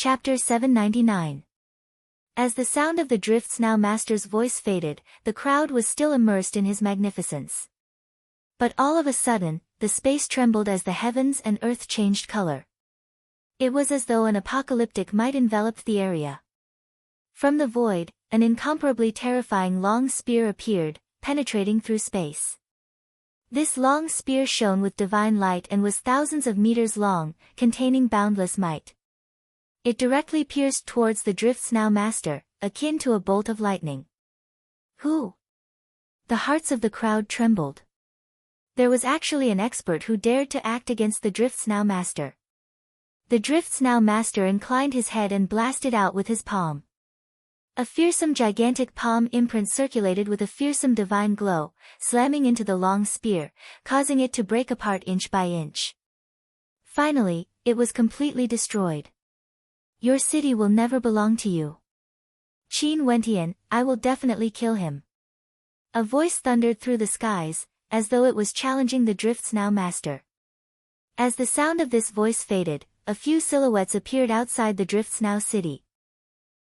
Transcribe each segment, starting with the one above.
Chapter 799. As the sound of the Drift's Now Master's voice faded, the crowd was still immersed in his magnificence. But all of a sudden, the space trembled as the heavens and earth changed color. It was as though an apocalyptic might enveloped the area. From the void, an incomparably terrifying long spear appeared, penetrating through space. This long spear shone with divine light and was thousands of meters long, containing boundless might. It directly pierced towards the Drift's Now Master, akin to a bolt of lightning. Who? The hearts of the crowd trembled. There was actually an expert who dared to act against the Drift's Now Master. The Drift's Now Master inclined his head and blasted out with his palm. A fearsome gigantic palm imprint circulated with a fearsome divine glow, slamming into the long spear, causing it to break apart inch by inch. Finally, it was completely destroyed. Your city will never belong to you. Qin Wentian, I will definitely kill him. A voice thundered through the skies, as though it was challenging the Drift's Now Master. As the sound of this voice faded, a few silhouettes appeared outside the Drift's Now city.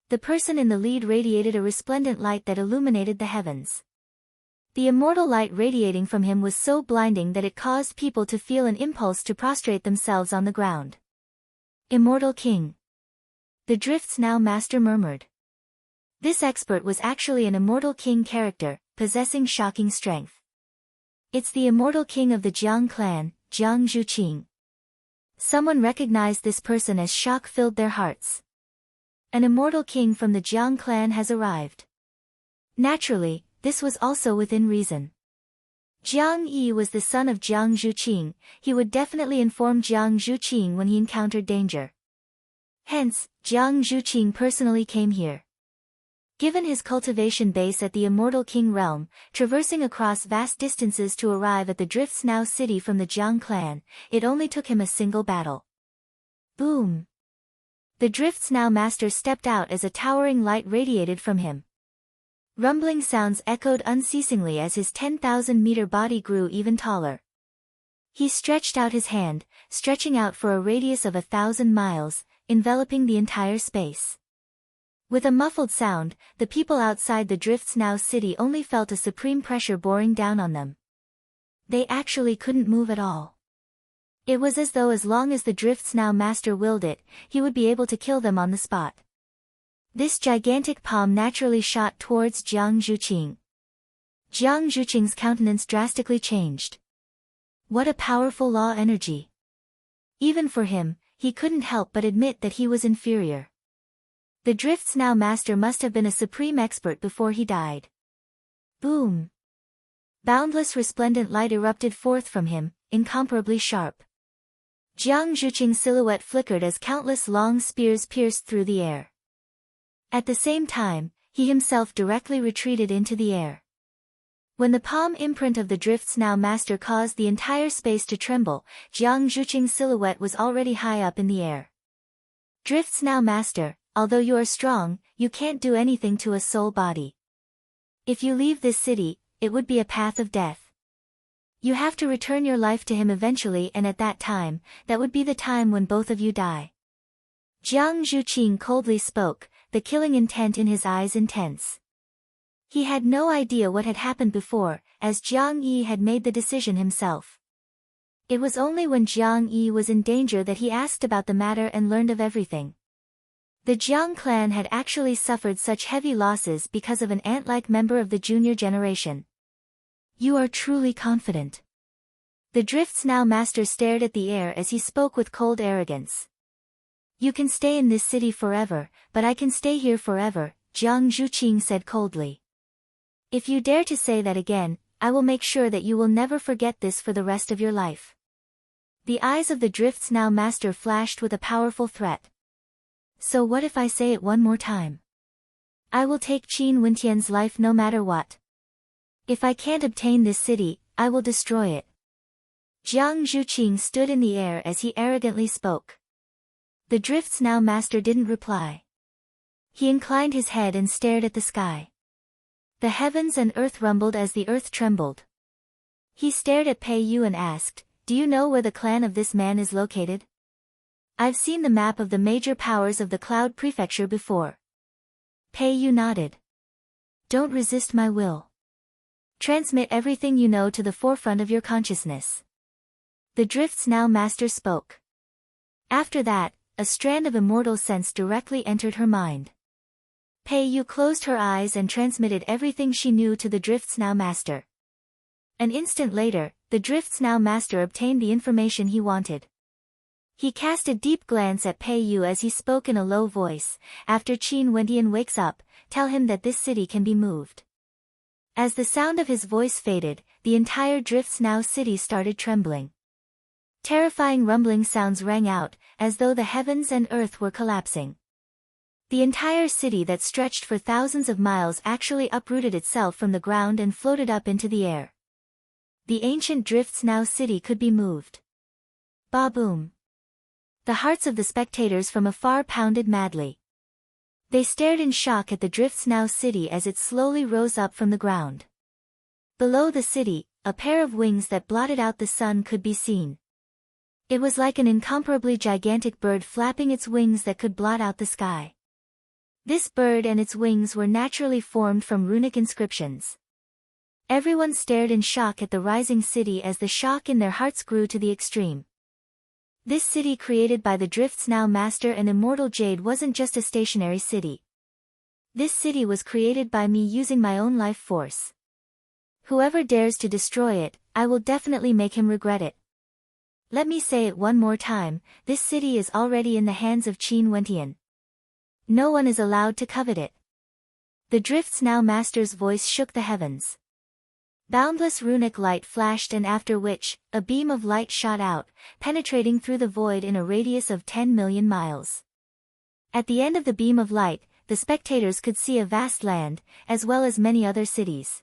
The person in the lead radiated a resplendent light that illuminated the heavens. The immortal light radiating from him was so blinding that it caused people to feel an impulse to prostrate themselves on the ground. Immortal King. The Drift's Now Master murmured. This expert was actually an Immortal King character, possessing shocking strength. It's the Immortal King of the Jiang clan, Jiang Zhuqing. Someone recognized this person as shock filled their hearts. An Immortal King from the Jiang clan has arrived. Naturally, this was also within reason. Jiang Yi was the son of Jiang Zhuqing, he would definitely inform Jiang Zhuqing when he encountered danger. Hence, Jiang Zhuqing personally came here. Given his cultivation base at the Immortal King realm, traversing across vast distances to arrive at the Drift's Now city from the Jiang clan, it only took him a single battle. Boom! The Drift's Now Master stepped out as a towering light radiated from him. Rumbling sounds echoed unceasingly as his 10,000-meter body grew even taller. He stretched out his hand, stretching out for a radius of 1,000 miles, enveloping the entire space. With a muffled sound, the people outside the Drift's Now city only felt a supreme pressure boring down on them. They actually couldn't move at all. It was as though as long as the Drift's Now Master willed it, he would be able to kill them on the spot. This gigantic palm naturally shot towards Jiang Zhuqing. Jiang Zhuqing's countenance drastically changed. What a powerful law energy! Even for him, he couldn't help but admit that he was inferior. The Drift's Now Master must have been a supreme expert before he died. Boom! Boundless resplendent light erupted forth from him, incomparably sharp. Jiang Zhuqing's silhouette flickered as countless long spears pierced through the air. At the same time, he himself directly retreated into the air. When the palm imprint of the Drift's Now Master caused the entire space to tremble, Jiang Zhuqing's silhouette was already high up in the air. Drift's Now Master, although you are strong, you can't do anything to a soul body. If you leave this city, it would be a path of death. You have to return your life to him eventually, and at that time, that would be the time when both of you die. Jiang Zhuqing coldly spoke, the killing intent in his eyes intense. He had no idea what had happened before, as Jiang Yi had made the decision himself. It was only when Jiang Yi was in danger that he asked about the matter and learned of everything. The Jiang clan had actually suffered such heavy losses because of an ant-like member of the junior generation. You are truly confident. The Drift's Now Master stared at the air as he spoke with cold arrogance. You can stay in this city forever, but I can stay here forever, Jiang Zhuqing said coldly. If you dare to say that again, I will make sure that you will never forget this for the rest of your life. The eyes of the Drift's Now Master flashed with a powerful threat. So what if I say it one more time? I will take Qin Wentian's life no matter what. If I can't obtain this city, I will destroy it. Jiang Zhuqing stood in the air as he arrogantly spoke. The Drift's Now Master didn't reply. He inclined his head and stared at the sky. The heavens and earth rumbled as the earth trembled. He stared at Pei Yu and asked, "Do you know where the clan of this man is located?" I've seen the map of the major powers of the Cloud Prefecture before. Pei Yu nodded. Don't resist my will. Transmit everything you know to the forefront of your consciousness. The Drift's Now Master spoke. After that, a strand of immortal sense directly entered her mind. Pei Yu closed her eyes and transmitted everything she knew to the Drift's Now Master. An instant later, the Drift's Now Master obtained the information he wanted. He cast a deep glance at Pei Yu as he spoke in a low voice. After Qin Wendian wakes up, tell him that this city can be moved. As the sound of his voice faded, the entire Drift's Now city started trembling. Terrifying rumbling sounds rang out, as though the heavens and earth were collapsing. The entire city that stretched for thousands of miles actually uprooted itself from the ground and floated up into the air. The ancient Drift's Now city could be moved. Ba-boom. The hearts of the spectators from afar pounded madly. They stared in shock at the Drift's Now city as it slowly rose up from the ground. Below the city, a pair of wings that blotted out the sun could be seen. It was like an incomparably gigantic bird flapping its wings that could blot out the sky. This bird and its wings were naturally formed from runic inscriptions. Everyone stared in shock at the rising city as the shock in their hearts grew to the extreme. This city created by the Drift's Now Master and Immortal Jade wasn't just a stationary city. This city was created by me using my own life force. Whoever dares to destroy it, I will definitely make him regret it. Let me say it one more time, this city is already in the hands of Qin Wendian. No one is allowed to covet it. The Drift's Now Master's voice shook the heavens. Boundless runic light flashed, and after which, a beam of light shot out, penetrating through the void in a radius of 10 million miles. At the end of the beam of light, the spectators could see a vast land, as well as many other cities.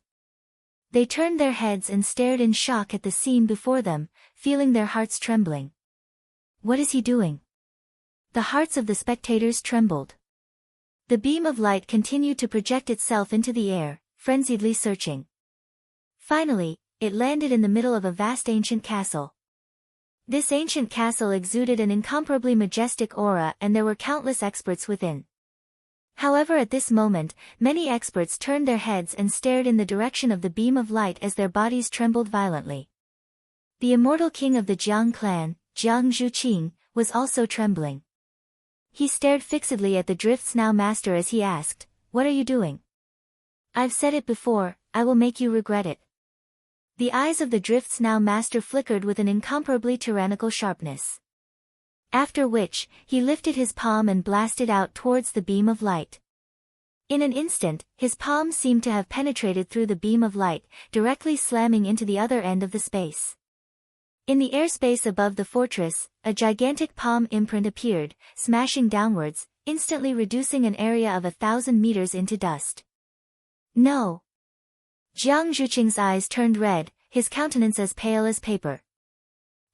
They turned their heads and stared in shock at the scene before them, feeling their hearts trembling. What is he doing? The hearts of the spectators trembled. The beam of light continued to project itself into the air, frenziedly searching. Finally, it landed in the middle of a vast ancient castle. This ancient castle exuded an incomparably majestic aura, and there were countless experts within. However, at this moment, many experts turned their heads and stared in the direction of the beam of light as their bodies trembled violently. The immortal king of the Jiang clan, Jiang Zhuqing, was also trembling. He stared fixedly at the Drift's Now Master as he asked, "What are you doing?" "I've said it before, I will make you regret it." The eyes of the Drift's Now Master flickered with an incomparably tyrannical sharpness. After which, he lifted his palm and blasted out towards the beam of light. In an instant, his palm seemed to have penetrated through the beam of light, directly slamming into the other end of the space. In the airspace above the fortress, a gigantic palm imprint appeared, smashing downwards, instantly reducing an area of 1,000 meters into dust. No! Jiang Zhuqing's eyes turned red, his countenance as pale as paper.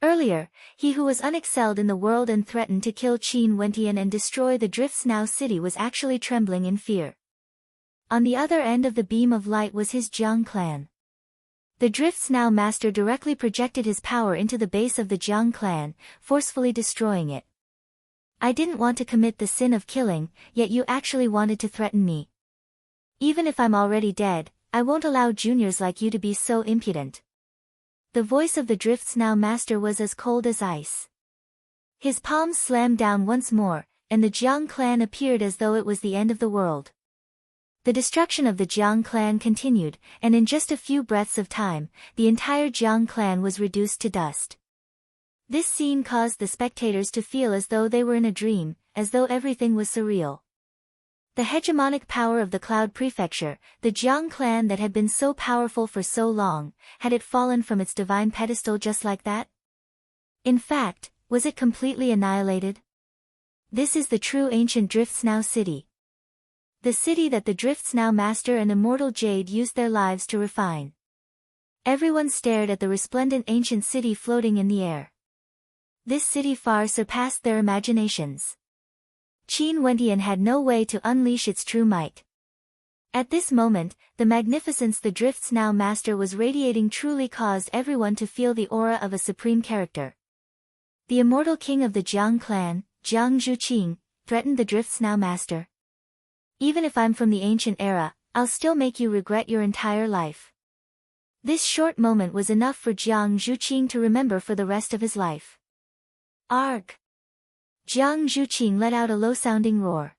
Earlier, he who was unexcelled in the world and threatened to kill Qin Wendian and destroy the Drift's Now city was actually trembling in fear. On the other end of the beam of light was his Jiang clan. The Drift's Now Master directly projected his power into the base of the Jiang clan, forcefully destroying it. "I didn't want to commit the sin of killing, yet you actually wanted to threaten me. Even if I'm already dead, I won't allow juniors like you to be so impudent." The voice of the Drift's Now Master was as cold as ice. His palms slammed down once more, and the Jiang clan appeared as though it was the end of the world. The destruction of the Jiang clan continued, and in just a few breaths of time, the entire Jiang clan was reduced to dust. This scene caused the spectators to feel as though they were in a dream, as though everything was surreal. The hegemonic power of the Cloud Prefecture, the Jiang clan that had been so powerful for so long, had it fallen from its divine pedestal just like that? In fact, was it completely annihilated? This is the true ancient Drift's Now city. The city that the Drift's Now Master and Immortal Jade used their lives to refine. Everyone stared at the resplendent ancient city floating in the air. This city far surpassed their imaginations. Qin Wendian had no way to unleash its true might. At this moment, the magnificence the Drift's Now Master was radiating truly caused everyone to feel the aura of a supreme character. The immortal king of the Jiang clan, Jiang Zhuqing, threatened the Drift's now master. Even if I'm from the ancient era, I'll still make you regret your entire life. This short moment was enough for Jiang Zhuqing to remember for the rest of his life. Arg! Jiang Zhuqing let out a low-sounding roar.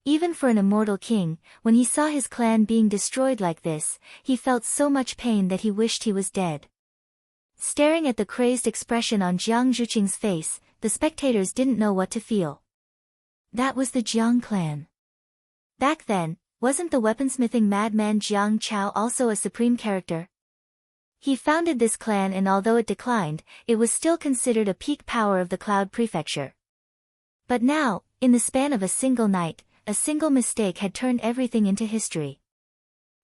Even for an immortal king, when he saw his clan being destroyed like this, he felt so much pain that he wished he was dead. Staring at the crazed expression on Jiang Zhuqing's face, the spectators didn't know what to feel. That was the Jiang clan. Back then, wasn't the weaponsmithing madman Jiang Chao also a supreme character? He founded this clan, and although it declined, it was still considered a peak power of the Cloud Prefecture. But now, in the span of a single night, a single mistake had turned everything into history.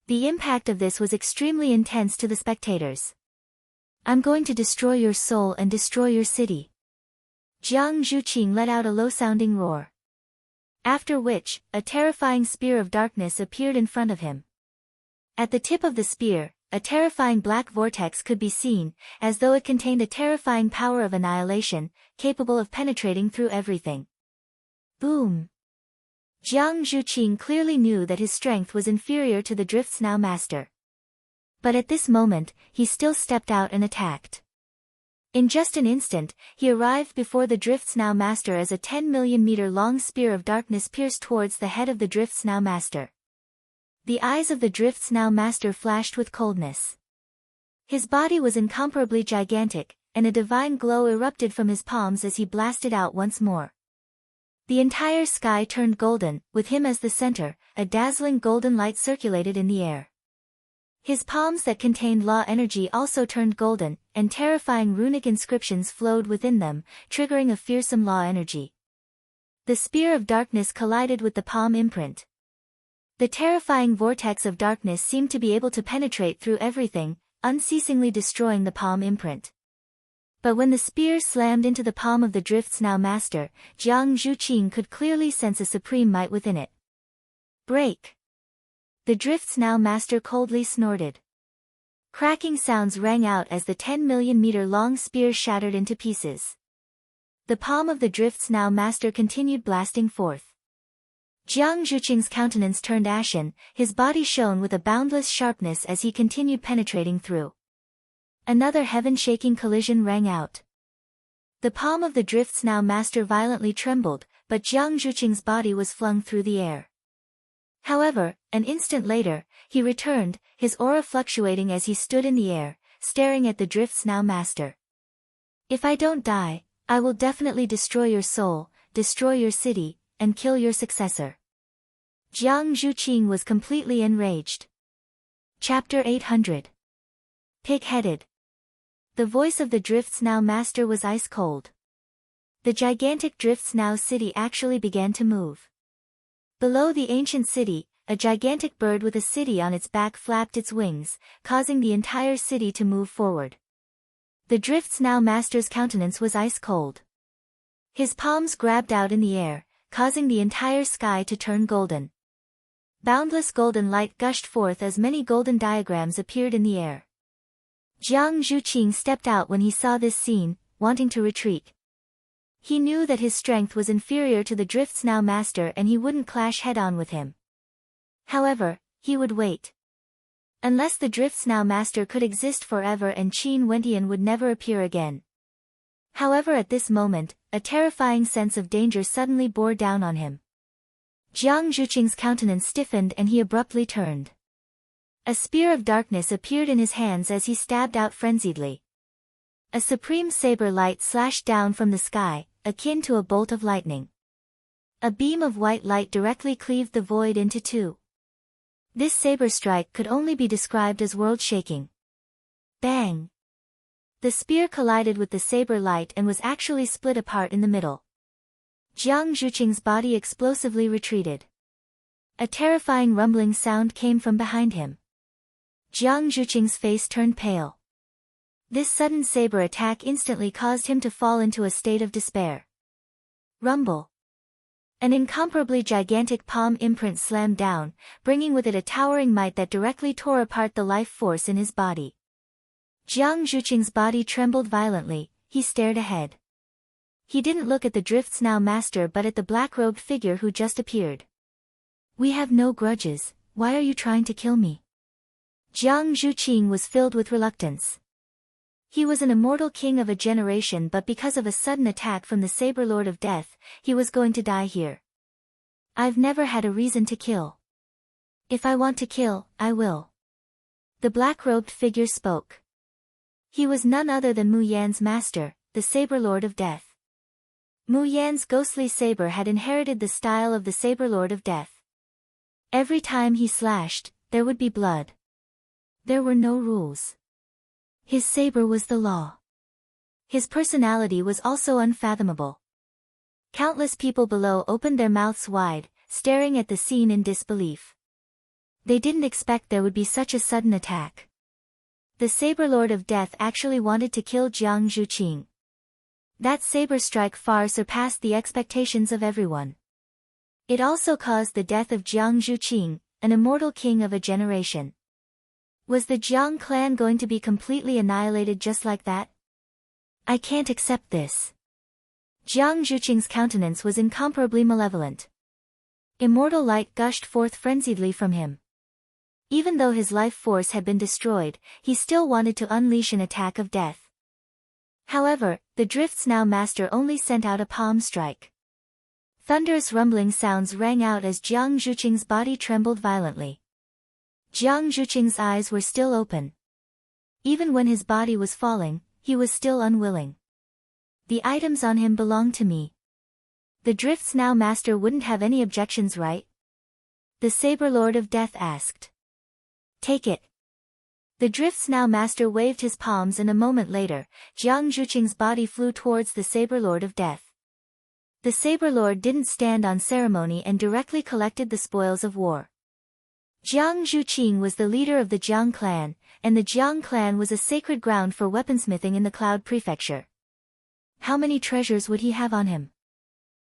The impact of this was extremely intense to the spectators. I'm going to destroy your soul and destroy your city. Jiang Zhuqing let out a low-sounding roar. After which, a terrifying spear of darkness appeared in front of him. At the tip of the spear, a terrifying black vortex could be seen, as though it contained a terrifying power of annihilation, capable of penetrating through everything. Boom! Jiang Zhuqing clearly knew that his strength was inferior to the Drift's now master. But at this moment, he still stepped out and attacked. In just an instant, he arrived before the Drift's now master as a 10 million meter long spear of darkness pierced towards the head of the Drift's now master. The eyes of the Drift's now master flashed with coldness. His body was incomparably gigantic, and a divine glow erupted from his palms as he blasted out once more. The entire sky turned golden, with him as the center, a dazzling golden light circulated in the air. His palms that contained law energy also turned golden, and terrifying runic inscriptions flowed within them, triggering a fearsome law energy. The spear of darkness collided with the palm imprint. The terrifying vortex of darkness seemed to be able to penetrate through everything, unceasingly destroying the palm imprint. But when the spear slammed into the palm of the Drift's now master, Jiang Zhuqing could clearly sense a supreme might within it. Break! The Drift's now master coldly snorted. Cracking sounds rang out as the 10 million meter long spear shattered into pieces. The palm of the Drift's now master continued blasting forth. Jiang Zhuqing's countenance turned ashen, his body shone with a boundless sharpness as he continued penetrating through. Another heaven-shaking collision rang out. The palm of the Drift's now master violently trembled, but Jiang Zhuqing's body was flung through the air. However, an instant later, he returned, his aura fluctuating as he stood in the air, staring at the Drift's now master. If I don't die, I will definitely destroy your soul, destroy your city, and kill your successor. Jiang Zhuqing was completely enraged. Chapter 800. Pig-headed. The voice of the Drift's now master was ice-cold. The gigantic Drift's now city actually began to move. Below the ancient city, a gigantic bird with a city on its back flapped its wings, causing the entire city to move forward. The Drift's now master's countenance was ice-cold. His palms grabbed out in the air, causing the entire sky to turn golden. Boundless golden light gushed forth as many golden diagrams appeared in the air. Jiang Zhuqing stepped out when he saw this scene, wanting to retreat. He knew that his strength was inferior to the Drift's now master and he wouldn't clash head-on with him. However, he would wait. Unless the Drift's now master could exist forever and Qin Wentian would never appear again. However, at this moment, a terrifying sense of danger suddenly bore down on him. Jiang Zhuqing's countenance stiffened and he abruptly turned. A spear of darkness appeared in his hands as he stabbed out frenziedly. A supreme saber light slashed down from the sky, akin to a bolt of lightning. A beam of white light directly cleaved the void into two. This saber strike could only be described as world-shaking. Bang! The spear collided with the saber light and was actually split apart in the middle. Jiang Zhuqing's body explosively retreated. A terrifying rumbling sound came from behind him. Jiang Zhuqing's face turned pale. This sudden saber attack instantly caused him to fall into a state of despair. Rumble. An incomparably gigantic palm imprint slammed down, bringing with it a towering might that directly tore apart the life force in his body. Jiang Zhuqing's body trembled violently, he stared ahead. He didn't look at the Drift's now master but at the black-robed figure who just appeared. We have no grudges, why are you trying to kill me? Jiang Zhuqing was filled with reluctance. He was an immortal king of a generation, but because of a sudden attack from the Saber Lord of Death, he was going to die here. I've never had a reason to kill. If I want to kill, I will. The black-robed figure spoke. He was none other than Mu Yan's master, the Saber Lord of Death. Mu Yan's ghostly saber had inherited the style of the Saber Lord of Death. Every time he slashed, there would be blood. There were no rules. His saber was the law. His personality was also unfathomable. Countless people below opened their mouths wide, staring at the scene in disbelief. They didn't expect there would be such a sudden attack. The Saber Lord of Death actually wanted to kill Jiang Zhuqing. That saber strike far surpassed the expectations of everyone. It also caused the death of Jiang Zhuqing, an immortal king of a generation. Was the Jiang clan going to be completely annihilated just like that? I can't accept this. Jiang Zhuqing's countenance was incomparably malevolent. Immortal light gushed forth frenziedly from him. Even though his life force had been destroyed, he still wanted to unleash an attack of death. However, the Drift's now master only sent out a palm strike. Thunderous rumbling sounds rang out as Jiang Zhuqing's body trembled violently. Jiang Zhuqing's eyes were still open. Even when his body was falling, he was still unwilling. The items on him belong to me. The Drift's now master wouldn't have any objections, right? The Saber Lord of Death asked. Take it. The Drift's now master waved his palms and a moment later, Jiang Zhuqing's body flew towards the Saber Lord of Death. The Saber Lord didn't stand on ceremony and directly collected the spoils of war. Jiang Zhuqing was the leader of the Jiang clan, and the Jiang clan was a sacred ground for weaponsmithing in the Cloud Prefecture. How many treasures would he have on him?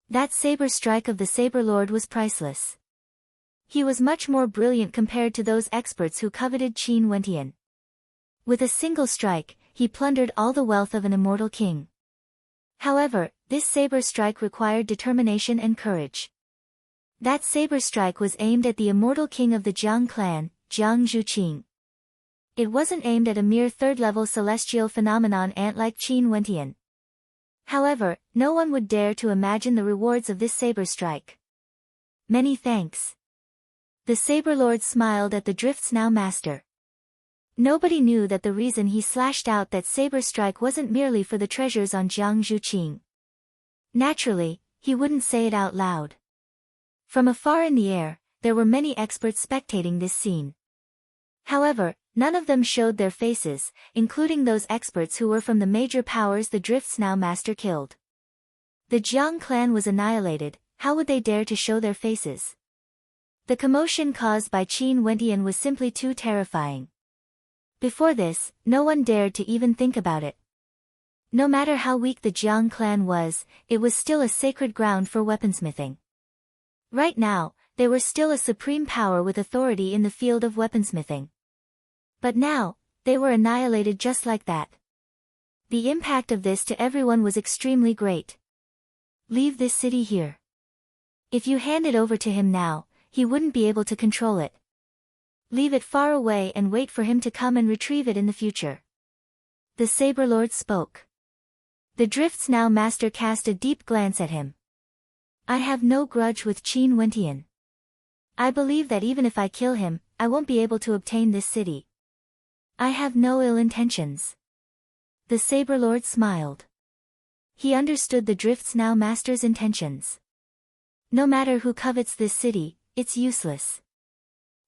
That saber strike of the Saber Lord was priceless. He was much more brilliant compared to those experts who coveted Qin Wentian. With a single strike, he plundered all the wealth of an immortal king. However, this saber strike required determination and courage. That saber strike was aimed at the immortal king of the Jiang clan, Jiang Zhuqing. It wasn't aimed at a mere third-level celestial phenomenon ant like Qin Wentian. However, no one would dare to imagine the rewards of this saber strike. Many thanks. The Saber Lord smiled at the Drift's now master. Nobody knew that the reason he slashed out that saber strike wasn't merely for the treasures on Jiang Zhuqing. Naturally, he wouldn't say it out loud. From afar in the air, there were many experts spectating this scene. However, none of them showed their faces, including those experts who were from the major powers the Drift's now master killed. The Jiang clan was annihilated, how would they dare to show their faces? The commotion caused by Qin Wentian was simply too terrifying. Before this, no one dared to even think about it. No matter how weak the Jiang clan was, it was still a sacred ground for weaponsmithing. Right now, they were still a supreme power with authority in the field of weaponsmithing. But now, they were annihilated just like that. The impact of this to everyone was extremely great. Leave this city here. If you hand it over to him now, he wouldn't be able to control it. Leave it far away and wait for him to come and retrieve it in the future. The Saber Lord spoke. The Drift's now master cast a deep glance at him. I have no grudge with Qin Wentian. I believe that even if I kill him, I won't be able to obtain this city. I have no ill intentions. The Saber Lord smiled. He understood the Drift's now master's intentions. No matter who covets this city, it's useless.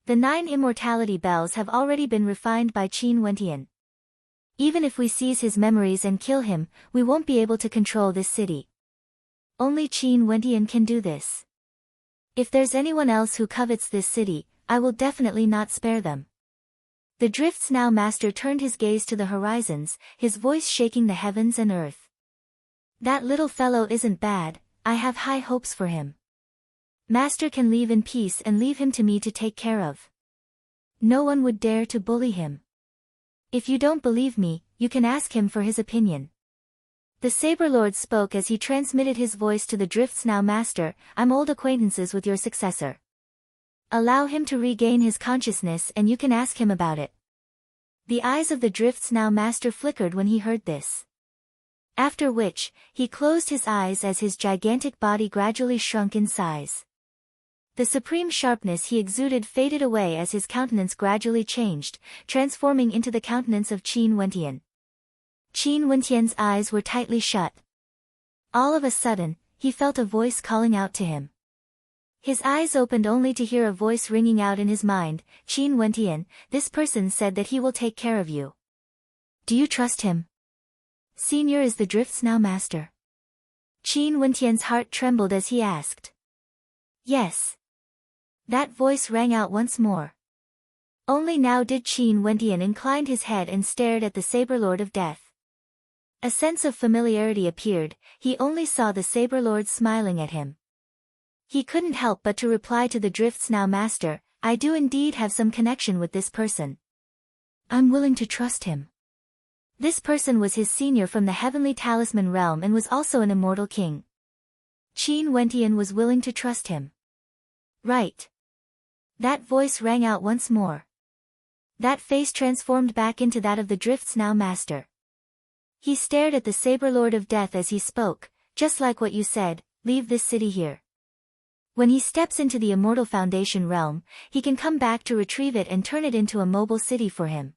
The 9 immortality bells have already been refined by Qin Wentian. Even if we seize his memories and kill him, we won't be able to control this city. Only Qin Wentian can do this. If there's anyone else who covets this city, I will definitely not spare them. The Drift's now master turned his gaze to the horizons, his voice shaking the heavens and earth. That little fellow isn't bad, I have high hopes for him. Master can leave in peace and leave him to me to take care of. No one would dare to bully him. If you don't believe me, you can ask him for his opinion. The Saber Lord spoke as he transmitted his voice to the Drift's now master. I'm old acquaintances with your successor. Allow him to regain his consciousness and you can ask him about it. The eyes of the Drift's now master flickered when he heard this. After which, he closed his eyes as his gigantic body gradually shrunk in size. The supreme sharpness he exuded faded away as his countenance gradually changed, transforming into the countenance of Qin Wentian. Qin Wentian's eyes were tightly shut. All of a sudden, he felt a voice calling out to him. His eyes opened only to hear a voice ringing out in his mind, Qin Wentian, this person said that he will take care of you. Do you trust him? Senior is the Drift's now master. Qin Wentian's heart trembled as he asked. Yes. That voice rang out once more. Only now did Qin Wentian incline his head and stared at the Saber Lord of Death. A sense of familiarity appeared, he only saw the Saber Lord smiling at him. He couldn't help but to reply to the Drift's now master, I do indeed have some connection with this person. I'm willing to trust him. This person was his senior from the Heavenly Talisman realm and was also an immortal king. Qin Wentian was willing to trust him. Right. That voice rang out once more. That face transformed back into that of the Drift's now master. He stared at the Saber Lord of Death as he spoke, just like what you said, leave this city here. When he steps into the Immortal Foundation realm, he can come back to retrieve it and turn it into a mobile city for him.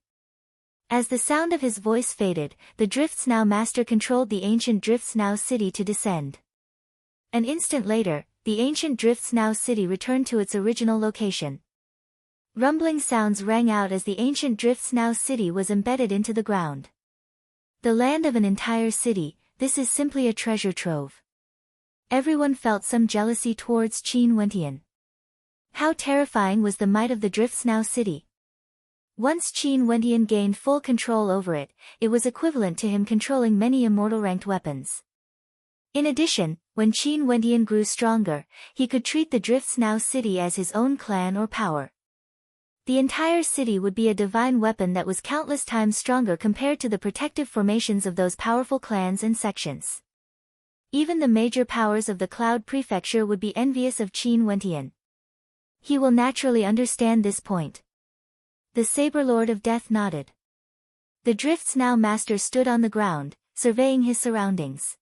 As the sound of his voice faded, the Drift's now master controlled the ancient Drift's now city to descend. An instant later, the ancient Drift's now city returned to its original location. Rumbling sounds rang out as the ancient Drift's now city was embedded into the ground. The land of an entire city, this is simply a treasure trove. Everyone felt some jealousy towards Qin Wentian. How terrifying was the might of the Drift's now city. Once Qin Wentian gained full control over it, it was equivalent to him controlling many immortal-ranked weapons. In addition, when Qin Wentian grew stronger, he could treat the Drift's now city as his own clan or power. The entire city would be a divine weapon that was countless times stronger compared to the protective formations of those powerful clans and sections. Even the major powers of the Cloud Prefecture would be envious of Qin Wentian. He will naturally understand this point. The Saber Lord of Death nodded. The Drift's now master stood on the ground, surveying his surroundings.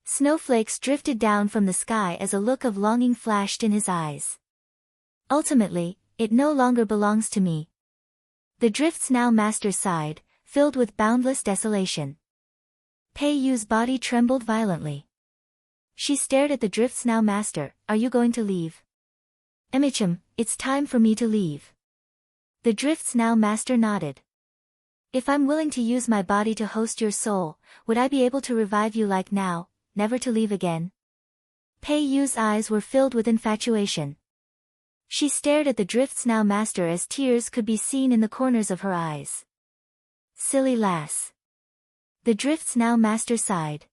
Snowflakes drifted down from the sky as a look of longing flashed in his eyes. Ultimately, it no longer belongs to me. The Drift's now master sighed, filled with boundless desolation. Pei Yu's body trembled violently. She stared at the Drift's now master, are you going to leave? Emichim, it's time for me to leave. The Drift's now master nodded. If I'm willing to use my body to host your soul, would I be able to revive you like now, never to leave again? Pei Yu's eyes were filled with infatuation. She stared at the Drift's now master as tears could be seen in the corners of her eyes. Silly lass. The Drift's now master sighed.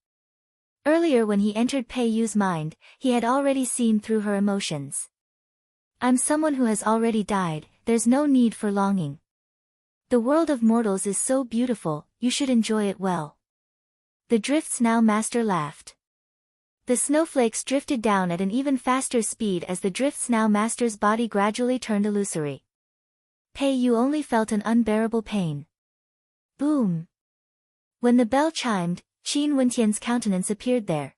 Earlier when he entered Pei Yu's mind, he had already seen through her emotions. I'm someone who has already died, there's no need for longing. The world of mortals is so beautiful, you should enjoy it well. The Drift's now master laughed. The snowflakes drifted down at an even faster speed as the Drift's now master's body gradually turned illusory. Pei Yu only felt an unbearable pain. Boom! When the bell chimed, Qin Wentian's countenance appeared there.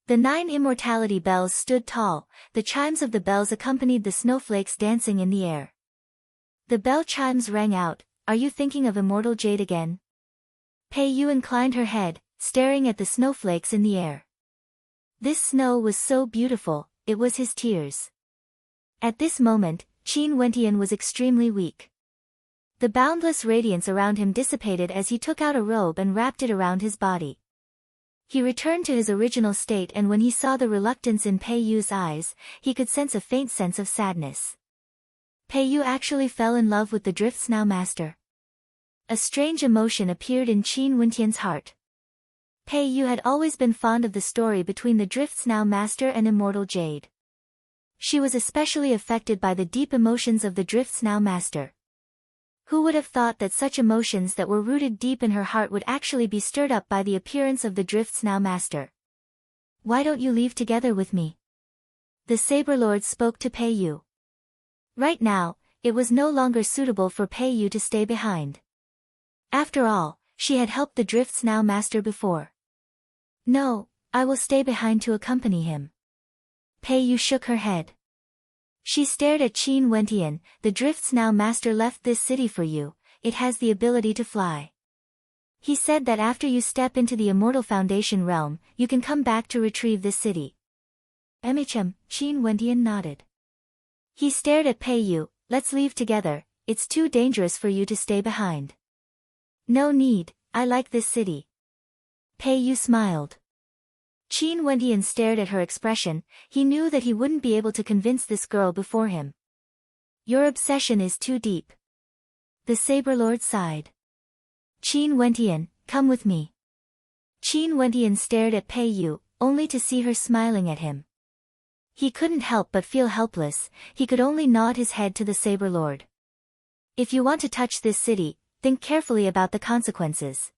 The 9 immortality bells stood tall, the chimes of the bells accompanied the snowflakes dancing in the air. The bell chimes rang out, are you thinking of immortal jade again? Pei Yu inclined her head, staring at the snowflakes in the air. This snow was so beautiful, it was his tears. At this moment, Qin Wentian was extremely weak. The boundless radiance around him dissipated as he took out a robe and wrapped it around his body. He returned to his original state, and when he saw the reluctance in Pei Yu's eyes, he could sense a faint sense of sadness. Pei Yu actually fell in love with the Drift's now master. A strange emotion appeared in Qin Wentian's heart. Pei Yu had always been fond of the story between the Drift's now master and immortal jade. She was especially affected by the deep emotions of the Drift's now master. Who would have thought that such emotions that were rooted deep in her heart would actually be stirred up by the appearance of the Drift's now master? Why don't you leave together with me? The Saber Lord spoke to Pei Yu. Right now, it was no longer suitable for Pei Yu to stay behind. After all, she had helped the Drift's now master before. No, I will stay behind to accompany him. Pei Yu shook her head. She stared at Qin Wentian. The Drift's now master left this city for you. It has the ability to fly. He said that after you step into the Immortal Foundation realm, you can come back to retrieve this city. Qin Wentian nodded. He stared at Pei Yu. Let's leave together, it's too dangerous for you to stay behind. No need, I like this city. Pei Yu smiled. Qin Wentian stared at her expression. He knew that he wouldn't be able to convince this girl before him. Your obsession is too deep. The Saber Lord sighed. Qin Wentian, come with me. Qin Wentian stared at Pei Yu, only to see her smiling at him. He couldn't help but feel helpless. He could only nod his head to the Saber Lord. If you want to touch this city, think carefully about the consequences.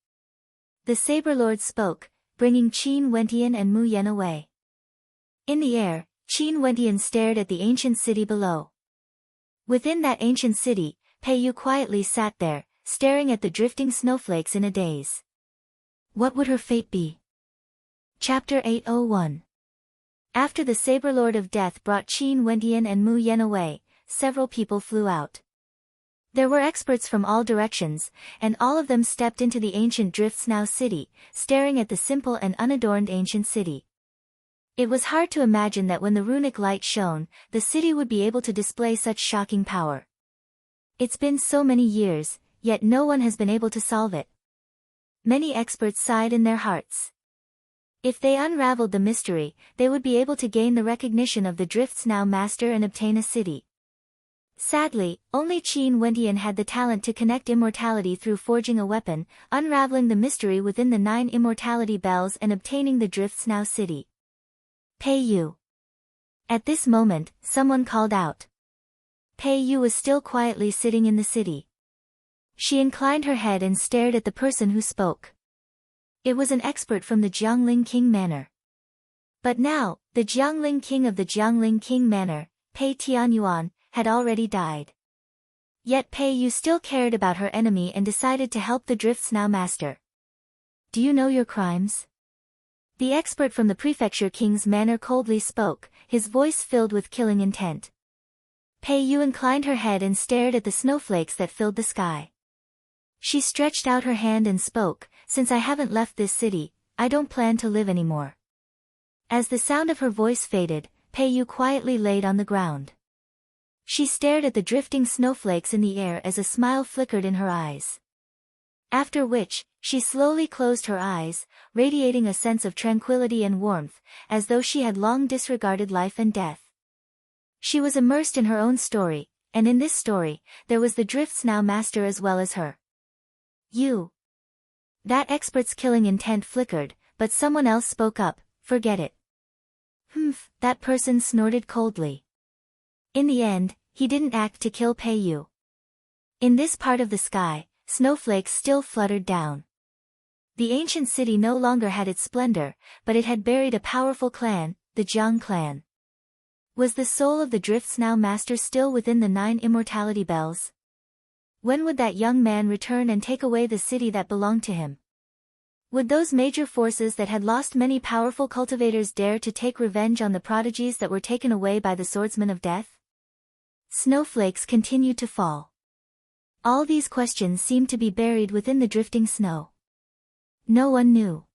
The Saber Lord spoke, bringing Qin Wentian and Mu Yan away. In the air, Qin Wentian stared at the ancient city below. Within that ancient city, Pei Yu quietly sat there, staring at the drifting snowflakes in a daze. What would her fate be? Chapter 801. After the Saber Lord of Death brought Qin Wentian and Mu Yan away, several people flew out. There were experts from all directions, and all of them stepped into the ancient Drift's now city, staring at the simple and unadorned ancient city. It was hard to imagine that when the runic light shone, the city would be able to display such shocking power. It's been so many years, yet no one has been able to solve it. Many experts sighed in their hearts. If they unraveled the mystery, they would be able to gain the recognition of the Drift's now master and obtain a city. Sadly, only Qin Wentian had the talent to connect immortality through forging a weapon, unraveling the mystery within the 9 immortality bells and obtaining the Drift's now city. Pei Yu. At this moment, someone called out. Pei Yu was still quietly sitting in the city. She inclined her head and stared at the person who spoke. It was an expert from the Jiangling King Manor. But now, the Jiangling King of the Jiangling King Manor, Pei Tianyuan, had already died. Yet Pei Yu still cared about her enemy and decided to help the Drift's now master. Do you know your crimes? The expert from the Prefecture King's Manor coldly spoke, his voice filled with killing intent. Pei Yu inclined her head and stared at the snowflakes that filled the sky. She stretched out her hand and spoke, since I haven't left this city, I don't plan to live anymore. As the sound of her voice faded, Pei Yu quietly laid on the ground. She stared at the drifting snowflakes in the air as a smile flickered in her eyes. After which, she slowly closed her eyes, radiating a sense of tranquility and warmth, as though she had long disregarded life and death. She was immersed in her own story, and in this story, there was the Drift's now master as well as her. You. That expert's killing intent flickered, but someone else spoke up, forget it. Humph, that person snorted coldly. In the end, he didn't act to kill Pei Yu. In this part of the sky, snowflakes still fluttered down. The ancient city no longer had its splendor, but it had buried a powerful clan, the Jiang clan. Was the soul of the Drift's now master still within the 9 immortality bells? When would that young man return and take away the city that belonged to him? Would those major forces that had lost many powerful cultivators dare to take revenge on the prodigies that were taken away by the swordsman of death? Snowflakes continued to fall. All these questions seemed to be buried within the drifting snow. No one knew.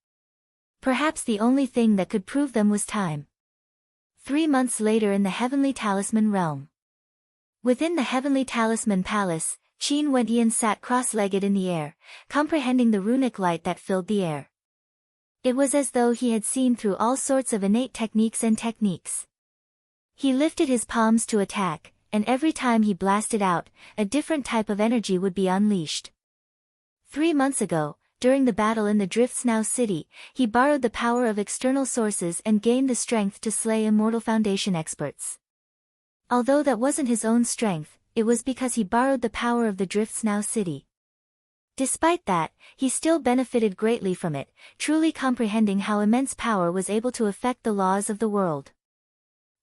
Perhaps the only thing that could prove them was time. 3 months later in the Heavenly Talisman realm. Within the Heavenly Talisman Palace, Qin Wentian sat cross-legged in the air, comprehending the runic light that filled the air. It was as though he had seen through all sorts of innate techniques and techniques. He lifted his palms to attack, and every time he blasted out, a different type of energy would be unleashed. 3 months ago, during the battle in the Drift's now city, he borrowed the power of external sources and gained the strength to slay Immortal Foundation experts. Although that wasn't his own strength, it was because he borrowed the power of the Drifts Now city. Despite that, he still benefited greatly from it, truly comprehending how immense power was able to affect the laws of the world.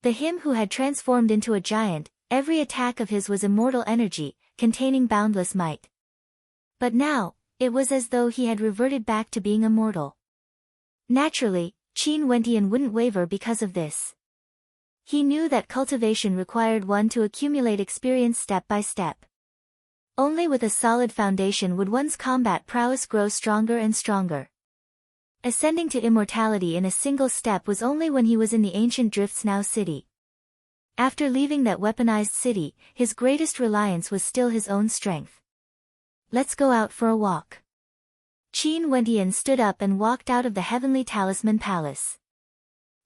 The him who had transformed into a giant, every attack of his was immortal energy, containing boundless might. But now, it was as though he had reverted back to being immortal. Naturally, Qin Wentian wouldn't waver because of this. He knew that cultivation required one to accumulate experience step by step. Only with a solid foundation would one's combat prowess grow stronger and stronger. Ascending to immortality in a single step was only when he was in the ancient Drifts Now city. After leaving that weaponized city, his greatest reliance was still his own strength. Let's go out for a walk. Qin Wentian stood up and walked out of the Heavenly Talisman Palace.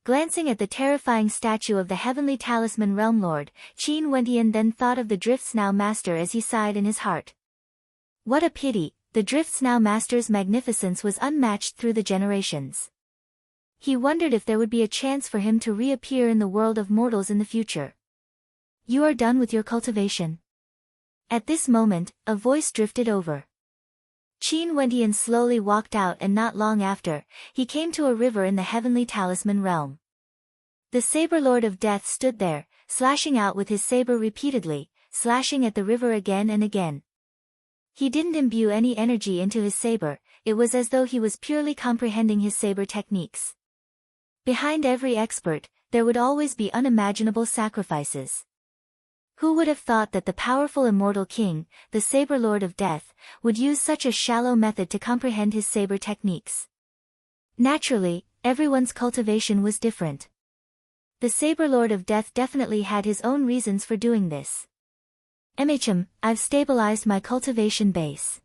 Glancing at the terrifying statue of the Heavenly Talisman Realm Lord, Qin Wentian then thought of the Drifts Now Master as he sighed in his heart. What a pity, the Drifts Now Master's magnificence was unmatched through the generations. He wondered if there would be a chance for him to reappear in the world of mortals in the future. You are done with your cultivation. At this moment, a voice drifted over. Qin Wentian slowly walked out, and not long after, he came to a river in the Heavenly Talisman realm. The Saber Lord of Death stood there, slashing out with his saber repeatedly, slashing at the river again and again. He didn't imbue any energy into his saber, it was as though he was purely comprehending his saber techniques. Behind every expert, there would always be unimaginable sacrifices. Who would have thought that the powerful immortal king, the Saber Lord of Death, would use such a shallow method to comprehend his saber techniques? Naturally, everyone's cultivation was different. The Saber Lord of Death definitely had his own reasons for doing this. I've stabilized my cultivation base.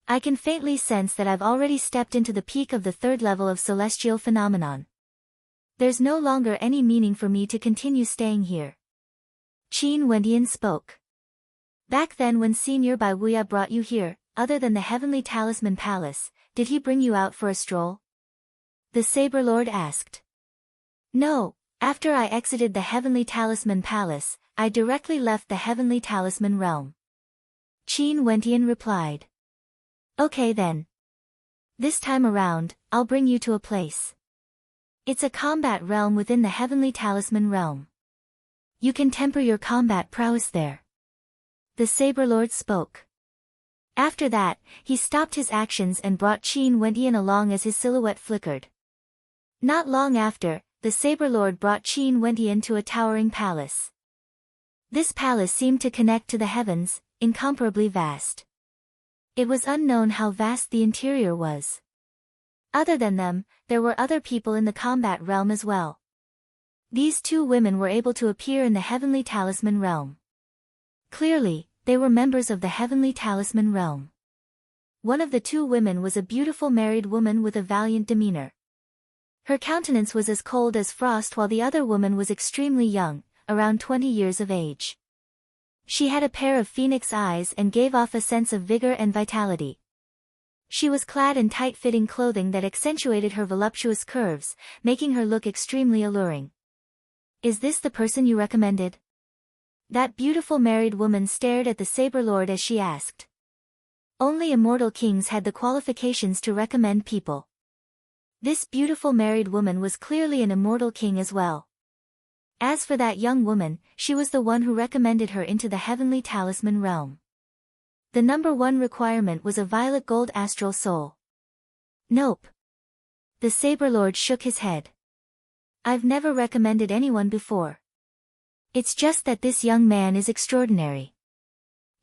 I can faintly sense that I've already stepped into the peak of the third level of celestial phenomenon. There's no longer any meaning for me to continue staying here. Qin Wentian spoke. Back then when Senior Bai Wuya brought you here, other than the Heavenly Talisman Palace, did he bring you out for a stroll? The Saber Lord asked. No, after I exited the Heavenly Talisman Palace, I directly left the Heavenly Talisman realm. Qin Wentian replied. Okay then. This time around, I'll bring you to a place. It's a combat realm within the Heavenly Talisman realm. You can temper your combat prowess there. The Saber Lord spoke. After that, he stopped his actions and brought Qin Wentian along as his silhouette flickered. Not long after, the Saber Lord brought Qin Wentian to a towering palace. This palace seemed to connect to the heavens, incomparably vast. It was unknown how vast the interior was. Other than them, there were other people in the combat realm as well. These two women were able to appear in the Heavenly Talisman realm. Clearly, they were members of the Heavenly Talisman realm. One of the two women was a beautiful married woman with a valiant demeanor. Her countenance was as cold as frost, while the other woman was extremely young, around 20 years of age. She had a pair of phoenix eyes and gave off a sense of vigor and vitality. She was clad in tight-fitting clothing that accentuated her voluptuous curves, making her look extremely alluring. Is this the person you recommended? That beautiful married woman stared at the Saber Lord as she asked. Only immortal kings had the qualifications to recommend people. This beautiful married woman was clearly an immortal king as well. As for that young woman, she was the one who recommended her into the Heavenly Talisman realm. The number one requirement was a violet gold astral soul. Nope. The Saber Lord shook his head. I've never recommended anyone before. It's just that this young man is extraordinary.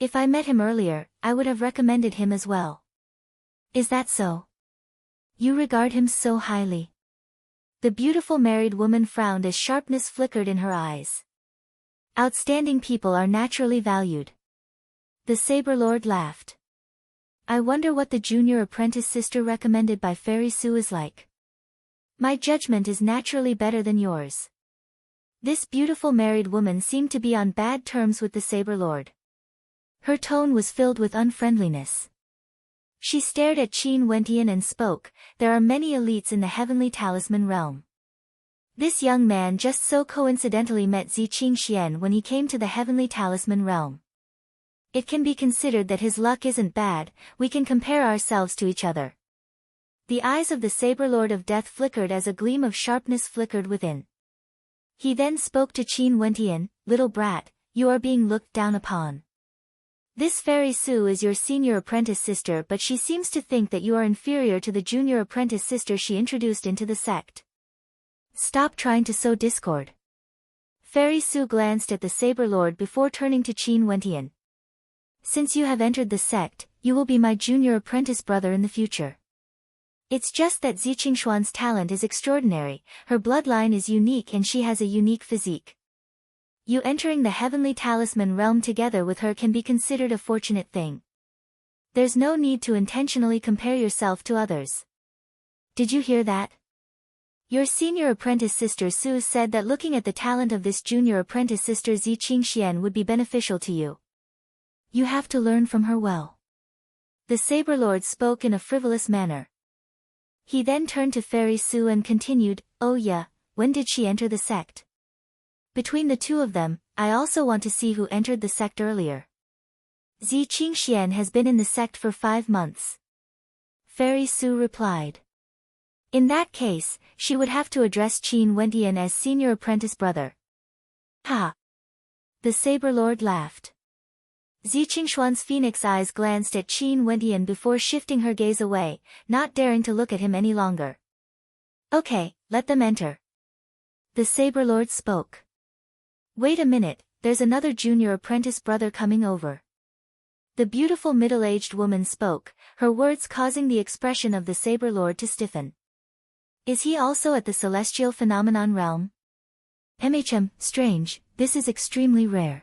If I met him earlier, I would have recommended him as well. Is that so? You regard him so highly? The beautiful married woman frowned as sharpness flickered in her eyes. Outstanding people are naturally valued. The Saber Lord laughed. I wonder what the junior apprentice sister recommended by Fairy Sue is like. My judgment is naturally better than yours. This beautiful married woman seemed to be on bad terms with the Saber Lord. Her tone was filled with unfriendliness. She stared at Qin Wentian and spoke, there are many elites in the Heavenly Talisman realm. This young man just so coincidentally met Zi Qingxian when he came to the Heavenly Talisman realm. It can be considered that his luck isn't bad, we can compare ourselves to each other. The eyes of the Saber Lord of Death flickered as a gleam of sharpness flickered within. He then spoke to Qin Wentian, little brat, you are being looked down upon. This Fairy Su is your senior apprentice sister, but she seems to think that you are inferior to the junior apprentice sister she introduced into the sect. Stop trying to sow discord. Fairy Su glanced at the Saber Lord before turning to Qin Wentian. Since you have entered the sect, you will be my junior apprentice brother in the future. It's just that Ziqingxuan's talent is extraordinary, her bloodline is unique and she has a unique physique. You entering the Heavenly Talisman realm together with her can be considered a fortunate thing. There's no need to intentionally compare yourself to others. Did you hear that? Your senior apprentice sister Su said that looking at the talent of this junior apprentice sister Ziqingxian would be beneficial to you. You have to learn from her well. The Saber Lord spoke in a frivolous manner. He then turned to Fairy Su and continued, oh yeah, when did she enter the sect? Between the two of them, I also want to see who entered the sect earlier. Ziqingxian has been in the sect for 5 months. Fairy Su replied. In that case, she would have to address Qin Wentian as senior apprentice brother. Ha! The Saber Lord laughed. Ziqingxuan's phoenix eyes glanced at Qin Wentian before shifting her gaze away, not daring to look at him any longer. Okay, let them enter. The Saber Lord spoke. Wait a minute, there's another junior apprentice brother coming over. The beautiful middle-aged woman spoke, her words causing the expression of the Saber Lord to stiffen. Is he also at the celestial phenomenon realm? Strange, this is extremely rare.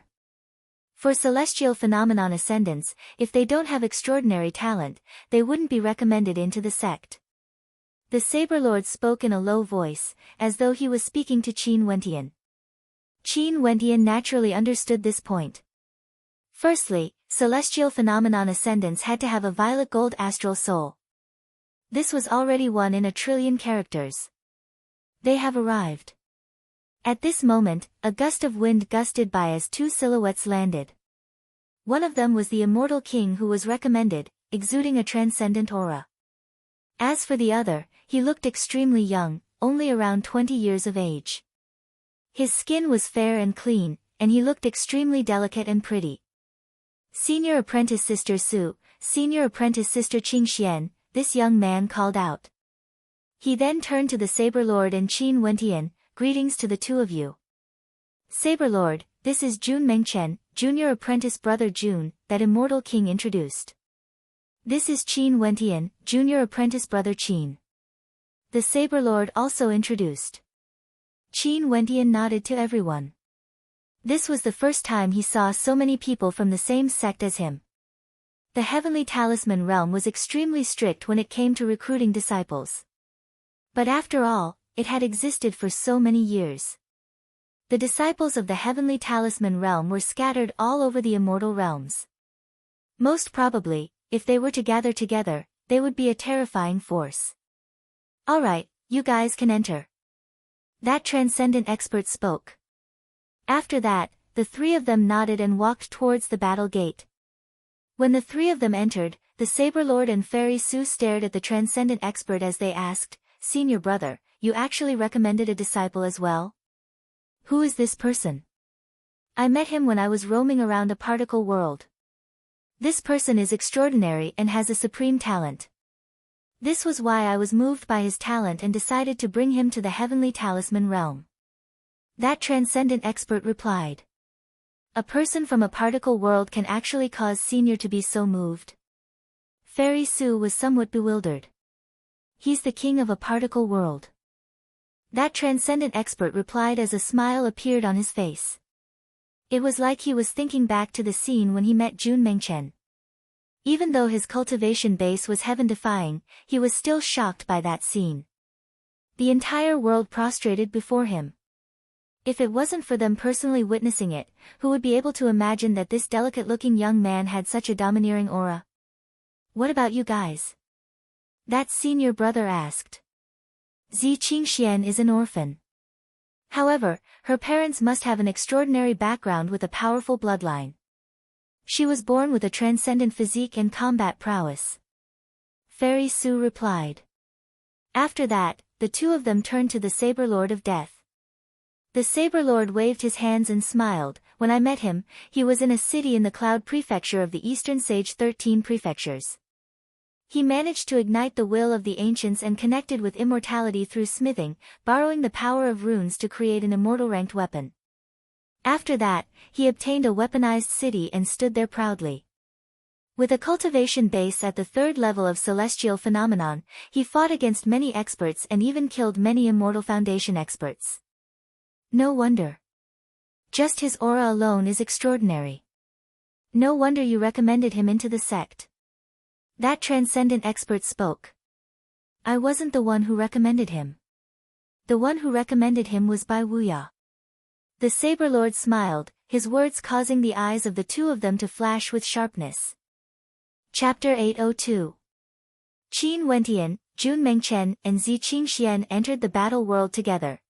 For celestial phenomenon ascendants, if they don't have extraordinary talent, they wouldn't be recommended into the sect. The Saber Lord spoke in a low voice, as though he was speaking to Qin Wentian. Qin Wentian naturally understood this point. Firstly, celestial phenomenon ascendants had to have a violet gold astral soul. This was already 1 in a trillion characters. They have arrived. At this moment, a gust of wind gusted by as 2 silhouettes landed. One of them was the immortal king who was recommended, exuding a transcendent aura. As for the other, he looked extremely young, only around 20 years of age. His skin was fair and clean, and he looked extremely delicate and pretty. Senior apprentice sister Su, senior apprentice sister Qingxian, this young man called out. He then turned to the Saber Lord and Qin Wentian, greetings to the two of you. Saber Lord, this is Jun Mengchen, junior apprentice brother Jun, that immortal king introduced. This is Qin Wentian, junior apprentice brother Qin. The Saber Lord also introduced. Qin Wentian nodded to everyone. This was the first time he saw so many people from the same sect as him. The Heavenly Talisman realm was extremely strict when it came to recruiting disciples. But after all, it had existed for so many years. The disciples of the Heavenly Talisman realm were scattered all over the immortal realms. Most probably, if they were to gather together, they would be a terrifying force. Alright, you guys can enter. That transcendent expert spoke. After that, the 3 of them nodded and walked towards the battle gate. When the 3 of them entered, the Saber Lord and Fairy Su stared at the transcendent expert as they asked, Senior brother, you actually recommended a disciple as well? Who is this person? I met him when I was roaming around a particle world. This person is extraordinary and has a supreme talent. This was why I was moved by his talent and decided to bring him to the Heavenly Talisman realm. That transcendent expert replied. A person from a particle world can actually cause Senior to be so moved. Fairy Su was somewhat bewildered. He's the king of a particle world. That transcendent expert replied as a smile appeared on his face. It was like he was thinking back to the scene when he met Jun Mengchen. Even though his cultivation base was heaven-defying, he was still shocked by that scene. The entire world prostrated before him. If it wasn't for them personally witnessing it, who would be able to imagine that this delicate-looking young man had such a domineering aura? What about you guys? That senior brother asked. Ziqingxian is an orphan. However, her parents must have an extraordinary background with a powerful bloodline. She was born with a transcendent physique and combat prowess. Fairy Sue replied. After that, the two of them turned to the Saber Lord of Death. The Saber Lord waved his hands and smiled. When I met him, he was in a city in the Cloud Prefecture of the Eastern Sage 13 prefectures. He managed to ignite the will of the ancients and connected with immortality through smithing, borrowing the power of runes to create an immortal-ranked weapon. After that, he obtained a weaponized city and stood there proudly. With a cultivation base at the third level of celestial phenomenon, he fought against many experts and even killed many Immortal Foundation experts. No wonder. Just his aura alone is extraordinary. No wonder you recommended him into the sect. That transcendent expert spoke. I wasn't the one who recommended him. The one who recommended him was Bai Wuya. The Saber Lord smiled, his words causing the eyes of the two of them to flash with sharpness. Chapter 802. Qin Wentian, Jun Mengchen, and Zi Qingxian entered the battle world together.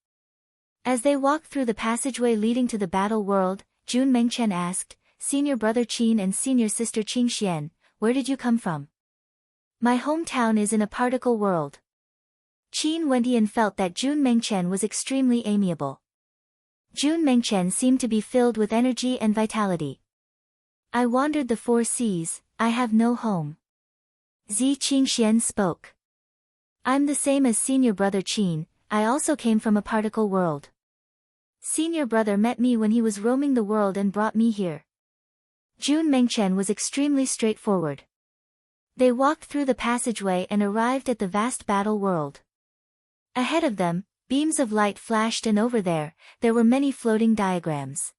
As they walked through the passageway leading to the battle world, Jun Mengchen asked, Senior brother Qin and senior sister Qingxian, where did you come from? My hometown is in a particle world. Qin Wentian felt that Jun Mengchen was extremely amiable. Jun Mengchen seemed to be filled with energy and vitality. I wandered the 4 seas, I have no home. Zi Qingxian spoke. I'm the same as senior brother Qin, I also came from a particle world. Senior brother met me when he was roaming the world and brought me here. Jun Mengchen was extremely straightforward. They walked through the passageway and arrived at the vast battle world. Ahead of them, beams of light flashed and over there were many floating diagrams.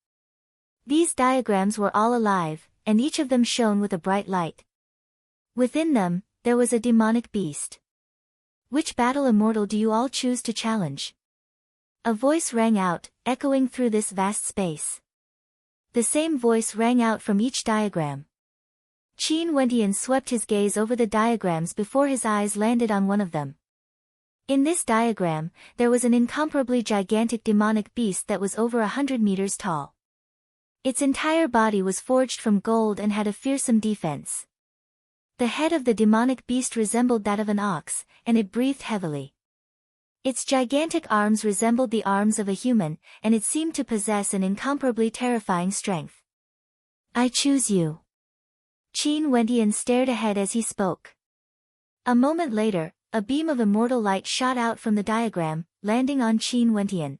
These diagrams were all alive, and each of them shone with a bright light. Within them, there was a demonic beast. Which battle immortal do you all choose to challenge? A voice rang out, echoing through this vast space. The same voice rang out from each diagram. Qin Wentian swept his gaze over the diagrams before his eyes landed on one of them. In this diagram, there was an incomparably gigantic demonic beast that was over 100 meters tall. Its entire body was forged from gold and had a fearsome defense. The head of the demonic beast resembled that of an ox, and it breathed heavily. Its gigantic arms resembled the arms of a human, and it seemed to possess an incomparably terrifying strength. I choose you. Qin Wentian stared ahead as he spoke. A moment later, a beam of immortal light shot out from the diagram, landing on Qin Wentian.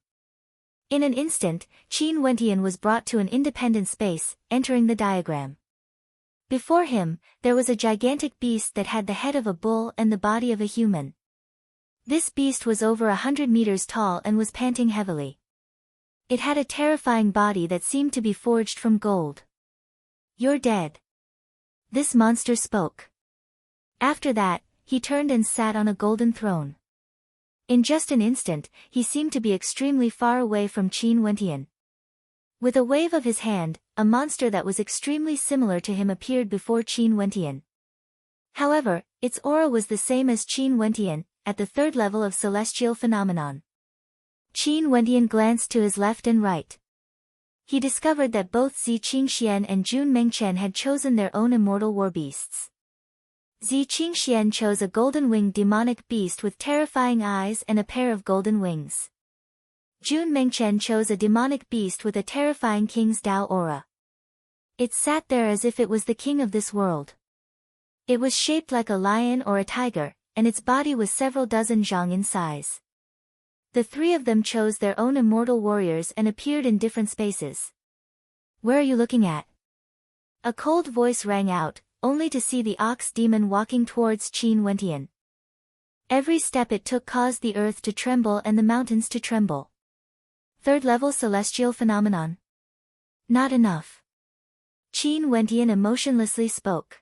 In an instant, Qin Wentian was brought to an independent space, entering the diagram. Before him, there was a gigantic beast that had the head of a bull and the body of a human. This beast was over 100 meters tall and was panting heavily. It had a terrifying body that seemed to be forged from gold. You're dead. This monster spoke. After that, he turned and sat on a golden throne. In just an instant, he seemed to be extremely far away from Qin Wentian. With a wave of his hand, a monster that was extremely similar to him appeared before Qin Wentian. However, its aura was the same as Qin Wentian, at the third level of celestial phenomenon. Qin Wentian glanced to his left and right. He discovered that both Zi Qingxian and Jun Mengchen had chosen their own immortal war beasts. Zi Qingxian chose a golden-winged demonic beast with terrifying eyes and a pair of golden wings. Jun Mengchen chose a demonic beast with a terrifying king's Dao aura. It sat there as if it was the king of this world. It was shaped like a lion or a tiger, and its body was several dozen zhang in size. The 3 of them chose their own immortal warriors and appeared in different spaces. Where are you looking at? A cold voice rang out, only to see the ox demon walking towards Qin Wentian. Every step it took caused the earth to tremble and the mountains to tremble. Third level celestial phenomenon. Not enough. Qin Wentian emotionlessly spoke.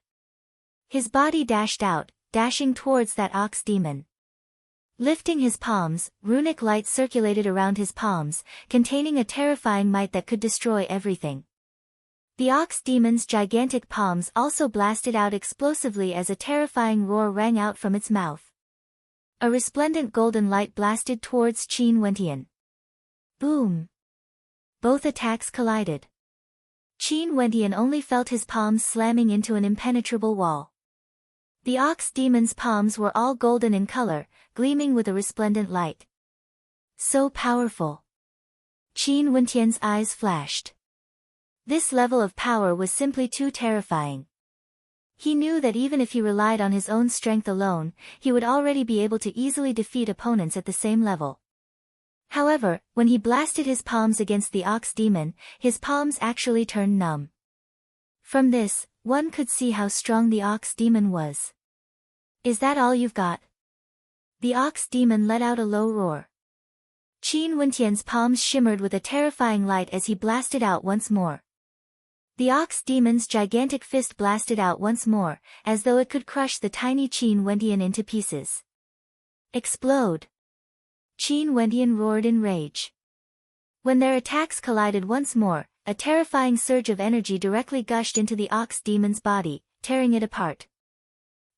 His body dashed out, dashing towards that ox demon. Lifting his palms, runic light circulated around his palms, containing a terrifying might that could destroy everything. The ox demon's gigantic palms also blasted out explosively as a terrifying roar rang out from its mouth. A resplendent golden light blasted towards Qin Wentian. Boom! Both attacks collided. Qin Wendian only felt his palms slamming into an impenetrable wall. The ox demon's palms were all golden in color, gleaming with a resplendent light. So powerful. Qin Wendian's eyes flashed. This level of power was simply too terrifying. He knew that even if he relied on his own strength alone, he would already be able to easily defeat opponents at the same level. However, when he blasted his palms against the ox demon, his palms actually turned numb. From this, one could see how strong the ox demon was. Is that all you've got? The ox demon let out a low roar. Qin Wendian's palms shimmered with a terrifying light as he blasted out once more. The ox demon's gigantic fist blasted out once more, as though it could crush the tiny Qin Wendian into pieces. Explode! Qin Wendian roared in rage. When their attacks collided once more, a terrifying surge of energy directly gushed into the ox demon's body, tearing it apart.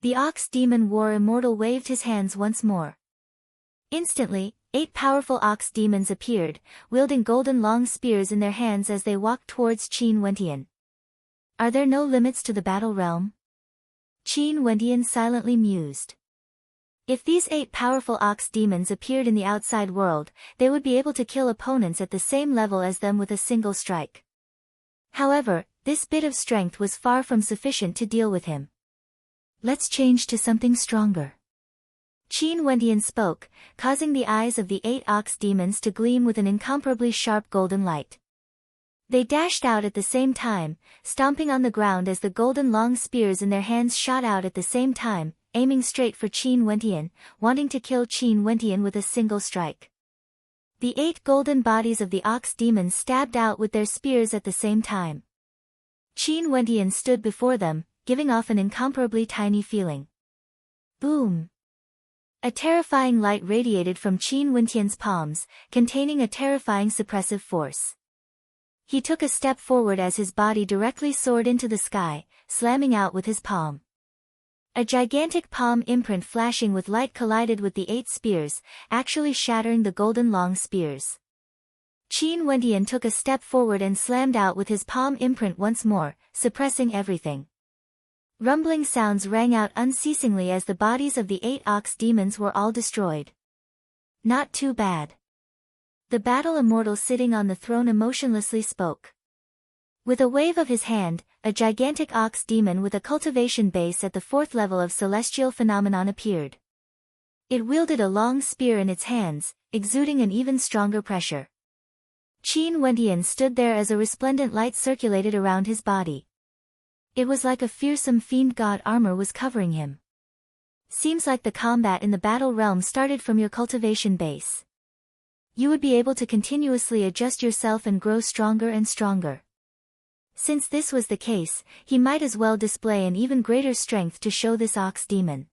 The ox demon war immortal waved his hands once more. Instantly, 8 powerful ox demons appeared, wielding golden long spears in their hands as they walked towards Qin Wendian. Are there no limits to the battle realm? Qin Wendian silently mused. If these 8 powerful ox demons appeared in the outside world, they would be able to kill opponents at the same level as them with a single strike. However, this bit of strength was far from sufficient to deal with him. Let's change to something stronger. Qin Wendian spoke, causing the eyes of the 8 ox demons to gleam with an incomparably sharp golden light. They dashed out at the same time, stomping on the ground as the golden long spears in their hands shot out at the same time, aiming straight for Qin Wendian, wanting to kill Qin Wendian with a single strike. The 8 golden bodies of the ox demons stabbed out with their spears at the same time. Qin Wendian stood before them, giving off an incomparably tiny feeling. Boom! A terrifying light radiated from Qin Wendian's palms, containing a terrifying suppressive force. He took a step forward as his body directly soared into the sky, slamming out with his palm. A gigantic palm imprint flashing with light collided with the 8 spears, actually shattering the golden long spears. Qin Wendian took a step forward and slammed out with his palm imprint once more, suppressing everything. Rumbling sounds rang out unceasingly as the bodies of the 8 ox demons were all destroyed. Not too bad. The battle immortal sitting on the throne emotionlessly spoke. With a wave of his hand, a gigantic ox demon with a cultivation base at the 4th level of celestial phenomenon appeared. It wielded a long spear in its hands, exuding an even stronger pressure. Qin Wendian stood there as a resplendent light circulated around his body. It was like a fearsome fiend god armor was covering him. Seems like the combat in the battle realm started from your cultivation base. You would be able to continuously adjust yourself and grow stronger and stronger. Since this was the case, he might as well display an even greater strength to show this ox demon.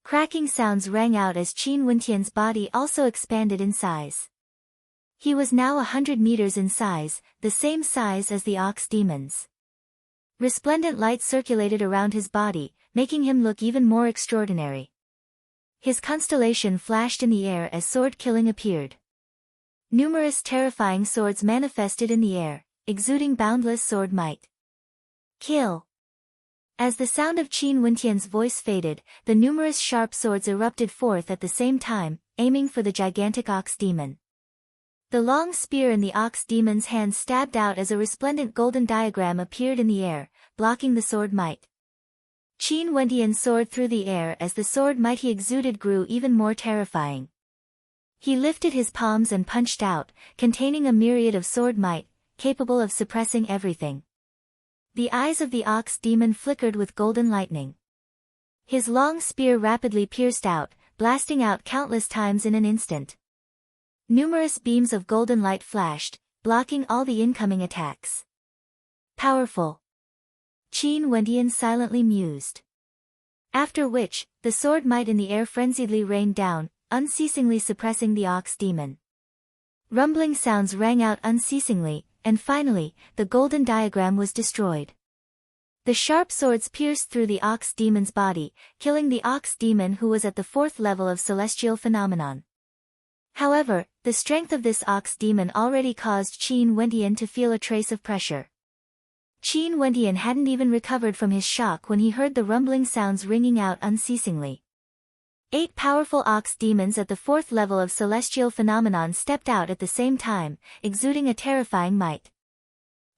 Cracking sounds rang out as Qin Wendian's body also expanded in size. He was now 100 meters in size, the same size as the ox demons. Resplendent light circulated around his body, making him look even more extraordinary. His constellation flashed in the air as sword killing appeared. Numerous terrifying swords manifested in the air, exuding boundless sword might. Kill! As the sound of Qin Wendian's voice faded, the numerous sharp swords erupted forth at the same time, aiming for the gigantic ox demon. The long spear in the ox demon's hand stabbed out as a resplendent golden diagram appeared in the air, blocking the sword might. Qin Wendian soared through the air as the sword might he exuded grew even more terrifying. He lifted his palms and punched out, containing a myriad of sword might, capable of suppressing everything. The eyes of the ox demon flickered with golden lightning. His long spear rapidly pierced out, blasting out countless times in an instant. Numerous beams of golden light flashed, blocking all the incoming attacks. Powerful. Qin Wendian silently mused. After which, the sword might in the air frenziedly rained down, unceasingly suppressing the ox demon. Rumbling sounds rang out unceasingly, and finally, the golden diagram was destroyed. The sharp swords pierced through the ox demon's body, killing the ox demon who was at the 4th level of celestial phenomenon. However, the strength of this ox demon already caused Qin Wendian to feel a trace of pressure. Qin Wendian hadn't even recovered from his shock when he heard the rumbling sounds ringing out unceasingly. 8 powerful ox demons at the 4th level of celestial phenomenon stepped out at the same time, exuding a terrifying might.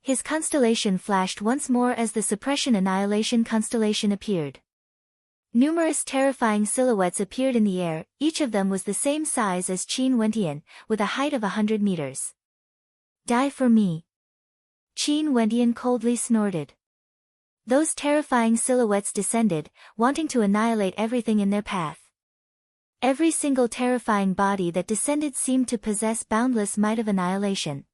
His constellation flashed once more as the Suppression Annihilation constellation appeared. Numerous terrifying silhouettes appeared in the air, each of them was the same size as Qin Wendian, with a height of 100 meters. Die for me. Qin Wendian coldly snorted. Those terrifying silhouettes descended, wanting to annihilate everything in their path. Every single terrifying body that descended seemed to possess boundless might of annihilation.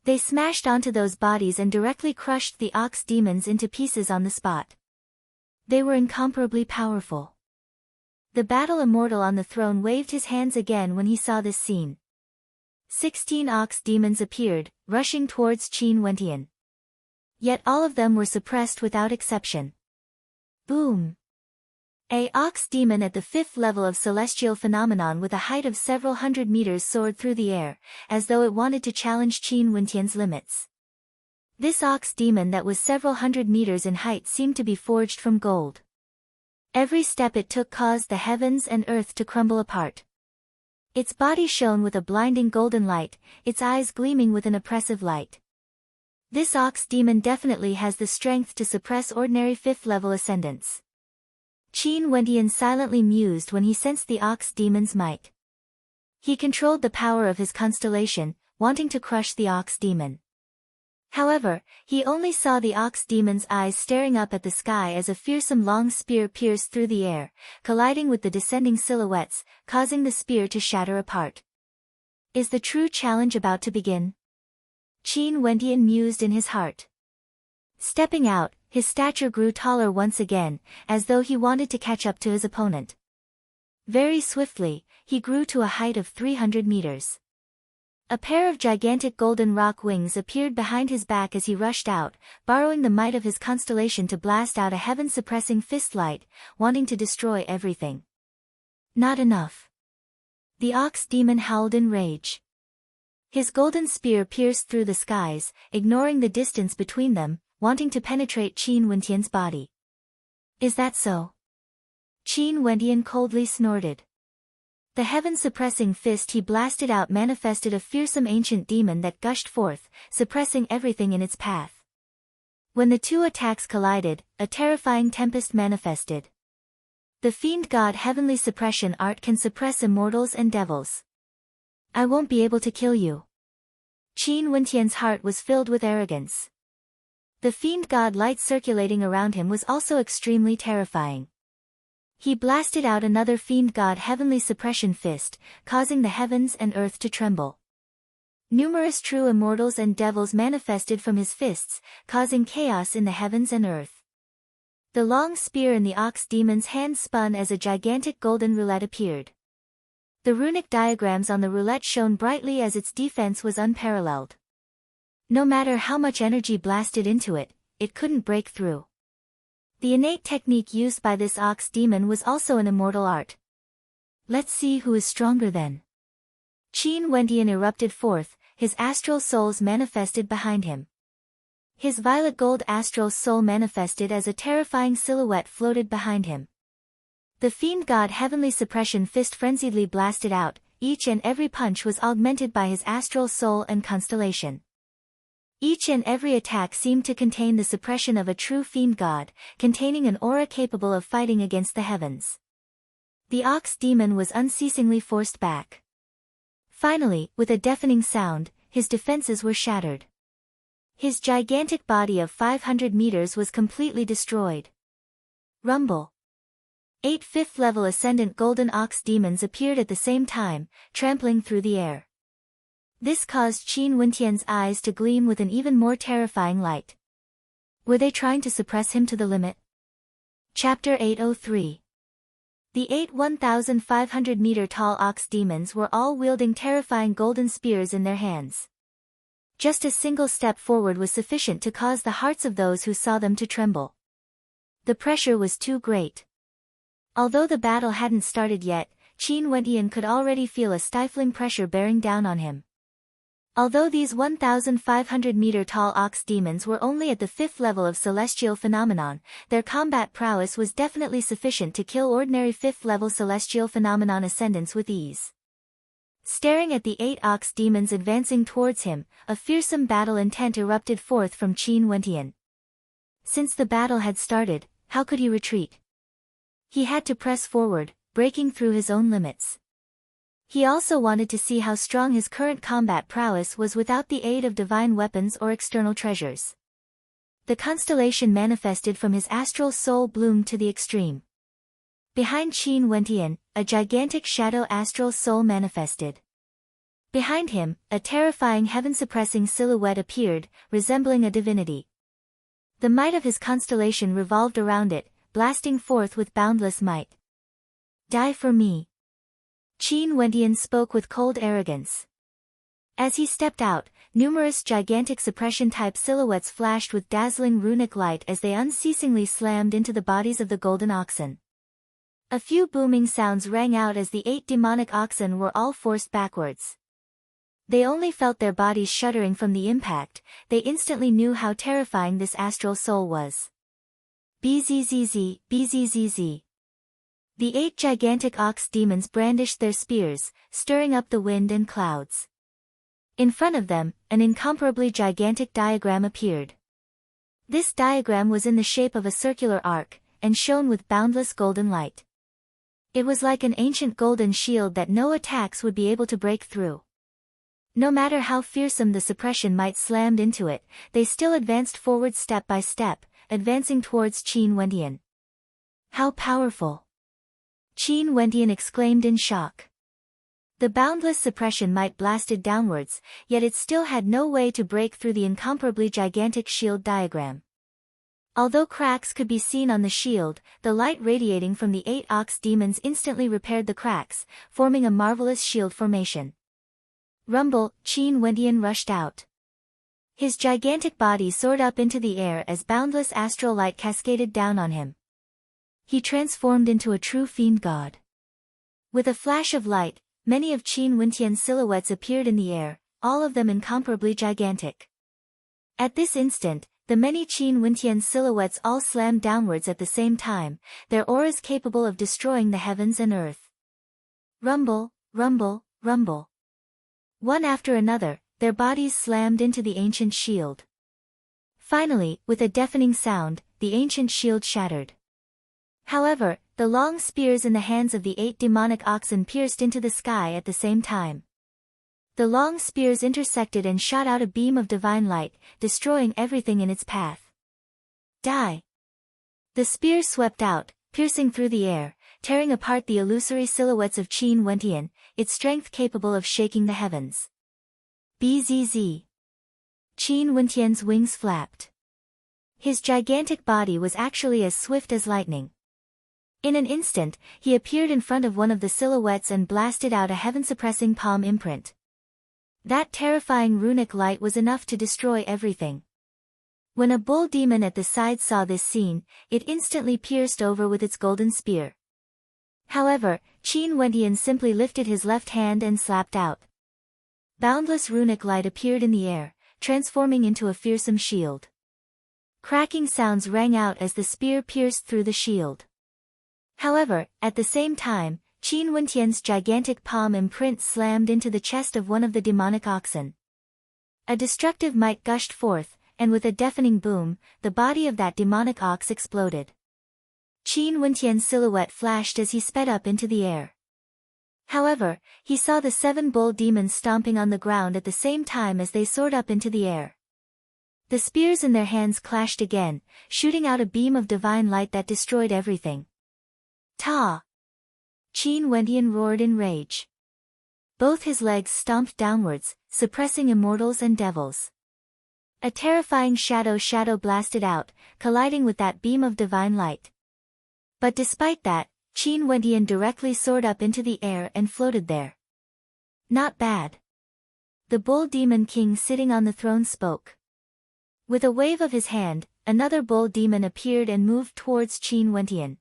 They smashed onto those bodies and directly crushed the ox demons into pieces on the spot. They were incomparably powerful. The battle immortal on the throne waved his hands again when he saw this scene. 16 ox demons appeared, rushing towards Qin Wendian. Yet all of them were suppressed without exception. Boom! A ox demon at the 5th level of celestial phenomenon with a height of several hundred meters soared through the air, as though it wanted to challenge Qin Wendian's limits. This ox demon that was several hundred meters in height seemed to be forged from gold. Every step it took caused the heavens and earth to crumble apart. Its body shone with a blinding golden light, its eyes gleaming with an oppressive light. This ox demon definitely has the strength to suppress ordinary 5th level ascendants. Qin Wendian silently mused when he sensed the ox demon's might. He controlled the power of his constellation, wanting to crush the ox demon. However, he only saw the ox demon's eyes staring up at the sky as a fearsome long spear pierced through the air, colliding with the descending silhouettes, causing the spear to shatter apart. Is the true challenge about to begin? Qin Wendian mused in his heart. Stepping out, his stature grew taller once again, as though he wanted to catch up to his opponent. Very swiftly, he grew to a height of 300 meters. A pair of gigantic golden rock wings appeared behind his back as he rushed out, borrowing the might of his constellation to blast out a heaven-suppressing fist light, wanting to destroy everything. Not enough. The ox demon howled in rage. His golden spear pierced through the skies, ignoring the distance between them, wanting to penetrate Qin Wendian's body. Is that so? Qin Wendian coldly snorted. The heaven-suppressing fist he blasted out manifested a fearsome ancient demon that gushed forth, suppressing everything in its path. When the two attacks collided, a terrifying tempest manifested. The fiend god heavenly suppression art can suppress immortals and devils. I won't be able to kill you. Qin Wendian's heart was filled with arrogance. The fiend god light circulating around him was also extremely terrifying. He blasted out another fiend god heavenly suppression fist, causing the heavens and earth to tremble. Numerous true immortals and devils manifested from his fists, causing chaos in the heavens and earth. The long spear in the ox demon's hand spun as a gigantic golden roulette appeared. The runic diagrams on the roulette shone brightly as its defense was unparalleled. No matter how much energy blasted into it, it couldn't break through. The innate technique used by this ox demon was also an immortal art. Let's see who is stronger then. Qin Wendian erupted forth, his astral souls manifested behind him. His violet gold astral soul manifested as a terrifying silhouette floated behind him. The fiend god heavenly suppression fist frenziedly blasted out, each and every punch was augmented by his astral soul and constellation. Each and every attack seemed to contain the suppression of a true fiend god, containing an aura capable of fighting against the heavens. The ox demon was unceasingly forced back. Finally, with a deafening sound, his defenses were shattered. His gigantic body of 500 meters was completely destroyed. Rumble. 8 5th-level ascendant golden ox demons appeared at the same time, trampling through the air. This caused Qin Wendian's eyes to gleam with an even more terrifying light. Were they trying to suppress him to the limit? Chapter 803. The 8 1,500-meter-tall ox demons were all wielding terrifying golden spears in their hands. Just a single step forward was sufficient to cause the hearts of those who saw them to tremble. The pressure was too great. Although the battle hadn't started yet, Qin Wendian could already feel a stifling pressure bearing down on him. Although these 1,500-meter-tall ox demons were only at the 5th level of celestial phenomenon, their combat prowess was definitely sufficient to kill ordinary 5th-level celestial phenomenon ascendants with ease. Staring at the 8 ox demons advancing towards him, a fearsome battle intent erupted forth from Qin Wentian. Since the battle had started, how could he retreat? He had to press forward, breaking through his own limits. He also wanted to see how strong his current combat prowess was without the aid of divine weapons or external treasures. The constellation manifested from his astral soul bloomed to the extreme. Behind Qin Wentian, a gigantic shadow astral soul manifested. Behind him, a terrifying heaven-suppressing silhouette appeared, resembling a divinity. The might of his constellation revolved around it, blasting forth with boundless might. Die for me. Qin Wentian spoke with cold arrogance. As he stepped out, numerous gigantic suppression-type silhouettes flashed with dazzling runic light as they unceasingly slammed into the bodies of the golden oxen. A few booming sounds rang out as the 8 demonic oxen were all forced backwards. They only felt their bodies shuddering from the impact, they instantly knew how terrifying this astral soul was. Bzzz, bzzz. The 8 gigantic ox demons brandished their spears, stirring up the wind and clouds. In front of them, an incomparably gigantic diagram appeared. This diagram was in the shape of a circular arc, and shone with boundless golden light. It was like an ancient golden shield that no attacks would be able to break through. No matter how fearsome the suppression might slammed into it, they still advanced forward step by step, advancing towards Qin Wentian. How powerful! Qin Wentian exclaimed in shock. The boundless suppression might blasted downwards, yet it still had no way to break through the incomparably gigantic shield diagram. Although cracks could be seen on the shield, the light radiating from the 8 ox demons instantly repaired the cracks, forming a marvelous shield formation. Rumble, Qin Wentian rushed out. His gigantic body soared up into the air as boundless astral light cascaded down on him. He transformed into a true fiend god. With a flash of light, many of Qin Wentian's silhouettes appeared in the air, all of them incomparably gigantic. At this instant, the many Qin Wentian silhouettes all slammed downwards at the same time, their auras capable of destroying the heavens and earth. Rumble, rumble, rumble. One after another, their bodies slammed into the ancient shield. Finally, with a deafening sound, the ancient shield shattered. However, the long spears in the hands of the 8 demonic oxen pierced into the sky at the same time. The long spears intersected and shot out a beam of divine light, destroying everything in its path. Die! The spears swept out, piercing through the air, tearing apart the illusory silhouettes of Qin Wentian, its strength capable of shaking the heavens. Bzz. Qin Wentian's wings flapped. His gigantic body was actually as swift as lightning. In an instant, he appeared in front of one of the silhouettes and blasted out a heaven-suppressing palm imprint. That terrifying runic light was enough to destroy everything. When a bull demon at the side saw this scene, it instantly pierced over with its golden spear. However, Qin Wentian simply lifted his left hand and slapped out. Boundless runic light appeared in the air, transforming into a fearsome shield. Cracking sounds rang out as the spear pierced through the shield. However, at the same time, Qin Wentian's gigantic palm imprint slammed into the chest of one of the demonic oxen. A destructive might gushed forth, and with a deafening boom, the body of that demonic ox exploded. Qin Wentian's silhouette flashed as he sped up into the air. However, he saw the 7 bull demons stomping on the ground at the same time as they soared up into the air. The spears in their hands clashed again, shooting out a beam of divine light that destroyed everything. Ta! Qin Wentian roared in rage. Both his legs stomped downwards, suppressing immortals and devils. A terrifying shadow blasted out, colliding with that beam of divine light. But despite that, Qin Wentian directly soared up into the air and floated there. Not bad. The bull demon king sitting on the throne spoke. With a wave of his hand, another bull demon appeared and moved towards Qin Wentian.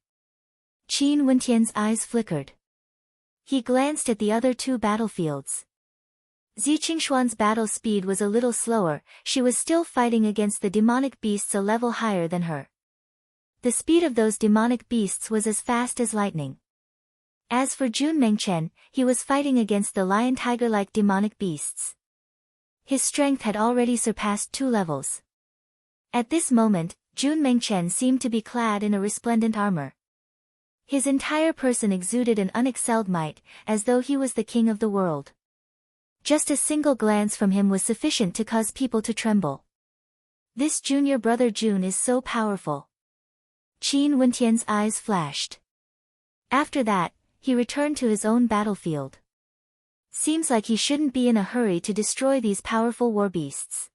Qin Wentian's eyes flickered. He glanced at the other 2 battlefields. Xi Qingshuan's battle speed was a little slower, she was still fighting against the demonic beasts a level higher than her. The speed of those demonic beasts was as fast as lightning. As for Jun Mengchen, he was fighting against the lion-tiger-like demonic beasts. His strength had already surpassed 2 levels. At this moment, Jun Mengchen seemed to be clad in a resplendent armor. His entire person exuded an unexcelled might, as though he was the king of the world. Just a single glance from him was sufficient to cause people to tremble. This junior brother Jun is so powerful. Qin Wentian's eyes flashed. After that, he returned to his own battlefield. Seems like he shouldn't be in a hurry to destroy these powerful war beasts.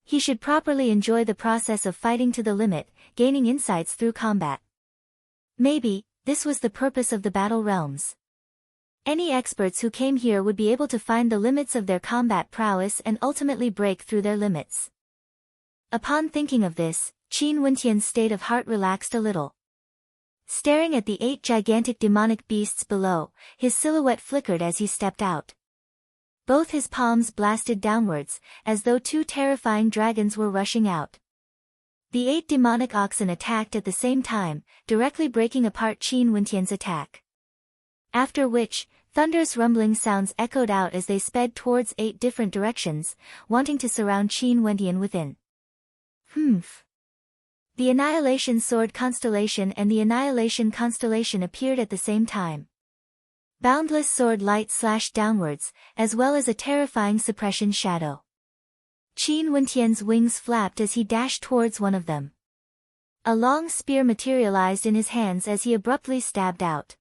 He should properly enjoy the process of fighting to the limit, gaining insights through combat. Maybe, this was the purpose of the battle realms. Any experts who came here would be able to find the limits of their combat prowess and ultimately break through their limits. Upon thinking of this, Qin Wentian's state of heart relaxed a little. Staring at the 8 gigantic demonic beasts below, his silhouette flickered as he stepped out. Both his palms blasted downwards, as though 2 terrifying dragons were rushing out. The 8 demonic oxen attacked at the same time, directly breaking apart Qin Wentian's attack. After which, thunderous rumbling sounds echoed out as they sped towards 8 different directions, wanting to surround Qin Wentian within. Humph. The Annihilation Sword Constellation and the Annihilation Constellation appeared at the same time. Boundless sword light slashed downwards, as well as a terrifying suppression shadow. Qin Wentian's wings flapped as he dashed towards one of them. A long spear materialized in his hands as he abruptly stabbed out.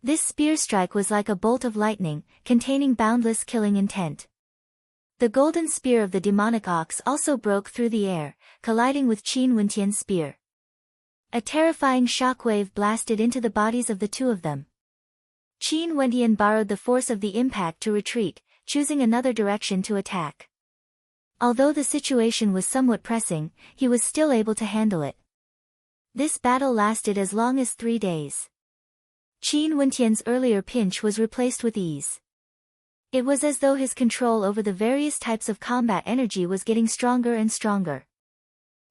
This spear strike was like a bolt of lightning, containing boundless killing intent. The golden spear of the demonic ox also broke through the air, colliding with Qin Wentian's spear. A terrifying shockwave blasted into the bodies of the 2 of them. Qin Wentian borrowed the force of the impact to retreat, choosing another direction to attack. Although the situation was somewhat pressing, he was still able to handle it. This battle lasted as long as 3 days. Qin Wentian's earlier pinch was replaced with ease. It was as though his control over the various types of combat energy was getting stronger and stronger.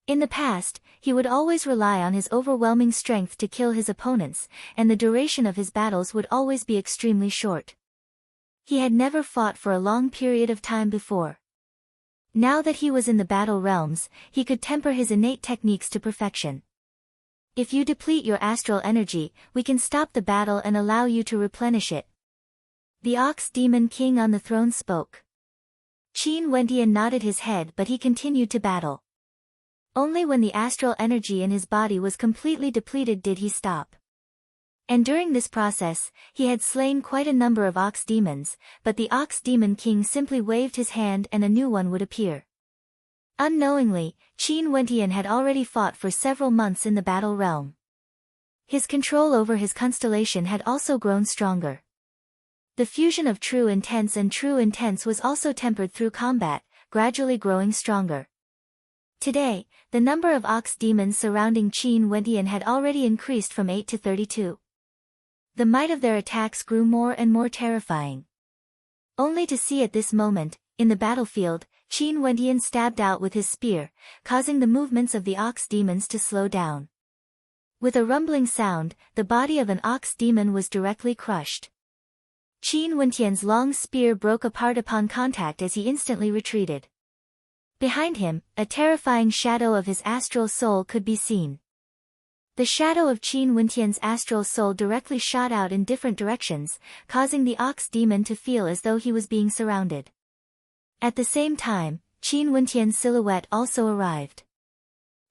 In the past, he would always rely on his overwhelming strength to kill his opponents, and the duration of his battles would always be extremely short. He had never fought for a long period of time before. Now that he was in the battle realms, he could temper his innate techniques to perfection. If you deplete your astral energy, we can stop the battle and allow you to replenish it. The Ox Demon King on the throne spoke. Qin Wentian nodded his head, but he continued to battle. Only when the astral energy in his body was completely depleted did he stop. And during this process, he had slain quite a number of ox demons, but the Ox Demon King simply waved his hand and a new one would appear. Unknowingly, Qin Wentian had already fought for several months in the battle realm. His control over his constellation had also grown stronger. The fusion of true intense and true intense was also tempered through combat, gradually growing stronger. Today, the number of ox demons surrounding Qin Wentian had already increased from 8 to 32. The might of their attacks grew more and more terrifying. Only to see at this moment, in the battlefield, Qin Wentian stabbed out with his spear, causing the movements of the ox demons to slow down. With a rumbling sound, the body of an ox demon was directly crushed. Qin Wentian's long spear broke apart upon contact as he instantly retreated. Behind him, a terrifying shadow of his astral soul could be seen. The shadow of Qin Wentian's astral soul directly shot out in different directions, causing the ox demon to feel as though he was being surrounded. At the same time, Qin Wentian's silhouette also arrived.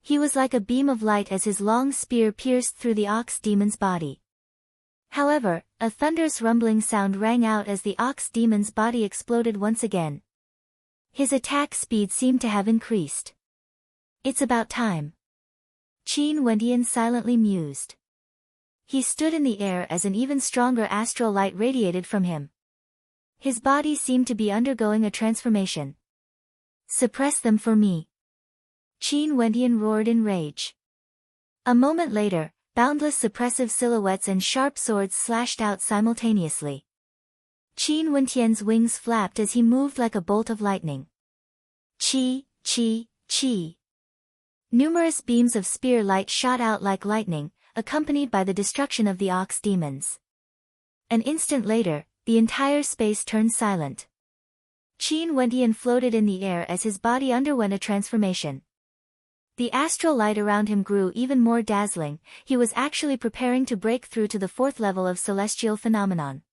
He was like a beam of light as his long spear pierced through the ox demon's body. However, a thunderous rumbling sound rang out as the ox demon's body exploded once again. His attack speed seemed to have increased. It's about time. Qin Wentian silently mused. He stood in the air as an even stronger astral light radiated from him. His body seemed to be undergoing a transformation. Suppress them for me. Qin Wentian roared in rage. A moment later, boundless suppressive silhouettes and sharp swords slashed out simultaneously. Qin Wentian's wings flapped as he moved like a bolt of lightning. Chi, chi, chi. Numerous beams of spear light shot out like lightning, accompanied by the destruction of the ox demons. An instant later, the entire space turned silent. Qin Wentian floated in the air as his body underwent a transformation. The astral light around him grew even more dazzling. He was actually preparing to break through to the 4th level of celestial phenomenon.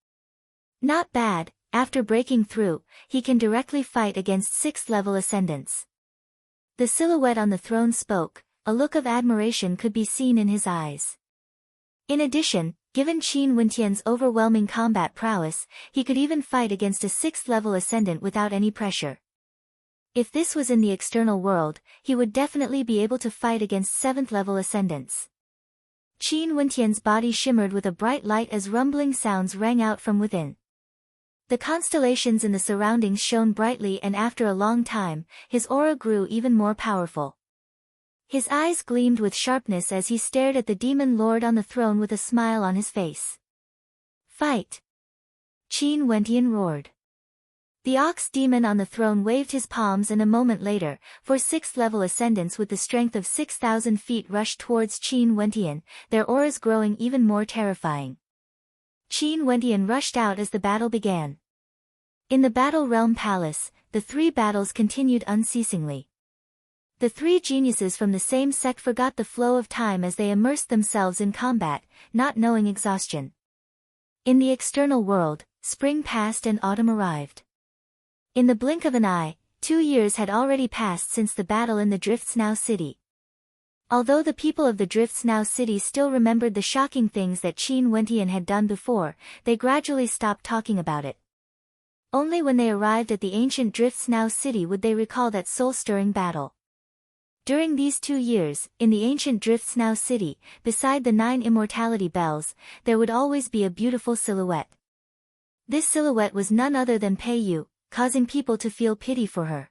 Not bad, after breaking through, he can directly fight against 6th level ascendants. The silhouette on the throne spoke, a look of admiration could be seen in his eyes. In addition, given Qin Wentian's overwhelming combat prowess, he could even fight against a 6th level ascendant without any pressure. If this was in the external world, he would definitely be able to fight against 7th level ascendants. Qin Wentian's body shimmered with a bright light as rumbling sounds rang out from within. The constellations in the surroundings shone brightly, and after a long time, his aura grew even more powerful. His eyes gleamed with sharpness as he stared at the demon lord on the throne with a smile on his face. Fight! Qin Wentian roared. The ox demon on the throne waved his palms, and a moment later, 4 6th level ascendants with the strength of 6,000 feet rushed towards Qin Wentian, their auras growing even more terrifying. Qin Wentian rushed out as the battle began. In the Battle Realm Palace, the 3 battles continued unceasingly. The 3 geniuses from the same sect forgot the flow of time as they immersed themselves in combat, not knowing exhaustion. In the external world, spring passed and autumn arrived. In the blink of an eye, 2 years had already passed since the battle in the Drifts Now City. Although the people of the Drifts Now City still remembered the shocking things that Qin Wentian had done before, they gradually stopped talking about it. Only when they arrived at the ancient Drifts Now City would they recall that soul-stirring battle. During these 2 years, in the ancient Drifts Now City, beside the 9 immortality bells, there would always be a beautiful silhouette. This silhouette was none other than Pei Yu, causing people to feel pity for her.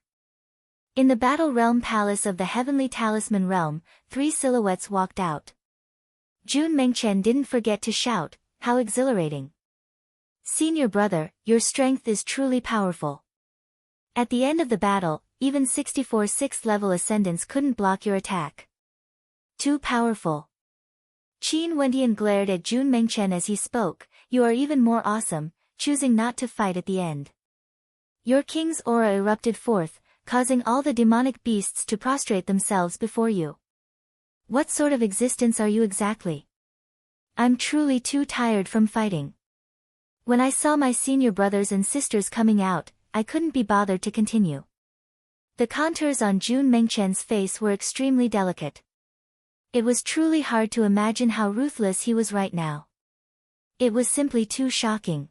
In the Battle Realm Palace of the Heavenly Talisman Realm, 3 silhouettes walked out. Jun Mengchen didn't forget to shout, "How exhilarating! Senior brother, your strength is truly powerful. At the end of the battle, even 64 6th level ascendants couldn't block your attack. Too powerful." Qin Wentian glared at Jun Mengchen as he spoke, "You are even more awesome, choosing not to fight at the end." Your king's aura erupted forth, causing all the demonic beasts to prostrate themselves before you. What sort of existence are you exactly? I'm truly too tired from fighting. When I saw my senior brothers and sisters coming out, I couldn't be bothered to continue. The contours on Jun Mengchen's face were extremely delicate. It was truly hard to imagine how ruthless he was right now. It was simply too shocking.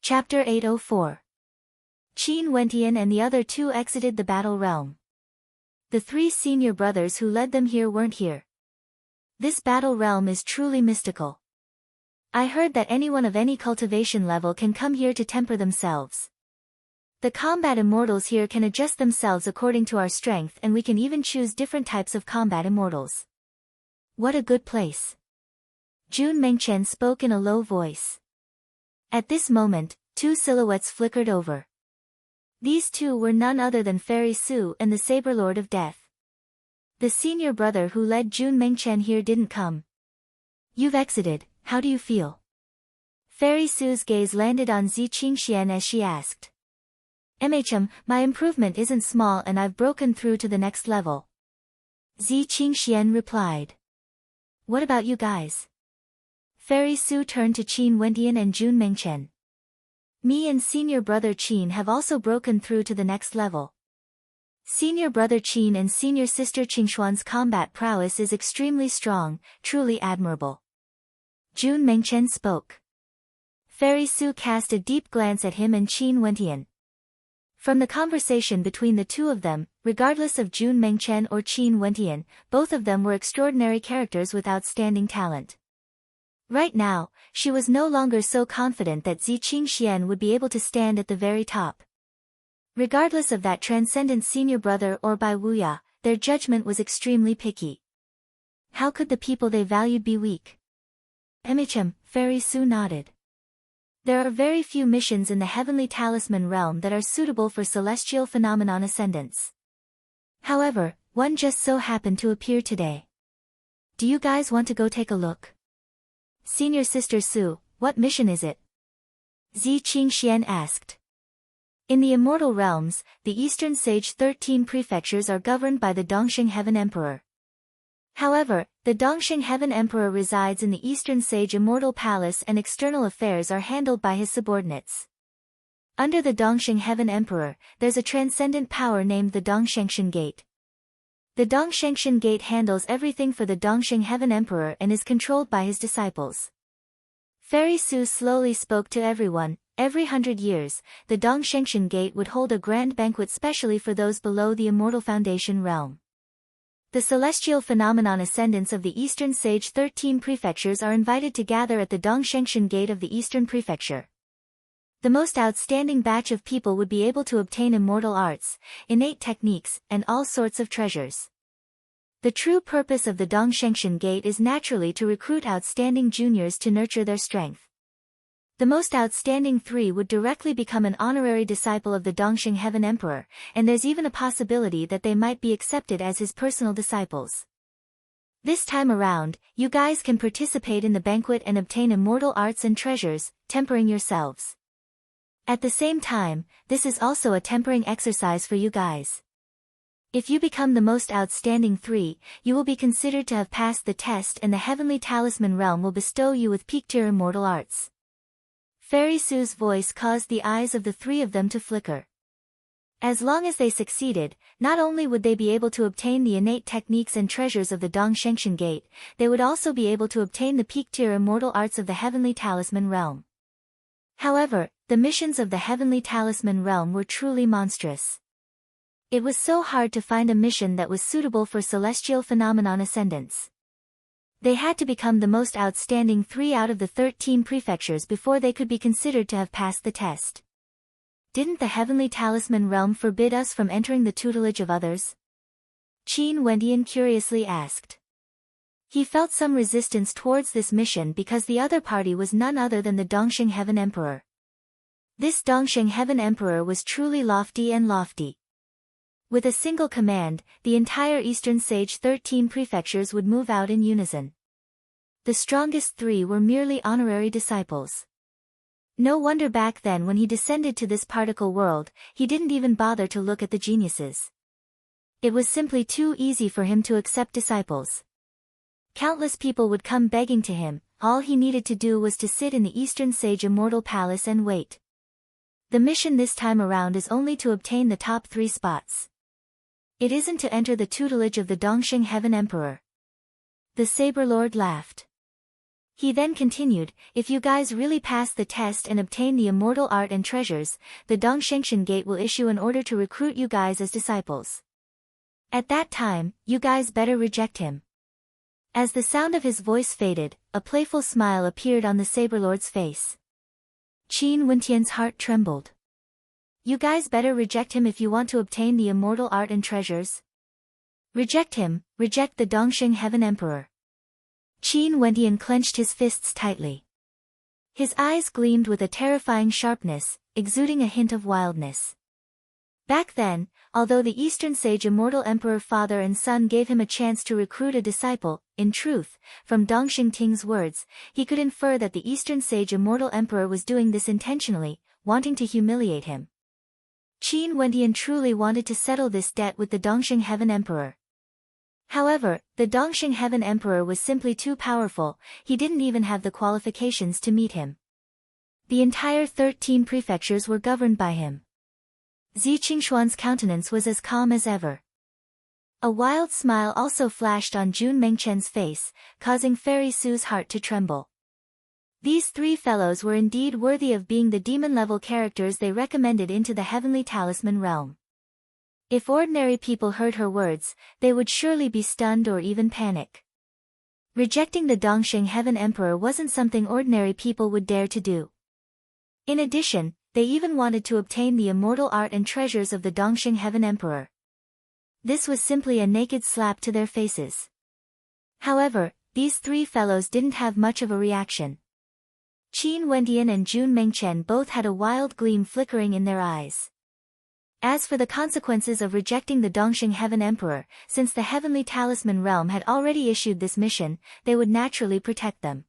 Chapter 804. Qin Wentian and the other 2 exited the battle realm. The 3 senior brothers who led them here weren't here. This battle realm is truly mystical. I heard that anyone of any cultivation level can come here to temper themselves. The combat immortals here can adjust themselves according to our strength, and we can even choose different types of combat immortals. What a good place. Jun Mengchen spoke in a low voice. At this moment, 2 silhouettes flickered over. These 2 were none other than Fairy Su and the Saber Lord of Death. The senior brother who led Jun Mengchen here didn't come. You've exited, how do you feel? Fairy Su's gaze landed on Zi Qingxian as she asked. My improvement isn't small and I've broken through to the next level. Zi Qingxian replied. What about you guys? Fairy Su turned to Qin Wentian and Jun Mengchen. Me and senior brother Qin have also broken through to the next level. Senior brother Qin and senior sister Qingshuan's combat prowess is extremely strong, truly admirable. Jun Mengchen spoke. Fairy Su cast a deep glance at him and Qin Wentian. From the conversation between the 2 of them, regardless of Jun Mengchen or Qin Wentian, both of them were extraordinary characters with outstanding talent. Right now, she was no longer so confident that Zi Qingxian would be able to stand at the very top. Regardless of that transcendent senior brother or Bai Wuya, their judgment was extremely picky. How could the people they valued be weak? Fairy Su nodded. There are very few missions in the Heavenly Talisman realm that are suitable for celestial phenomenon ascendants. However, one just so happened to appear today. Do you guys want to go take a look? Senior Sister Su, what mission is it? Zi Qingxian asked. In the immortal realms, the Eastern Sage 13 prefectures are governed by the Dongxing Heaven Emperor. However, the Dongxing Heaven Emperor resides in the Eastern Sage Immortal Palace and external affairs are handled by his subordinates. Under the Dongxing Heaven Emperor, there's a transcendent power named the Dongshengshan Gate. The Dongshengshan Gate handles everything for the Dongxing Heaven Emperor and is controlled by his disciples. Fairy Su slowly spoke to everyone. Every 100 years, the Dongshengshan Gate would hold a grand banquet specially for those below the Immortal Foundation realm. The celestial phenomenon ascendants of the Eastern Sage 13 prefectures are invited to gather at the Dongshengshan Gate of the Eastern Prefecture. The most outstanding batch of people would be able to obtain immortal arts, innate techniques, and all sorts of treasures. The true purpose of the Dongshengshan Gate is naturally to recruit outstanding juniors to nurture their strength. The most outstanding 3 would directly become an honorary disciple of the Dongxing Heaven Emperor, and there's even a possibility that they might be accepted as his personal disciples. This time around, you guys can participate in the banquet and obtain immortal arts and treasures, tempering yourselves. At the same time, this is also a tempering exercise for you guys. If you become the most outstanding 3, you will be considered to have passed the test and the Heavenly Talisman realm will bestow you with peak-tier immortal arts. Fairy Su's voice caused the eyes of the 3 of them to flicker. As long as they succeeded, not only would they be able to obtain the innate techniques and treasures of the Dongshengshan Gate, they would also be able to obtain the peak-tier immortal arts of the Heavenly Talisman realm. However, the missions of the Heavenly Talisman realm were truly monstrous. It was so hard to find a mission that was suitable for celestial phenomenon ascendants. They had to become the most outstanding 3 out of the 13 prefectures before they could be considered to have passed the test. Didn't the Heavenly Talisman realm forbid us from entering the tutelage of others? Qin Wendian curiously asked. He felt some resistance towards this mission because the other party was none other than the Dongxing Heaven Emperor. This Dongxing Heaven Emperor was truly lofty and lofty. With a single command, the entire Eastern Sage 13 prefectures would move out in unison. The strongest 3 were merely honorary disciples. No wonder back then when he descended to this particle world, he didn't even bother to look at the geniuses. It was simply too easy for him to accept disciples. Countless people would come begging to him, all he needed to do was to sit in the Eastern Sage Immortal Palace and wait. The mission this time around is only to obtain the top 3 spots. It isn't to enter the tutelage of the Dongxing Heaven Emperor. The Saber Lord laughed. He then continued, if you guys really pass the test and obtain the immortal art and treasures, the Dongshengshan Gate will issue an order to recruit you guys as disciples. At that time, you guys better reject him. As the sound of his voice faded, a playful smile appeared on the Saber Lord's face. Qin Wendian's heart trembled. You guys better reject him if you want to obtain the immortal art and treasures. Reject him, reject the Dongxing Heaven Emperor. Qin Wendian clenched his fists tightly. His eyes gleamed with a terrifying sharpness, exuding a hint of wildness. Back then, although the Eastern Sage Immortal Emperor father and son gave him a chance to recruit a disciple, in truth, from Dongxing Ting's words, he could infer that the Eastern Sage Immortal Emperor was doing this intentionally, wanting to humiliate him. Qin Wendian truly wanted to settle this debt with the Dongxing Heaven Emperor. However, the Dongxing Heaven Emperor was simply too powerful, he didn't even have the qualifications to meet him. The entire 13 prefectures were governed by him. Zi Qingshuan's countenance was as calm as ever. A wild smile also flashed on Jun Mengchen's face, causing Fairy Su's heart to tremble. These 3 fellows were indeed worthy of being the demon-level characters they recommended into the Heavenly Talisman realm. If ordinary people heard her words, they would surely be stunned or even panic. Rejecting the Dongxing Heaven Emperor wasn't something ordinary people would dare to do. In addition, they even wanted to obtain the immortal art and treasures of the Dongxing Heaven Emperor. This was simply a naked slap to their faces. However, these 3 fellows didn't have much of a reaction. Qin Wentian and Jun Mengchen both had a wild gleam flickering in their eyes. As for the consequences of rejecting the Dongxing Heaven Emperor, since the Heavenly Talisman Realm had already issued this mission, they would naturally protect them.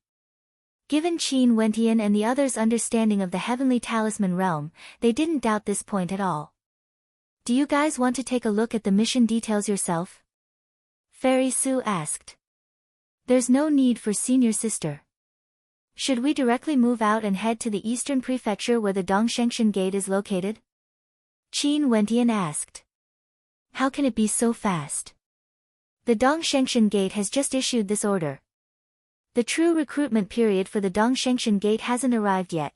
Given Qin Wentian and the others' understanding of the Heavenly Talisman Realm, they didn't doubt this point at all. Do you guys want to take a look at the mission details yourself? Fairy Su asked. There's no need for senior sister. Should we directly move out and head to the eastern prefecture where the Dongshengshan Gate is located? Qin Wentian asked. How can it be so fast? The Dongshengshan Gate has just issued this order. The true recruitment period for the Dongshengshan Gate hasn't arrived yet.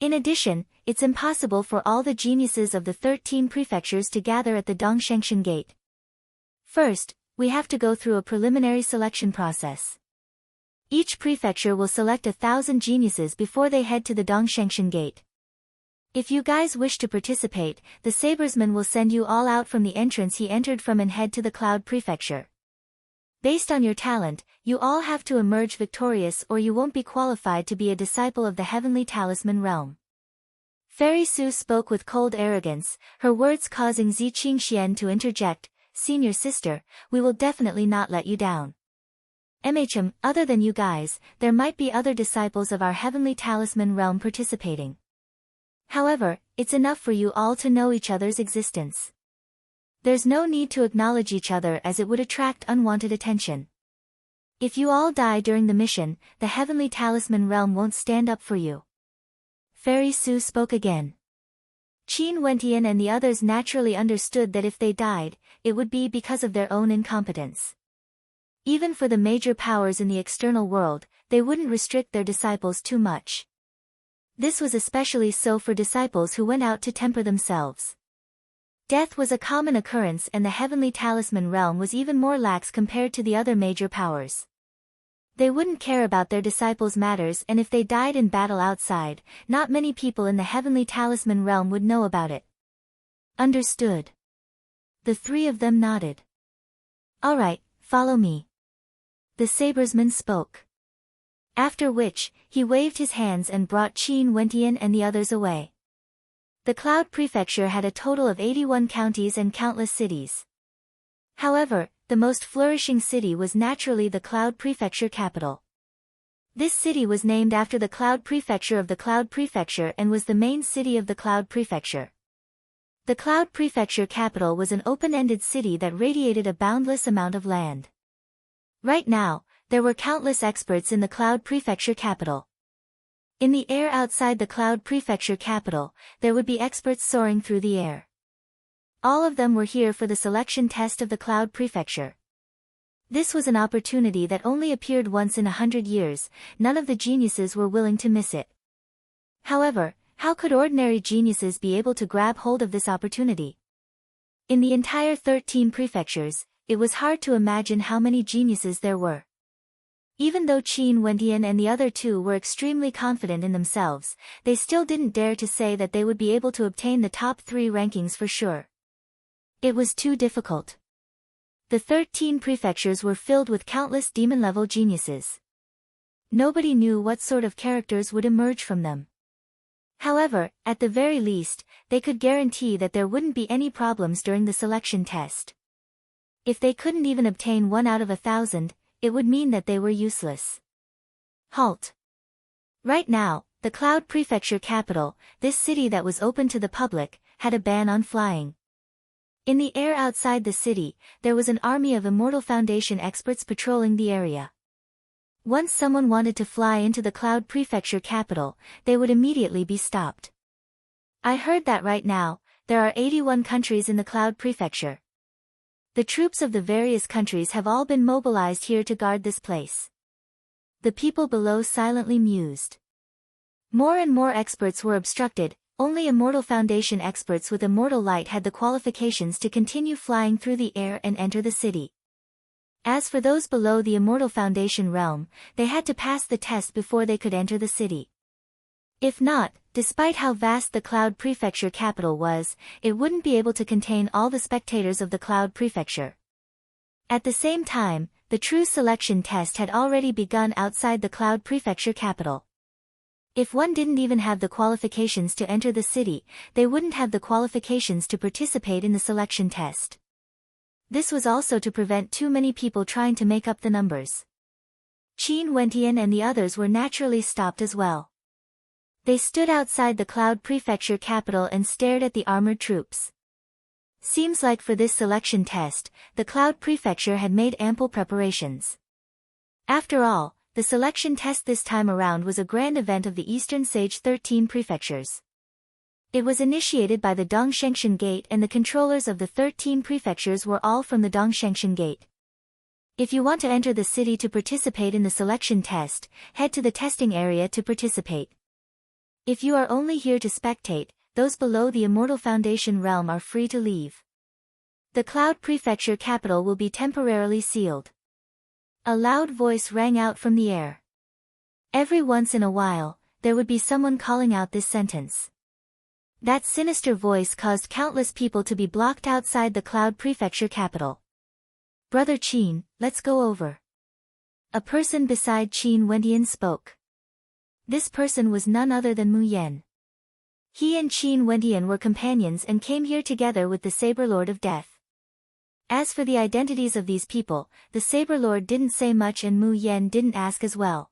In addition, it's impossible for all the geniuses of the 13 prefectures to gather at the Dongshengshan Gate. First, we have to go through a preliminary selection process. Each prefecture will select 1,000 geniuses before they head to the Dongshengshan Gate. If you guys wish to participate, the Sabersman will send you all out from the entrance he entered from and head to the Cloud Prefecture. Based on your talent, you all have to emerge victorious or you won't be qualified to be a disciple of the Heavenly Talisman Realm. Fairy Su spoke with cold arrogance, her words causing Ziqing Xian to interject, Senior sister, we will definitely not let you down. Other than you guys, there might be other disciples of our Heavenly Talisman Realm participating. However, it's enough for you all to know each other's existence. There's no need to acknowledge each other as it would attract unwanted attention. If you all die during the mission, the Heavenly Talisman Realm won't stand up for you. Fairy Su spoke again. Qin Wentian and the others naturally understood that if they died, it would be because of their own incompetence. Even for the major powers in the external world, they wouldn't restrict their disciples too much. This was especially so for disciples who went out to temper themselves. Death was a common occurrence and the Heavenly Talisman Realm was even more lax compared to the other major powers. They wouldn't care about their disciples' matters and if they died in battle outside, not many people in the Heavenly Talisman Realm would know about it. Understood. The three of them nodded. Alright, follow me. The Sabersman spoke. After which, he waved his hands and brought Qin Wentian and the others away. The Cloud Prefecture had a total of 81 counties and countless cities. However, the most flourishing city was naturally the Cloud Prefecture capital. This city was named after the Cloud Prefecture of the Cloud Prefecture and was the main city of the Cloud Prefecture. The Cloud Prefecture capital was an open-ended city that radiated a boundless amount of land. Right now, there were countless experts in the Cloud Prefecture capital. In the air outside the Cloud Prefecture capital, there would be experts soaring through the air. All of them were here for the selection test of the Cloud Prefecture. This was an opportunity that only appeared once in 100 years, none of the geniuses were willing to miss it. However, how could ordinary geniuses be able to grab hold of this opportunity? In the entire 13 prefectures, it was hard to imagine how many geniuses there were. Even though Qin Wentian and the other two were extremely confident in themselves, they still didn't dare to say that they would be able to obtain the top 3 rankings for sure. It was too difficult. The 13 prefectures were filled with countless demon-level geniuses. Nobody knew what sort of characters would emerge from them. However, at the very least, they could guarantee that there wouldn't be any problems during the selection test. If they couldn't even obtain 1 out of 1,000, it would mean that they were useless. Halt. Right now, the Cloud Prefecture capital, this city that was open to the public, had a ban on flying. In the air outside the city, there was an army of Immortal Foundation experts patrolling the area. Once someone wanted to fly into the Cloud Prefecture capital, they would immediately be stopped. I heard that right now, there are 81 countries in the Cloud Prefecture. The troops of the various countries have all been mobilized here to guard this place. The people below silently mused. More and more experts were obstructed, only Immortal Foundation experts with Immortal Light had the qualifications to continue flying through the air and enter the city. As for those below the Immortal Foundation realm, they had to pass the test before they could enter the city. If not, despite how vast the Cloud Prefecture capital was, it wouldn't be able to contain all the spectators of the Cloud Prefecture. At the same time, the true selection test had already begun outside the Cloud Prefecture capital. If one didn't even have the qualifications to enter the city, they wouldn't have the qualifications to participate in the selection test. This was also to prevent too many people trying to make up the numbers. Qin Wentian and the others were naturally stopped as well. They stood outside the Cloud Prefecture capital and stared at the armored troops. Seems like for this selection test, the Cloud Prefecture had made ample preparations. After all, the selection test this time around was a grand event of the Eastern Sage 13 prefectures. It was initiated by the Dongshengshan Gate, and the controllers of the 13 prefectures were all from the Dongshengshan Gate. If you want to enter the city to participate in the selection test, head to the testing area to participate. If you are only here to spectate, those below the Immortal Foundation realm are free to leave. The Cloud Prefecture capital will be temporarily sealed. A loud voice rang out from the air. Every once in a while, there would be someone calling out this sentence. That sinister voice caused countless people to be blocked outside the Cloud Prefecture capital. Brother Qin, let's go over. A person beside Qin Wentian spoke. This person was none other than Mu Yen. He and Qin Wentian were companions and came here together with the Saber Lord of Death. As for the identities of these people, the Saber Lord didn't say much and Mu Yen didn't ask as well.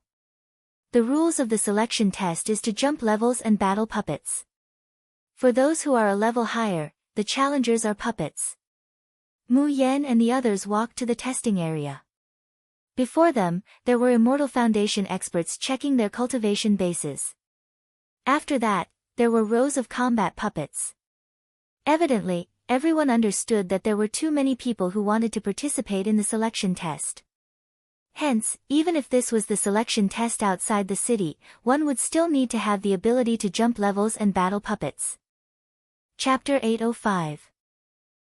The rules of the selection test is to jump levels and battle puppets. For those who are a level higher, the challengers are puppets. Mu Yen and the others walked to the testing area. Before them, there were Immortal Foundation experts checking their cultivation bases. After that, there were rows of combat puppets. Evidently, everyone understood that there were too many people who wanted to participate in the selection test. Hence, even if this was the selection test outside the city, one would still need to have the ability to jump levels and battle puppets. Chapter 805.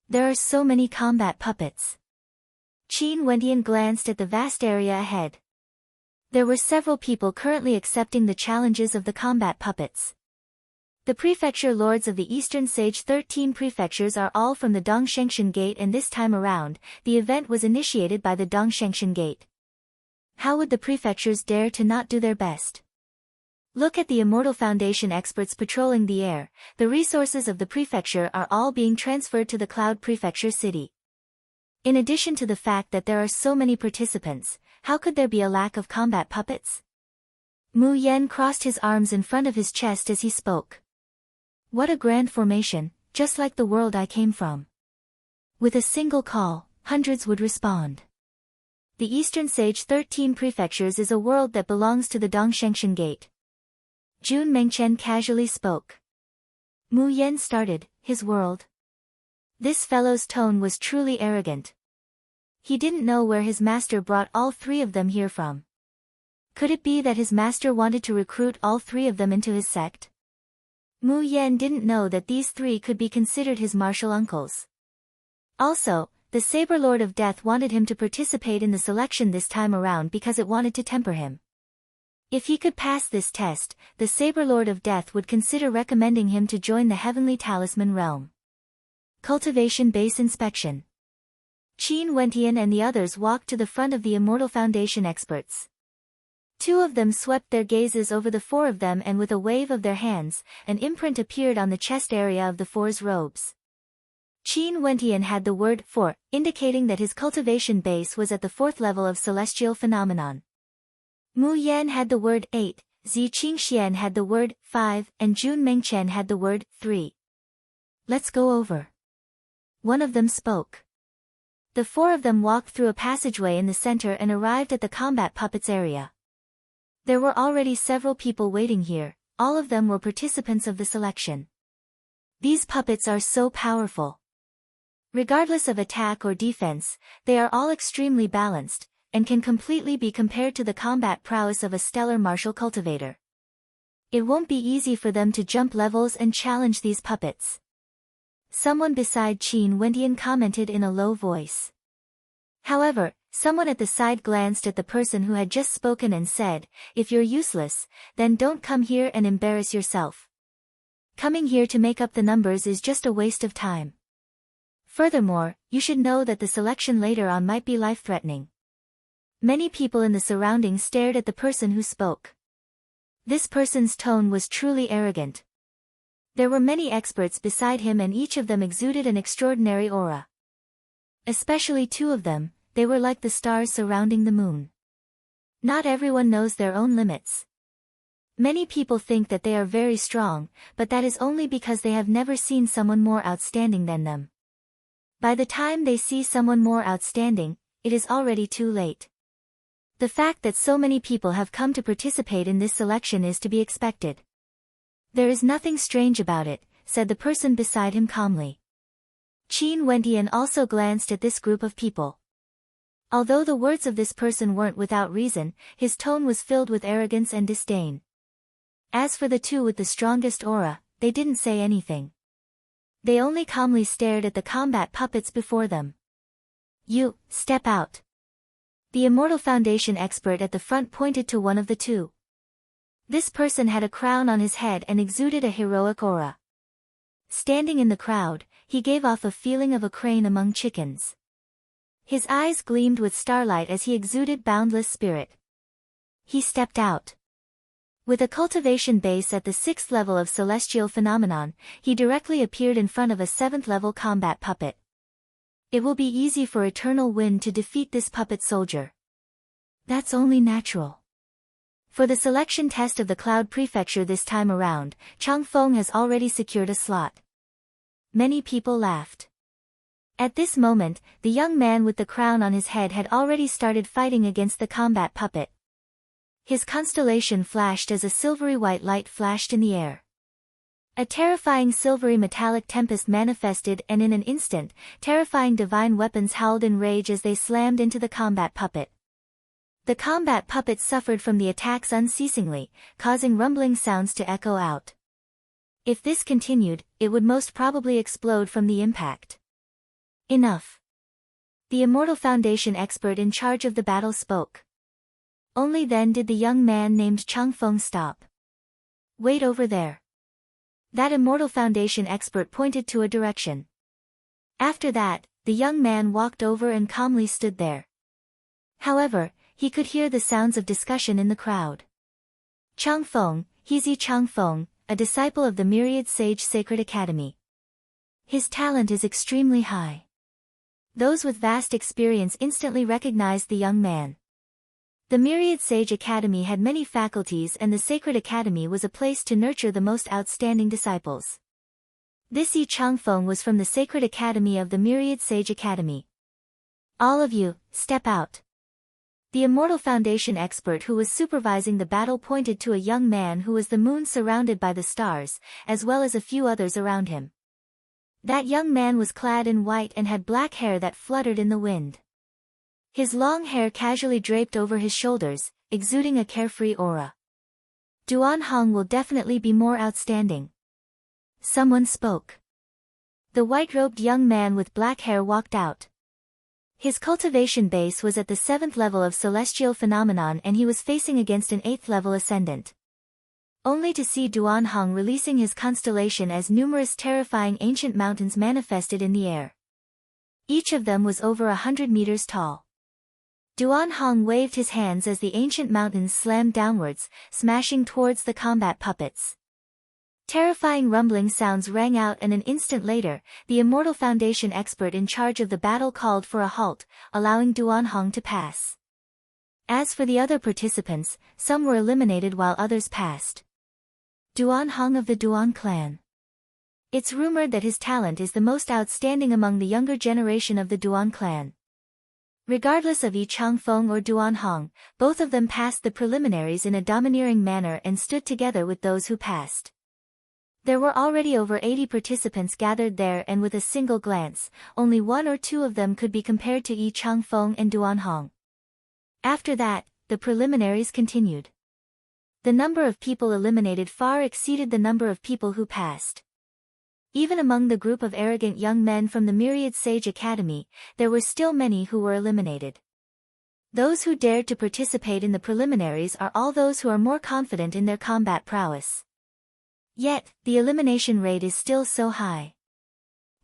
There are so many combat puppets. Qin Wentian glanced at the vast area ahead. There were several people currently accepting the challenges of the combat puppets. The prefecture lords of the Eastern Sage 13 prefectures are all from the Dongshengshan Gate, and this time around, the event was initiated by the Dongshengshan Gate. How would the prefectures dare to not do their best? Look at the Immortal Foundation experts patrolling the air. The resources of the prefecture are all being transferred to the Cloud Prefecture city. In addition to the fact that there are so many participants, how could there be a lack of combat puppets? Mu Yen crossed his arms in front of his chest as he spoke. What a grand formation, just like the world I came from. With a single call, hundreds would respond. The Eastern Sage 13 prefectures is a world that belongs to the Dongshengshan Gate. Jun Mengchen casually spoke. Mu Yen started, his world. This fellow's tone was truly arrogant. He didn't know where his master brought all three of them here from. Could it be that his master wanted to recruit all three of them into his sect? Mu Yen didn't know that these three could be considered his martial uncles. Also, the Saber Lord of Death wanted him to participate in the selection this time around because it wanted to temper him. If he could pass this test, the Saber Lord of Death would consider recommending him to join the Heavenly Talisman realm. Cultivation Base Inspection. Qin Wentian and the others walked to the front of the Immortal Foundation experts. Two of them swept their gazes over the four of them, and with a wave of their hands, an imprint appeared on the chest area of the four's robes. Qin Wentian had the word 4, indicating that his cultivation base was at the 4th level of celestial phenomenon. Mu Yen had the word 8, Zi Qingxian had the word 5, and Jun Mengchen had the word 3. Let's go over. One of them spoke. The four of them walked through a passageway in the center and arrived at the combat puppets area. There were already several people waiting here, all of them were participants of the selection. These puppets are so powerful. Regardless of attack or defense, they are all extremely balanced, and can completely be compared to the combat prowess of a stellar martial cultivator. It won't be easy for them to jump levels and challenge these puppets. Someone beside Qin Wentian commented in a low voice. However, someone at the side glanced at the person who had just spoken and said, "If you're useless, then don't come here and embarrass yourself. Coming here to make up the numbers is just a waste of time. Furthermore, you should know that the selection later on might be life-threatening." Many people in the surroundings stared at the person who spoke. This person's tone was truly arrogant. There were many experts beside him and each of them exuded an extraordinary aura. Especially two of them, they were like the stars surrounding the moon. Not everyone knows their own limits. Many people think that they are very strong, but that is only because they have never seen someone more outstanding than them. By the time they see someone more outstanding, it is already too late. The fact that so many people have come to participate in this selection is to be expected. There is nothing strange about it, said the person beside him calmly. Qin Wentian also glanced at this group of people. Although the words of this person weren't without reason, his tone was filled with arrogance and disdain. As for the two with the strongest aura, they didn't say anything. They only calmly stared at the combat puppets before them. You, step out. The Immortal Foundation expert at the front pointed to one of the two. This person had a crown on his head and exuded a heroic aura. Standing in the crowd, he gave off a feeling of a crane among chickens. His eyes gleamed with starlight as he exuded boundless spirit. He stepped out. With a cultivation base at the 6th level of celestial phenomenon, he directly appeared in front of a 7th level combat puppet. It will be easy for Eternal Wind to defeat this puppet soldier. That's only natural. For the selection test of the Cloud Prefecture this time around, Chang Feng has already secured a slot. Many people laughed. At this moment, the young man with the crown on his head had already started fighting against the combat puppet. His constellation flashed as a silvery white light flashed in the air. A terrifying silvery metallic tempest manifested and in an instant, terrifying divine weapons howled in rage as they slammed into the combat puppet. The combat puppet suffered from the attacks unceasingly, causing rumbling sounds to echo out. If this continued, it would most probably explode from the impact. Enough. The Immortal Foundation expert in charge of the battle spoke. Only then did the young man named Chang Feng stop. Wait over there. That Immortal Foundation expert pointed to a direction. After that, the young man walked over and calmly stood there. However, he could hear the sounds of discussion in the crowd. Chang Feng, he's Chang Feng, a disciple of the Myriad Sage Sacred Academy. His talent is extremely high. Those with vast experience instantly recognized the young man. The Myriad Sage Academy had many faculties and the Sacred Academy was a place to nurture the most outstanding disciples. This Yi Chang Feng was from the Sacred Academy of the Myriad Sage Academy. All of you, step out. The Immortal Foundation expert who was supervising the battle pointed to a young man who was the moon surrounded by the stars, as well as a few others around him. That young man was clad in white and had black hair that fluttered in the wind. His long hair casually draped over his shoulders, exuding a carefree aura. Duan Hong will definitely be more outstanding. Someone spoke. The white-robed young man with black hair walked out. His cultivation base was at the 7th level of celestial phenomenon and he was facing against an 8th level ascendant. Only to see Duan Hong releasing his constellation as numerous terrifying ancient mountains manifested in the air. Each of them was over 100 meters tall. Duan Hong waved his hands as the ancient mountains slammed downwards, smashing towards the combat puppets. Terrifying rumbling sounds rang out and an instant later, the Immortal Foundation expert in charge of the battle called for a halt, allowing Duan Hong to pass. As for the other participants, some were eliminated while others passed. Duan Hong of the Duan clan. It's rumored that his talent is the most outstanding among the younger generation of the Duan clan. Regardless of Yi Chang Feng or Duan Hong, both of them passed the preliminaries in a domineering manner and stood together with those who passed. There were already over 80 participants gathered there and with a single glance, only one or two of them could be compared to Yi Chang Feng and Duan Hong. After that, the preliminaries continued. The number of people eliminated far exceeded the number of people who passed. Even among the group of arrogant young men from the Myriad Sage Academy, there were still many who were eliminated. Those who dared to participate in the preliminaries are all those who are more confident in their combat prowess. Yet, the elimination rate is still so high.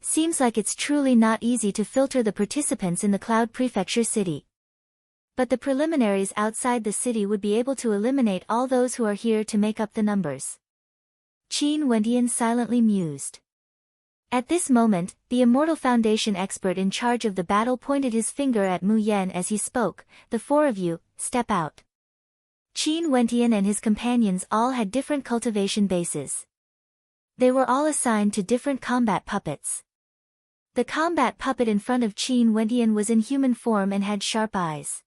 Seems like it's truly not easy to filter the participants in the Cloud Prefecture City. But the preliminaries outside the city would be able to eliminate all those who are here to make up the numbers. Qin Wentian silently mused. At this moment, the Immortal Foundation expert in charge of the battle pointed his finger at Mu Yan as he spoke. "The four of you, step out." Qin Wentian and his companions all had different cultivation bases. They were all assigned to different combat puppets. The combat puppet in front of Qin Wentian was in human form and had sharp eyes.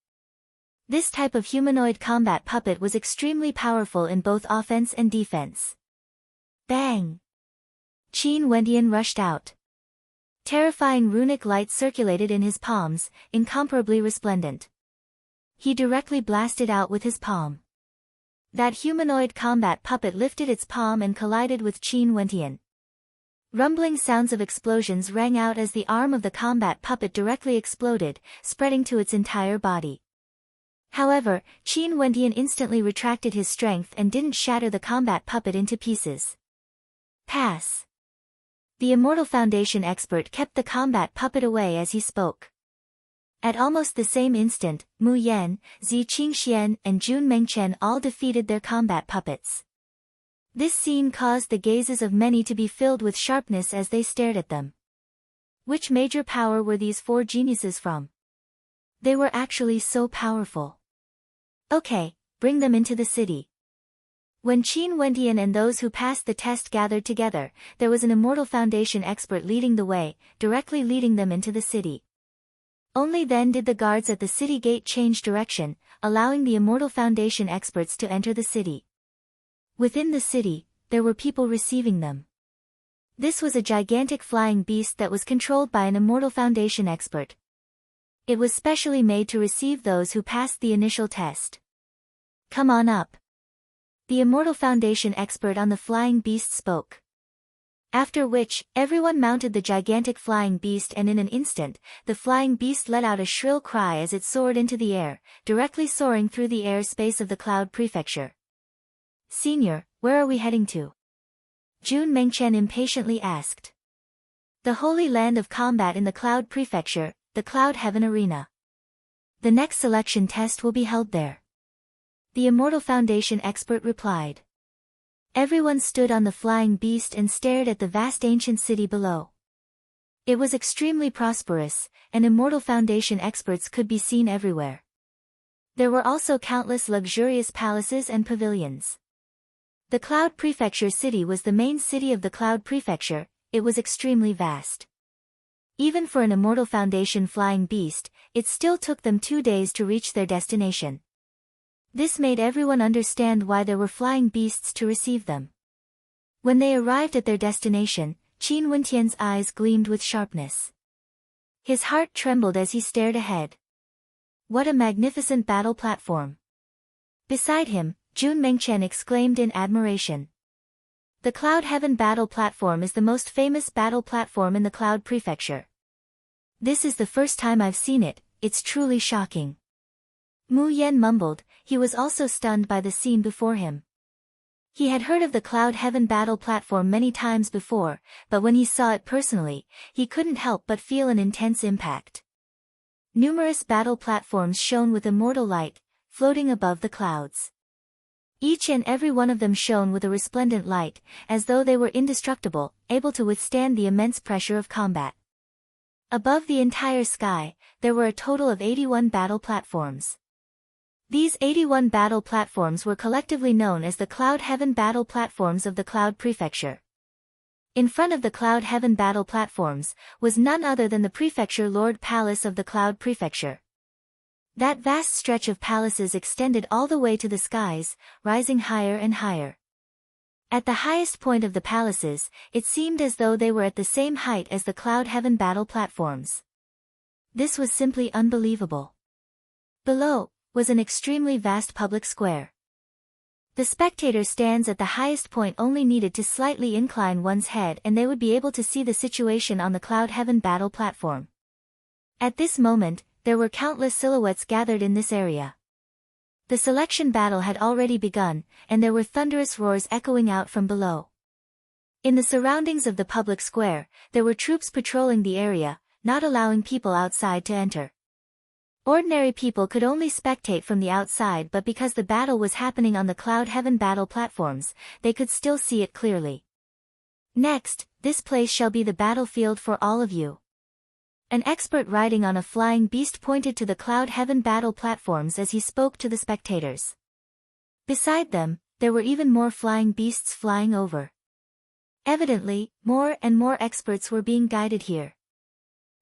This type of humanoid combat puppet was extremely powerful in both offense and defense. Bang! Qin Wentian rushed out. Terrifying runic light circulated in his palms, incomparably resplendent. He directly blasted out with his palm. That humanoid combat puppet lifted its palm and collided with Qin Wentian. Rumbling sounds of explosions rang out as the arm of the combat puppet directly exploded, spreading to its entire body. However, Qin Wentian instantly retracted his strength and didn't shatter the combat puppet into pieces. Pass. The Immortal Foundation expert kept the combat puppet away as he spoke. At almost the same instant, Mu Yan, Zi Qingxian and Jun Mengchen all defeated their combat puppets. This scene caused the gazes of many to be filled with sharpness as they stared at them. Which major power were these four geniuses from? They were actually so powerful. Okay, bring them into the city. When Qin Wentian and those who passed the test gathered together, there was an Immortal Foundation expert leading the way, directly leading them into the city. Only then did the guards at the city gate change direction, allowing the Immortal Foundation experts to enter the city. Within the city, there were people receiving them. This was a gigantic flying beast that was controlled by an Immortal Foundation expert. It was specially made to receive those who passed the initial test. Come on up. The Immortal Foundation expert on the flying beast spoke. After which, everyone mounted the gigantic flying beast and in an instant, the flying beast let out a shrill cry as it soared into the air, directly soaring through the air space of the Cloud Prefecture. Senior, where are we heading to? Jun Mengchen impatiently asked. The Holy Land of Combat in the Cloud Prefecture, the Cloud Heaven Arena. The next selection test will be held there. The Immortal Foundation expert replied. Everyone stood on the flying beast and stared at the vast ancient city below. It was extremely prosperous, and Immortal Foundation experts could be seen everywhere. There were also countless luxurious palaces and pavilions. The Cloud Prefecture city was the main city of the Cloud Prefecture. It was extremely vast. Even for an Immortal Foundation flying beast, it still took them 2 days to reach their destination. This made everyone understand why there were flying beasts to receive them. When they arrived at their destination, Qin Wentian's eyes gleamed with sharpness. His heart trembled as he stared ahead. What a magnificent battle platform! Beside him, Jun Mengchen exclaimed in admiration. The Cloud Heaven battle platform is the most famous battle platform in the Cloud Prefecture. This is the first time I've seen it, it's truly shocking. Mu Yan mumbled. He was also stunned by the scene before him. He had heard of the Cloud Heaven battle platform many times before, but when he saw it personally, he couldn't help but feel an intense impact. Numerous battle platforms shone with immortal light, floating above the clouds. Each and every one of them shone with a resplendent light, as though they were indestructible, able to withstand the immense pressure of combat. Above the entire sky, there were a total of 81 battle platforms. These 81 battle platforms were collectively known as the Cloud Heaven battle platforms of the Cloud Prefecture. In front of the Cloud Heaven battle platforms, was none other than the Prefecture Lord Palace of the Cloud Prefecture. That vast stretch of palaces extended all the way to the skies, rising higher and higher. At the highest point of the palaces, it seemed as though they were at the same height as the Cloud Heaven battle platforms. This was simply unbelievable. Below was an extremely vast public square. The spectator stands at the highest point only needed to slightly incline one's head and they would be able to see the situation on the Cloud Heaven battle platform. At this moment, there were countless silhouettes gathered in this area. The selection battle had already begun, and there were thunderous roars echoing out from below. In the surroundings of the public square, there were troops patrolling the area, not allowing people outside to enter. Ordinary people could only spectate from the outside, but because the battle was happening on the Cloud Heaven battle platforms, they could still see it clearly. Next, this place shall be the battlefield for all of you. An expert riding on a flying beast pointed to the Cloud Heaven battle platforms as he spoke to the spectators. Beside them, there were even more flying beasts flying over. Evidently, more and more experts were being guided here.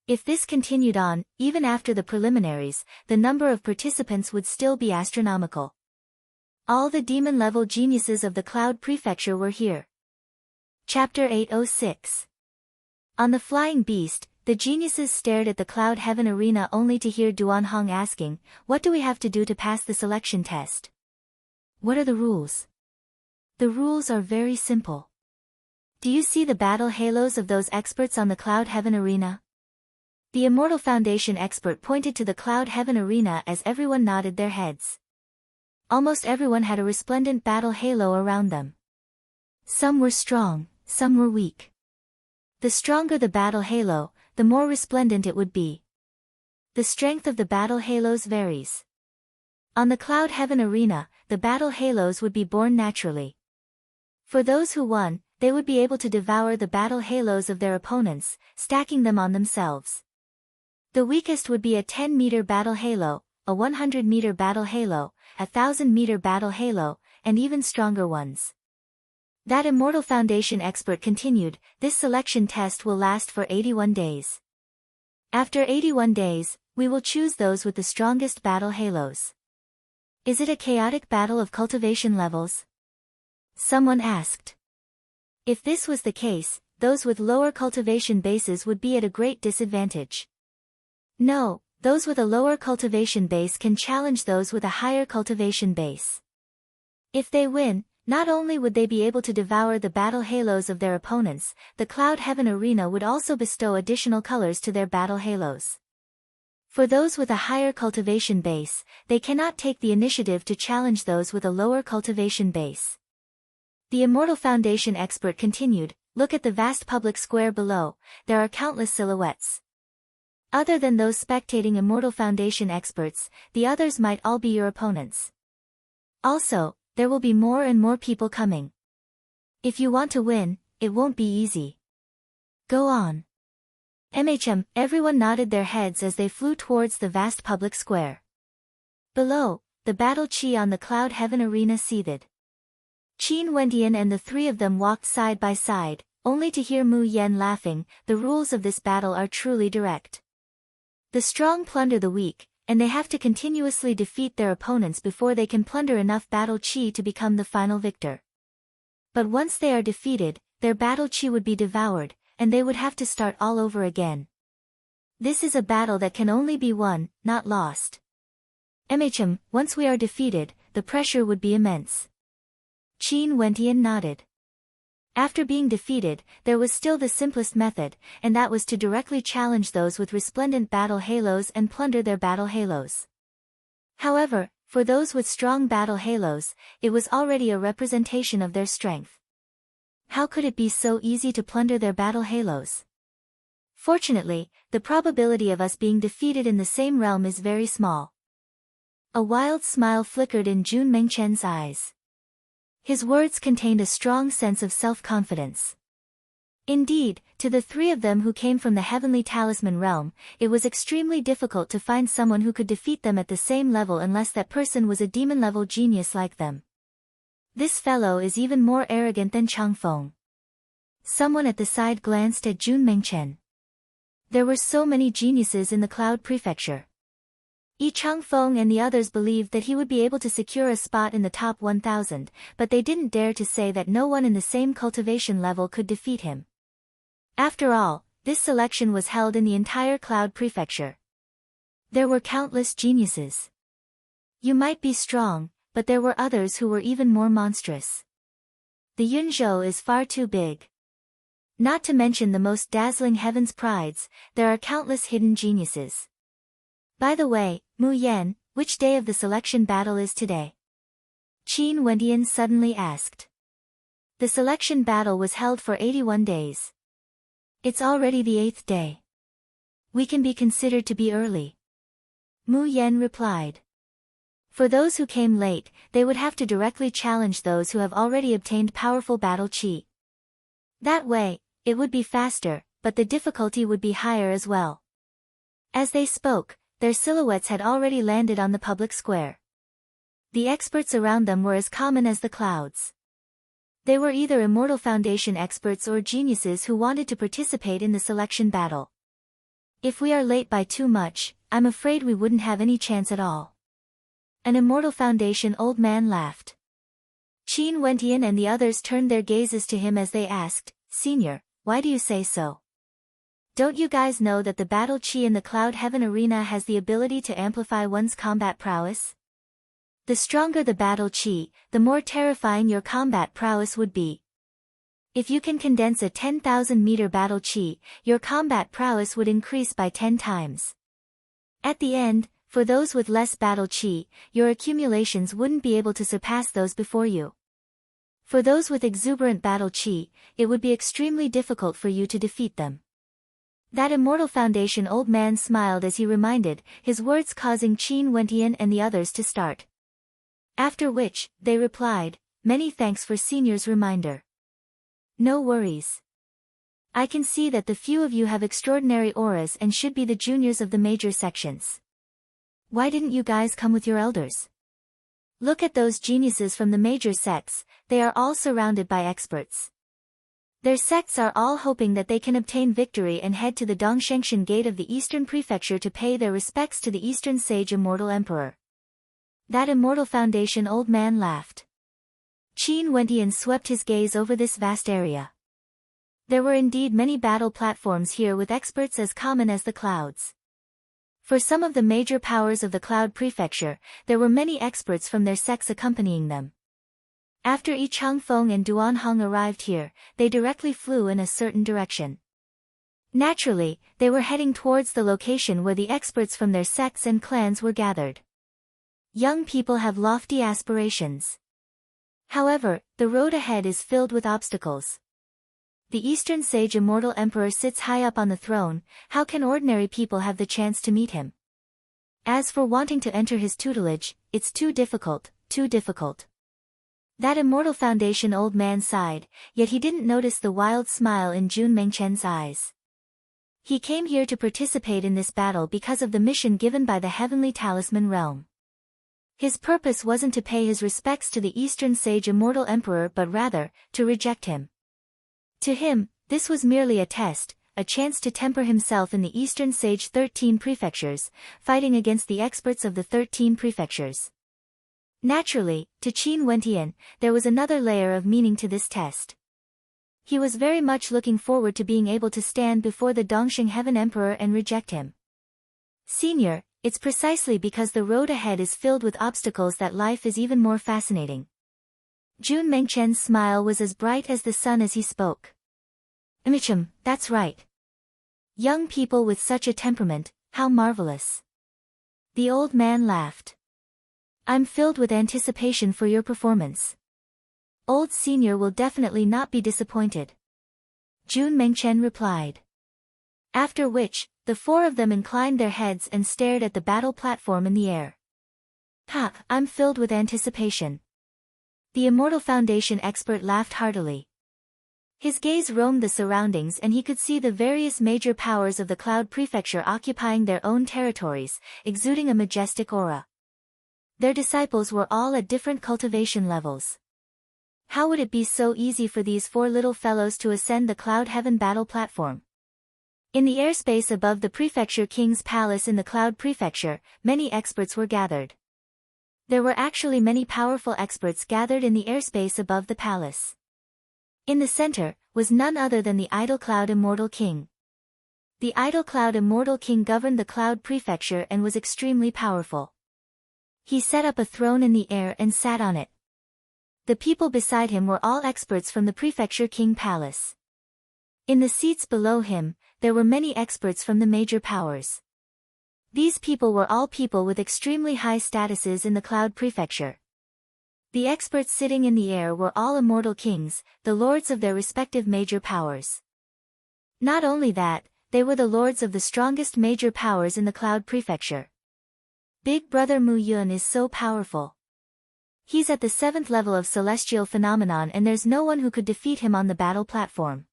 If this continued on, even after the preliminaries, the number of participants would still be astronomical. All the demon-level geniuses of the Cloud Prefecture were here. Chapter 806. On the flying beast, the geniuses stared at the Cloud Heaven arena only to hear Duanhong asking, "What do we have to do to pass the selection test? What are the rules?" The rules are very simple. Do you see the battle halos of those experts on the Cloud Heaven arena? The Immortal Foundation expert pointed to the Cloud Heaven arena as everyone nodded their heads. Almost everyone had a resplendent battle halo around them. Some were strong, some were weak. The stronger the battle halo, the more resplendent it would be. The strength of the battle halos varies. On the Cloud Heaven arena, the battle halos would be born naturally. For those who won, they would be able to devour the battle halos of their opponents, stacking them on themselves. The weakest would be a 10-meter battle halo, a 100-meter battle halo, a 1,000-meter battle halo, and even stronger ones. That Immortal Foundation expert continued, "This selection test will last for 81 days. After 81 days, we will choose those with the strongest battle halos." Is it a chaotic battle of cultivation levels? Someone asked. If this was the case, those with lower cultivation bases would be at a great disadvantage. No, those with a lower cultivation base can challenge those with a higher cultivation base. If they win, not only would they be able to devour the battle halos of their opponents, the Cloud Heaven arena would also bestow additional colors to their battle halos. For those with a higher cultivation base, they cannot take the initiative to challenge those with a lower cultivation base. The Immortal Foundation expert continued, "Look at the vast public square below, there are countless silhouettes. Other than those spectating Immortal Foundation experts, the others might all be your opponents. Also, there will be more and more people coming. If you want to win, it won't be easy. Go on." Everyone nodded their heads as they flew towards the vast public square. Below, the battle chi on the Cloud Heaven arena seethed. Qin Wendian and the three of them walked side by side, only to hear Mu Yen laughing. "The rules of this battle are truly direct. The strong plunder the weak, and they have to continuously defeat their opponents before they can plunder enough battle chi to become the final victor. But once they are defeated, their battle chi would be devoured, and they would have to start all over again. This is a battle that can only be won, not lost. Once we are defeated, the pressure would be immense." Qin Wendian nodded. After being defeated, there was still the simplest method, and that was to directly challenge those with resplendent battle halos and plunder their battle halos. However, for those with strong battle halos, it was already a representation of their strength. How could it be so easy to plunder their battle halos? Fortunately, the probability of us being defeated in the same realm is very small. A wild smile flickered in Jun Mengchen's eyes. His words contained a strong sense of self-confidence. Indeed, to the three of them who came from the Heavenly Talisman realm, it was extremely difficult to find someone who could defeat them at the same level unless that person was a demon-level genius like them. This fellow is even more arrogant than Changfeng. Someone at the side glanced at Jun Mengchen. There were so many geniuses in the Cloud Prefecture. Yi Changfeng and the others believed that he would be able to secure a spot in the top 1,000, but they didn't dare to say that no one in the same cultivation level could defeat him. After all, this selection was held in the entire Cloud Prefecture. There were countless geniuses. You might be strong, but there were others who were even more monstrous. The Yunzhou is far too big. Not to mention the most dazzling heaven's prides, there are countless hidden geniuses. By the way, Mu Yen, which day of the selection battle is today? Qin Wendian suddenly asked. The selection battle was held for 81 days. It's already the 8th day. We can be considered to be early. Mu Yen replied. For those who came late, they would have to directly challenge those who have already obtained powerful battle chi. That way, it would be faster, but the difficulty would be higher as well. As they spoke, their silhouettes had already landed on the public square. The experts around them were as common as the clouds. They were either Immortal Foundation experts or geniuses who wanted to participate in the selection battle. If we are late by too much, I'm afraid we wouldn't have any chance at all. An Immortal Foundation old man laughed. Qin Wentian and the others turned their gazes to him as they asked, Senior, why do you say so? Don't you guys know that the battle chi in the Cloud Heaven arena has the ability to amplify one's combat prowess? The stronger the battle chi, the more terrifying your combat prowess would be. If you can condense a 10,000-meter battle chi, your combat prowess would increase by 10 times. At the end, for those with less battle chi, your accumulations wouldn't be able to surpass those before you. For those with exuberant battle chi, it would be extremely difficult for you to defeat them. That Immortal Foundation old man smiled as he reminded, his words causing Qin Wentian and the others to start. After which, they replied, Many thanks for Senior's reminder. No worries. I can see that the few of you have extraordinary auras and should be the juniors of the major sections. Why didn't you guys come with your elders? Look at those geniuses from the major sects, they are all surrounded by experts. Their sects are all hoping that they can obtain victory and head to the Dongshengshan Gate of the Eastern Prefecture to pay their respects to the Eastern Sage Immortal Emperor. That Immortal Foundation old man laughed. Qin Wentian swept his gaze over this vast area. There were indeed many battle platforms here with experts as common as the clouds. For some of the major powers of the Cloud Prefecture, there were many experts from their sects accompanying them. After Yi Changfeng and Duan Hong arrived here, they directly flew in a certain direction. Naturally, they were heading towards the location where the experts from their sects and clans were gathered. Young people have lofty aspirations. However, the road ahead is filled with obstacles. The Eastern Sage Immortal Emperor sits high up on the throne, how can ordinary people have the chance to meet him? As for wanting to enter his tutelage, it's too difficult, too difficult. That Immortal Foundation old man sighed, yet he didn't notice the wild smile in Jun Mengchen's eyes. He came here to participate in this battle because of the mission given by the Heavenly Talisman Realm. His purpose wasn't to pay his respects to the Eastern Sage Immortal Emperor but rather, to reject him. To him, this was merely a test, a chance to temper himself in the Eastern Sage 13 prefectures, fighting against the experts of the 13 prefectures. Naturally, to Qin Wentian, there was another layer of meaning to this test. He was very much looking forward to being able to stand before the Dongxing Heaven Emperor and reject him. Senior, it's precisely because the road ahead is filled with obstacles that life is even more fascinating. Jun Mengchen's smile was as bright as the sun as he spoke. That's right. Young people with such a temperament, how marvelous. The old man laughed. I'm filled with anticipation for your performance. Old Senior will definitely not be disappointed. Jun Mengchen replied. After which, the four of them inclined their heads and stared at the battle platform in the air. I'm filled with anticipation. The Immortal Foundation expert laughed heartily. His gaze roamed the surroundings and he could see the various major powers of the Cloud Prefecture occupying their own territories, exuding a majestic aura. Their disciples were all at different cultivation levels. How would it be so easy for these four little fellows to ascend the Cloud Heaven battle platform? In the airspace above the Prefecture King's Palace in the Cloud Prefecture, many experts were gathered. There were actually many powerful experts gathered in the airspace above the palace. In the center, was none other than the Idle Cloud Immortal King. The Idle Cloud Immortal King governed the Cloud Prefecture and was extremely powerful. He set up a throne in the air and sat on it. The people beside him were all experts from the Prefecture King Palace. In the seats below him, there were many experts from the major powers. These people were all people with extremely high statuses in the Cloud Prefecture. The experts sitting in the air were all immortal kings, the lords of their respective major powers. Not only that, they were the lords of the strongest major powers in the Cloud Prefecture. Big Brother Mu Yun is so powerful. He's at the 7th level of celestial phenomenon and there's no one who could defeat him on the battle platform.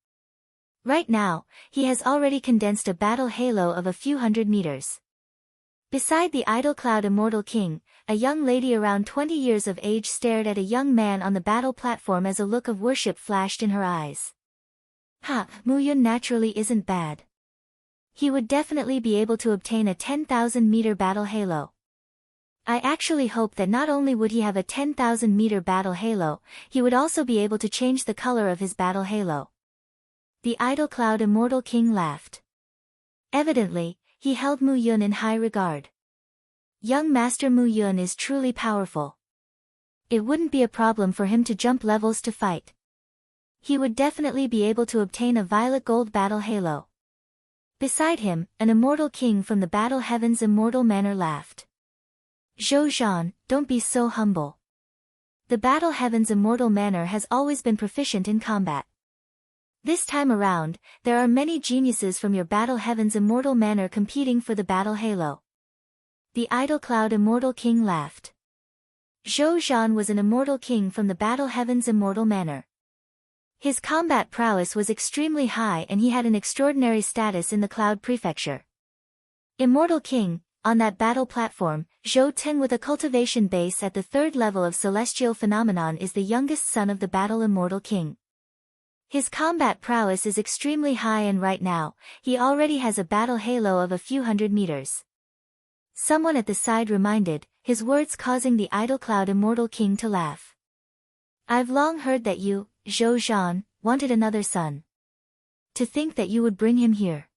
Right now, he has already condensed a battle halo of a few hundred meters. Beside the idol cloud Immortal King, a young lady around 20 years of age stared at a young man on the battle platform as a look of worship flashed in her eyes. Mu Yun naturally isn't bad. He would definitely be able to obtain a 10,000-meter battle halo. I actually hope that not only would he have a 10,000-meter battle halo, he would also be able to change the color of his battle halo. The idol cloud Immortal King laughed. Evidently, he held Mu Yun in high regard. Young Master Mu Yun is truly powerful. It wouldn't be a problem for him to jump levels to fight. He would definitely be able to obtain a violet gold battle halo. Beside him, an Immortal King from the Battle Heaven's immortal manor laughed. Zhou Zhan, don't be so humble. The Battle Heaven's immortal manor has always been proficient in combat. This time around, there are many geniuses from your Battle Heaven's immortal manor competing for the battle halo. The idol cloud Immortal King laughed. Zhou Zhan was an Immortal King from the Battle Heaven's immortal manor. His combat prowess was extremely high and he had an extraordinary status in the Cloud Prefecture. Immortal King, on that battle platform, Zhou Teng with a cultivation base at the 3rd level of Celestial Phenomenon is the youngest son of the Battle Immortal King. His combat prowess is extremely high and right now, he already has a battle halo of a few hundred meters. Someone at the side reminded, his words causing the idol cloud Immortal King to laugh. I've long heard that you, Zhou Zhan, wanted another son. To think that you would bring him here.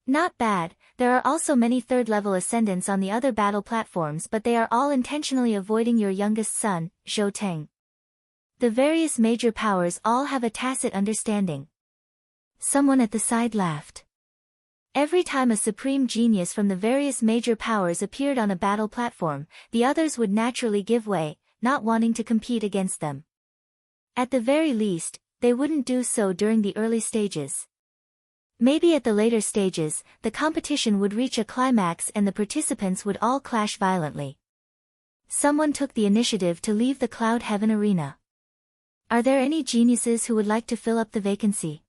Not bad, there are also many 3rd-level ascendants on the other battle platforms but they are all intentionally avoiding your youngest son, Zhou Teng. The various major powers all have a tacit understanding. Someone at the side laughed. Every time a supreme genius from the various major powers appeared on a battle platform, the others would naturally give way, not wanting to compete against them. At the very least, they wouldn't do so during the early stages. Maybe at the later stages, the competition would reach a climax and the participants would all clash violently. Someone took the initiative to leave the Cloud Heaven arena. Are there any geniuses who would like to fill up the vacancy?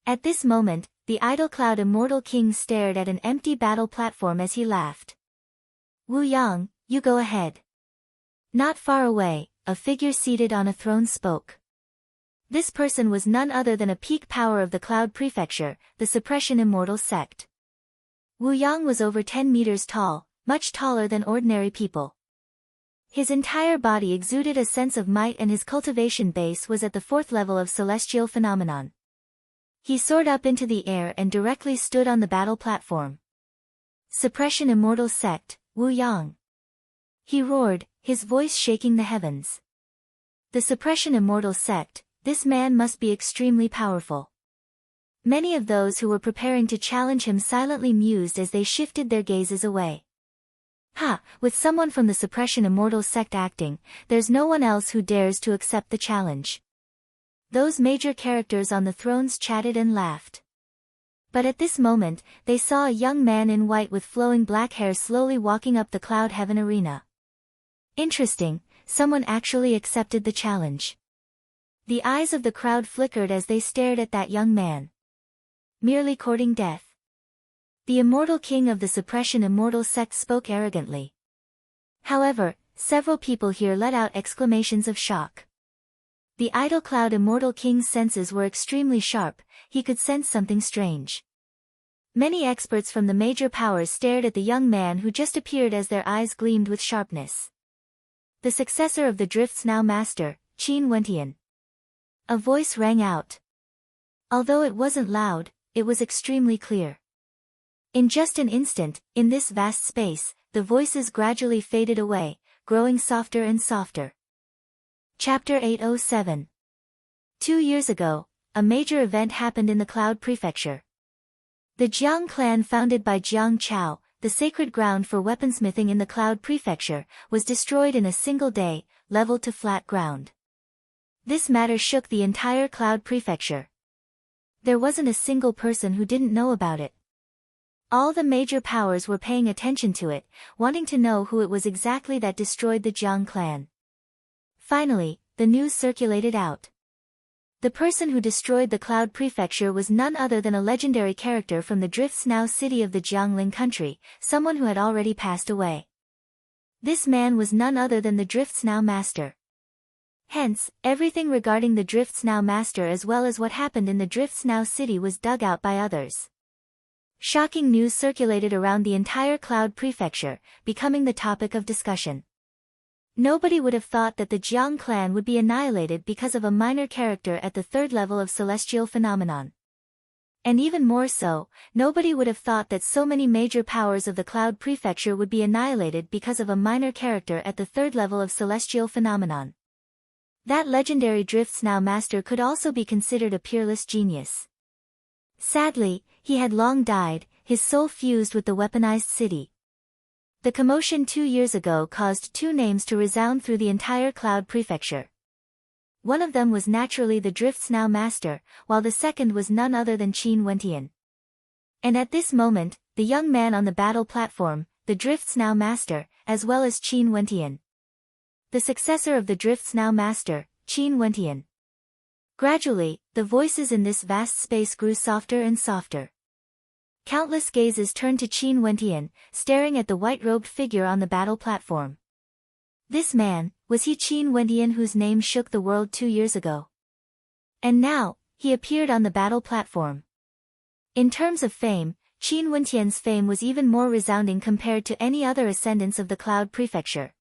At this moment, the idol cloud Immortal King stared at an empty battle platform as he laughed. Wu Yang, you go ahead. Not far away, a figure seated on a throne spoke. This person was none other than a peak power of the Cloud Prefecture, the Suppression Immortal Sect. Wu Yang was over 10 meters tall, much taller than ordinary people. His entire body exuded a sense of might and his cultivation base was at the 4th level of Celestial Phenomenon. He soared up into the air and directly stood on the battle platform. Suppression Immortal Sect, Wu Yang. He roared, his voice shaking the heavens. The Suppression Immortal Sect, this man must be extremely powerful. Many of those who were preparing to challenge him silently mused as they shifted their gazes away. With someone from the Suppression Immortal Sect acting, there's no one else who dares to accept the challenge. Those major characters on the thrones chatted and laughed. But at this moment, they saw a young man in white with flowing black hair slowly walking up the Cloud Heaven arena. Interesting, someone actually accepted the challenge. The eyes of the crowd flickered as they stared at that young man. Merely courting death. The Immortal King of the Suppression Immortal Sect spoke arrogantly. However, several people here let out exclamations of shock. The idol cloud Immortal King's senses were extremely sharp, he could sense something strange. Many experts from the major powers stared at the young man who just appeared as their eyes gleamed with sharpness. The successor of the Drift's now master, Qin Wentian. A voice rang out. Although it wasn't loud, it was extremely clear. In just an instant, in this vast space, the voices gradually faded away, growing softer and softer. Chapter 807. 2 years ago, a major event happened in the Cloud Prefecture. The Jiang clan founded by Jiang Chao, the sacred ground for weaponsmithing in the Cloud Prefecture, was destroyed in a single day, leveled to flat ground. This matter shook the entire Cloud Prefecture. There wasn't a single person who didn't know about it. All the major powers were paying attention to it, wanting to know who it was exactly that destroyed the Jiang clan. Finally, the news circulated out. The person who destroyed the Cloud Prefecture was none other than a legendary character from the Drifts Now city of the Jiangling country, someone who had already passed away. This man was none other than the Drifts Now master. Hence, everything regarding the Drifts Now master as well as what happened in the Drifts Now city was dug out by others. Shocking news circulated around the entire Cloud Prefecture, becoming the topic of discussion. Nobody would have thought that the Jiang clan would be annihilated because of a minor character at the third level of celestial phenomenon. And even more so, nobody would have thought that so many major powers of the Cloud Prefecture would be annihilated because of a minor character at the third level of celestial phenomenon. That legendary Drifts Now master could also be considered a peerless genius. Sadly, he had long died, his soul fused with the weaponized city. The commotion 2 years ago caused two names to resound through the entire Cloud Prefecture. One of them was naturally the Drifts Now master, while the second was none other than Qin Wentian. And at this moment, the young man on the battle platform, the Drifts Now master, as well as Qin Wentian. The successor of the Drifts Now master, Qin Wentian. Gradually, the voices in this vast space grew softer and softer. Countless gazes turned to Qin Wentian, staring at the white-robed figure on the battle platform. This man, was he Qin Wentian whose name shook the world 2 years ago? And now, he appeared on the battle platform. In terms of fame, Qin Wentian's fame was even more resounding compared to any other ascendants of the Cloud Prefecture.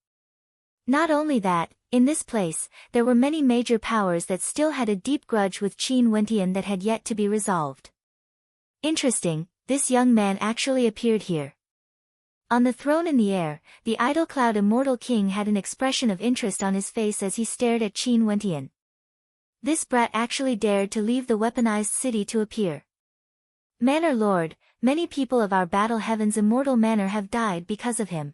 Not only that, in this place, there were many major powers that still had a deep grudge with Qin Wentian that had yet to be resolved. Interesting, this young man actually appeared here. On the throne in the air, the idol Cloud Immortal King had an expression of interest on his face as he stared at Qin Wentian. This brat actually dared to leave the weaponized city to appear. Manor Lord, many people of our Battle Heaven's immortal manor have died because of him.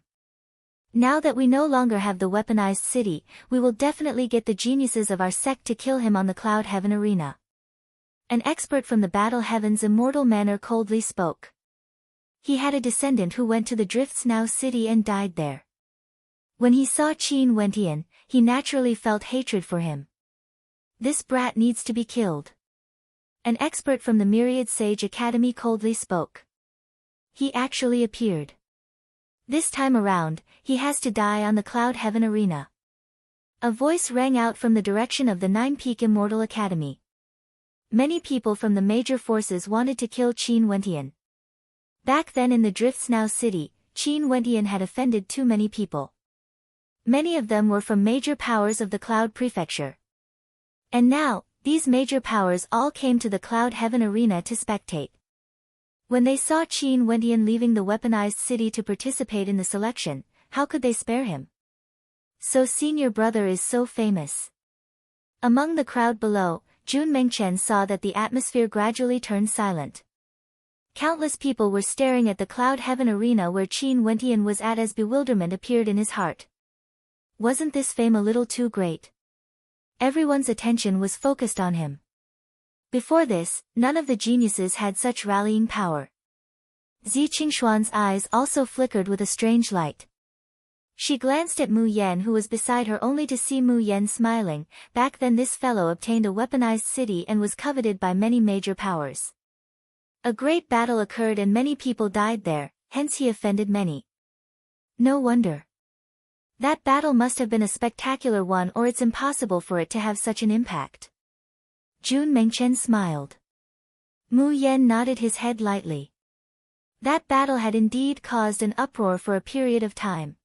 Now that we no longer have the weaponized city, we will definitely get the geniuses of our sect to kill him on the Cloud Heaven arena. An expert from the Battle Heaven's immortal manor coldly spoke. He had a descendant who went to the Drifts Now city and died there. When he saw Qin Wentian, he naturally felt hatred for him. This brat needs to be killed. An expert from the Myriad Sage Academy coldly spoke. He actually appeared. This time around, he has to die on the Cloud Heaven arena. A voice rang out from the direction of the Nine Peak Immortal Academy. Many people from the major forces wanted to kill Qin Wentian. Back then in the Drifts Now city, Qin Wentian had offended too many people. Many of them were from major powers of the Cloud Prefecture. And now, these major powers all came to the Cloud Heaven arena to spectate. When they saw Qin Wentian leaving the weaponized city to participate in the selection, how could they spare him? So senior brother is so famous. Among the crowd below, Jun Mengchen saw that the atmosphere gradually turned silent. Countless people were staring at the Cloud Heaven arena where Qin Wentian was at as bewilderment appeared in his heart. Wasn't this fame a little too great? Everyone's attention was focused on him. Before this, none of the geniuses had such rallying power. Zi Qingshuan's eyes also flickered with a strange light. She glanced at Mu Yan who was beside her only to see Mu Yan smiling. Back then this fellow obtained a weaponized city and was coveted by many major powers. A great battle occurred and many people died there, hence he offended many. No wonder. That battle must have been a spectacular one or it's impossible for it to have such an impact. Jun Mengchen smiled. Mu Yan nodded his head lightly. That battle had indeed caused an uproar for a period of time.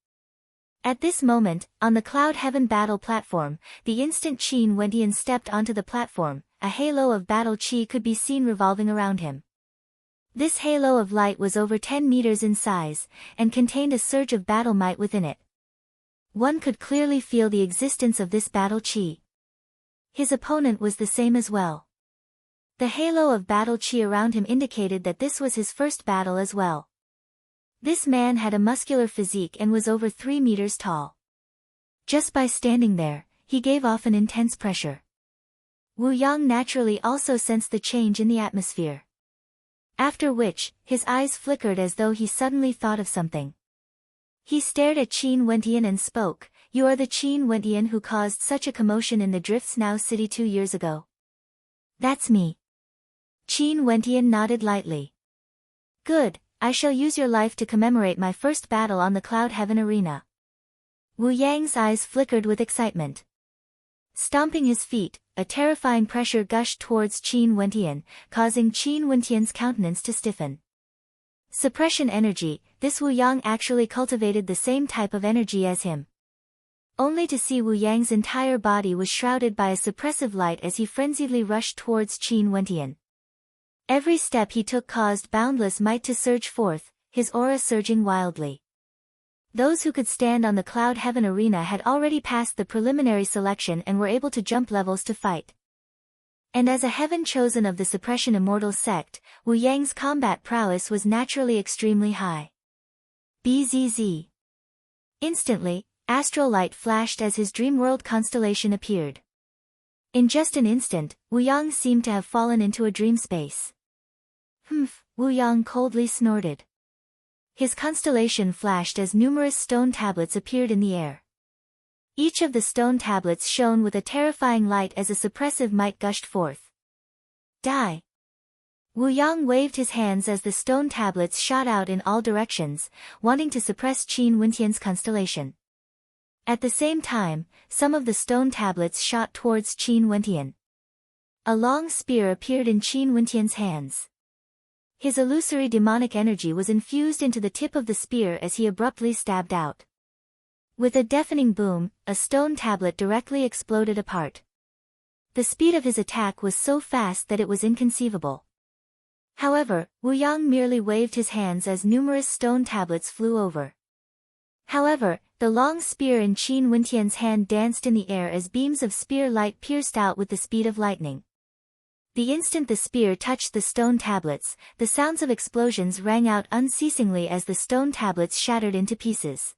At this moment, on the Cloud Heaven battle platform, the instant Qin Wentian stepped onto the platform, a halo of battle chi could be seen revolving around him. This halo of light was over 10 meters in size, and contained a surge of battle might within it. One could clearly feel the existence of this battle chi. His opponent was the same as well. The halo of battle chi around him indicated that this was his first battle as well. This man had a muscular physique and was over 3 meters tall. Just by standing there, he gave off an intense pressure. Wu Yang naturally also sensed the change in the atmosphere. After which, his eyes flickered as though he suddenly thought of something. He stared at Qin Wentian and spoke, "You are the Qin Wentian who caused such a commotion in the Drifts Now city 2 years ago." "That's me." Qin Wentian nodded lightly. "Good, I shall use your life to commemorate my first battle on the Cloud Heaven arena." Wu Yang's eyes flickered with excitement. Stomping his feet, a terrifying pressure gushed towards Qin Wentian, causing Qin Wentian's countenance to stiffen. Suppression energy, this Wu Yang actually cultivated the same type of energy as him. Only to see Wu Yang's entire body was shrouded by a suppressive light as he frenziedly rushed towards Qin Wentian. Every step he took caused boundless might to surge forth, his aura surging wildly. Those who could stand on the Cloud Heaven arena had already passed the preliminary selection and were able to jump levels to fight. And as a heaven chosen of the Suppression Immortal sect, Wu Yang's combat prowess was naturally extremely high. Bzz. Instantly, astral light flashed as his dream world constellation appeared. In just an instant, Wu Yang seemed to have fallen into a dream space. "Humph," Wu Yang coldly snorted. His constellation flashed as numerous stone tablets appeared in the air. Each of the stone tablets shone with a terrifying light as a suppressive might gushed forth. "Die!" Wu Yang waved his hands as the stone tablets shot out in all directions, wanting to suppress Qin Wentian's constellation. At the same time, some of the stone tablets shot towards Qin Wentian. A long spear appeared in Qin Wentian's hands. His illusory demonic energy was infused into the tip of the spear as he abruptly stabbed out. With a deafening boom, a stone tablet directly exploded apart. The speed of his attack was so fast that it was inconceivable. However, Wu Yang merely waved his hands as numerous stone tablets flew over. However, the long spear in Qin Wentian's hand danced in the air as beams of spear light pierced out with the speed of lightning. The instant the spear touched the stone tablets, the sounds of explosions rang out unceasingly as the stone tablets shattered into pieces.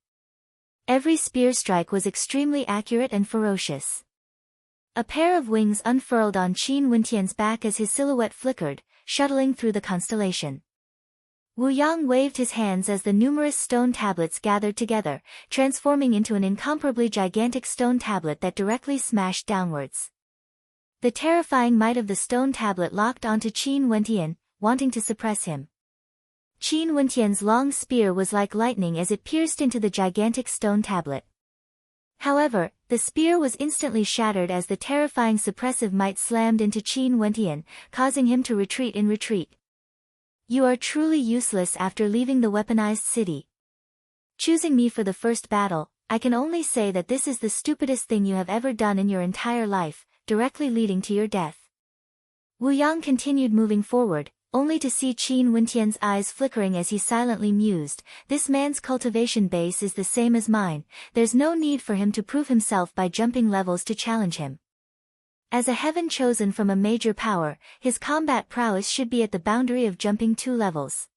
Every spear strike was extremely accurate and ferocious. A pair of wings unfurled on Qin Wentian's back as his silhouette flickered, shuttling through the constellation. Wu Yang waved his hands as the numerous stone tablets gathered together, transforming into an incomparably gigantic stone tablet that directly smashed downwards. The terrifying might of the stone tablet locked onto Qin Wentian, wanting to suppress him. Qin Wentian's long spear was like lightning as it pierced into the gigantic stone tablet. However, the spear was instantly shattered as the terrifying suppressive might slammed into Qin Wentian, causing him to retreat in retreat. "You are truly useless after leaving the weaponized city. Choosing me for the first battle, I can only say that this is the stupidest thing you have ever done in your entire life, directly leading to your death." Wu Yang continued moving forward, only to see Qin Wentian's eyes flickering as he silently mused, "This man's cultivation base is the same as mine, there's no need for him to prove himself by jumping levels to challenge him. As a heaven chosen from a major power, his combat prowess should be at the boundary of jumping 2 levels.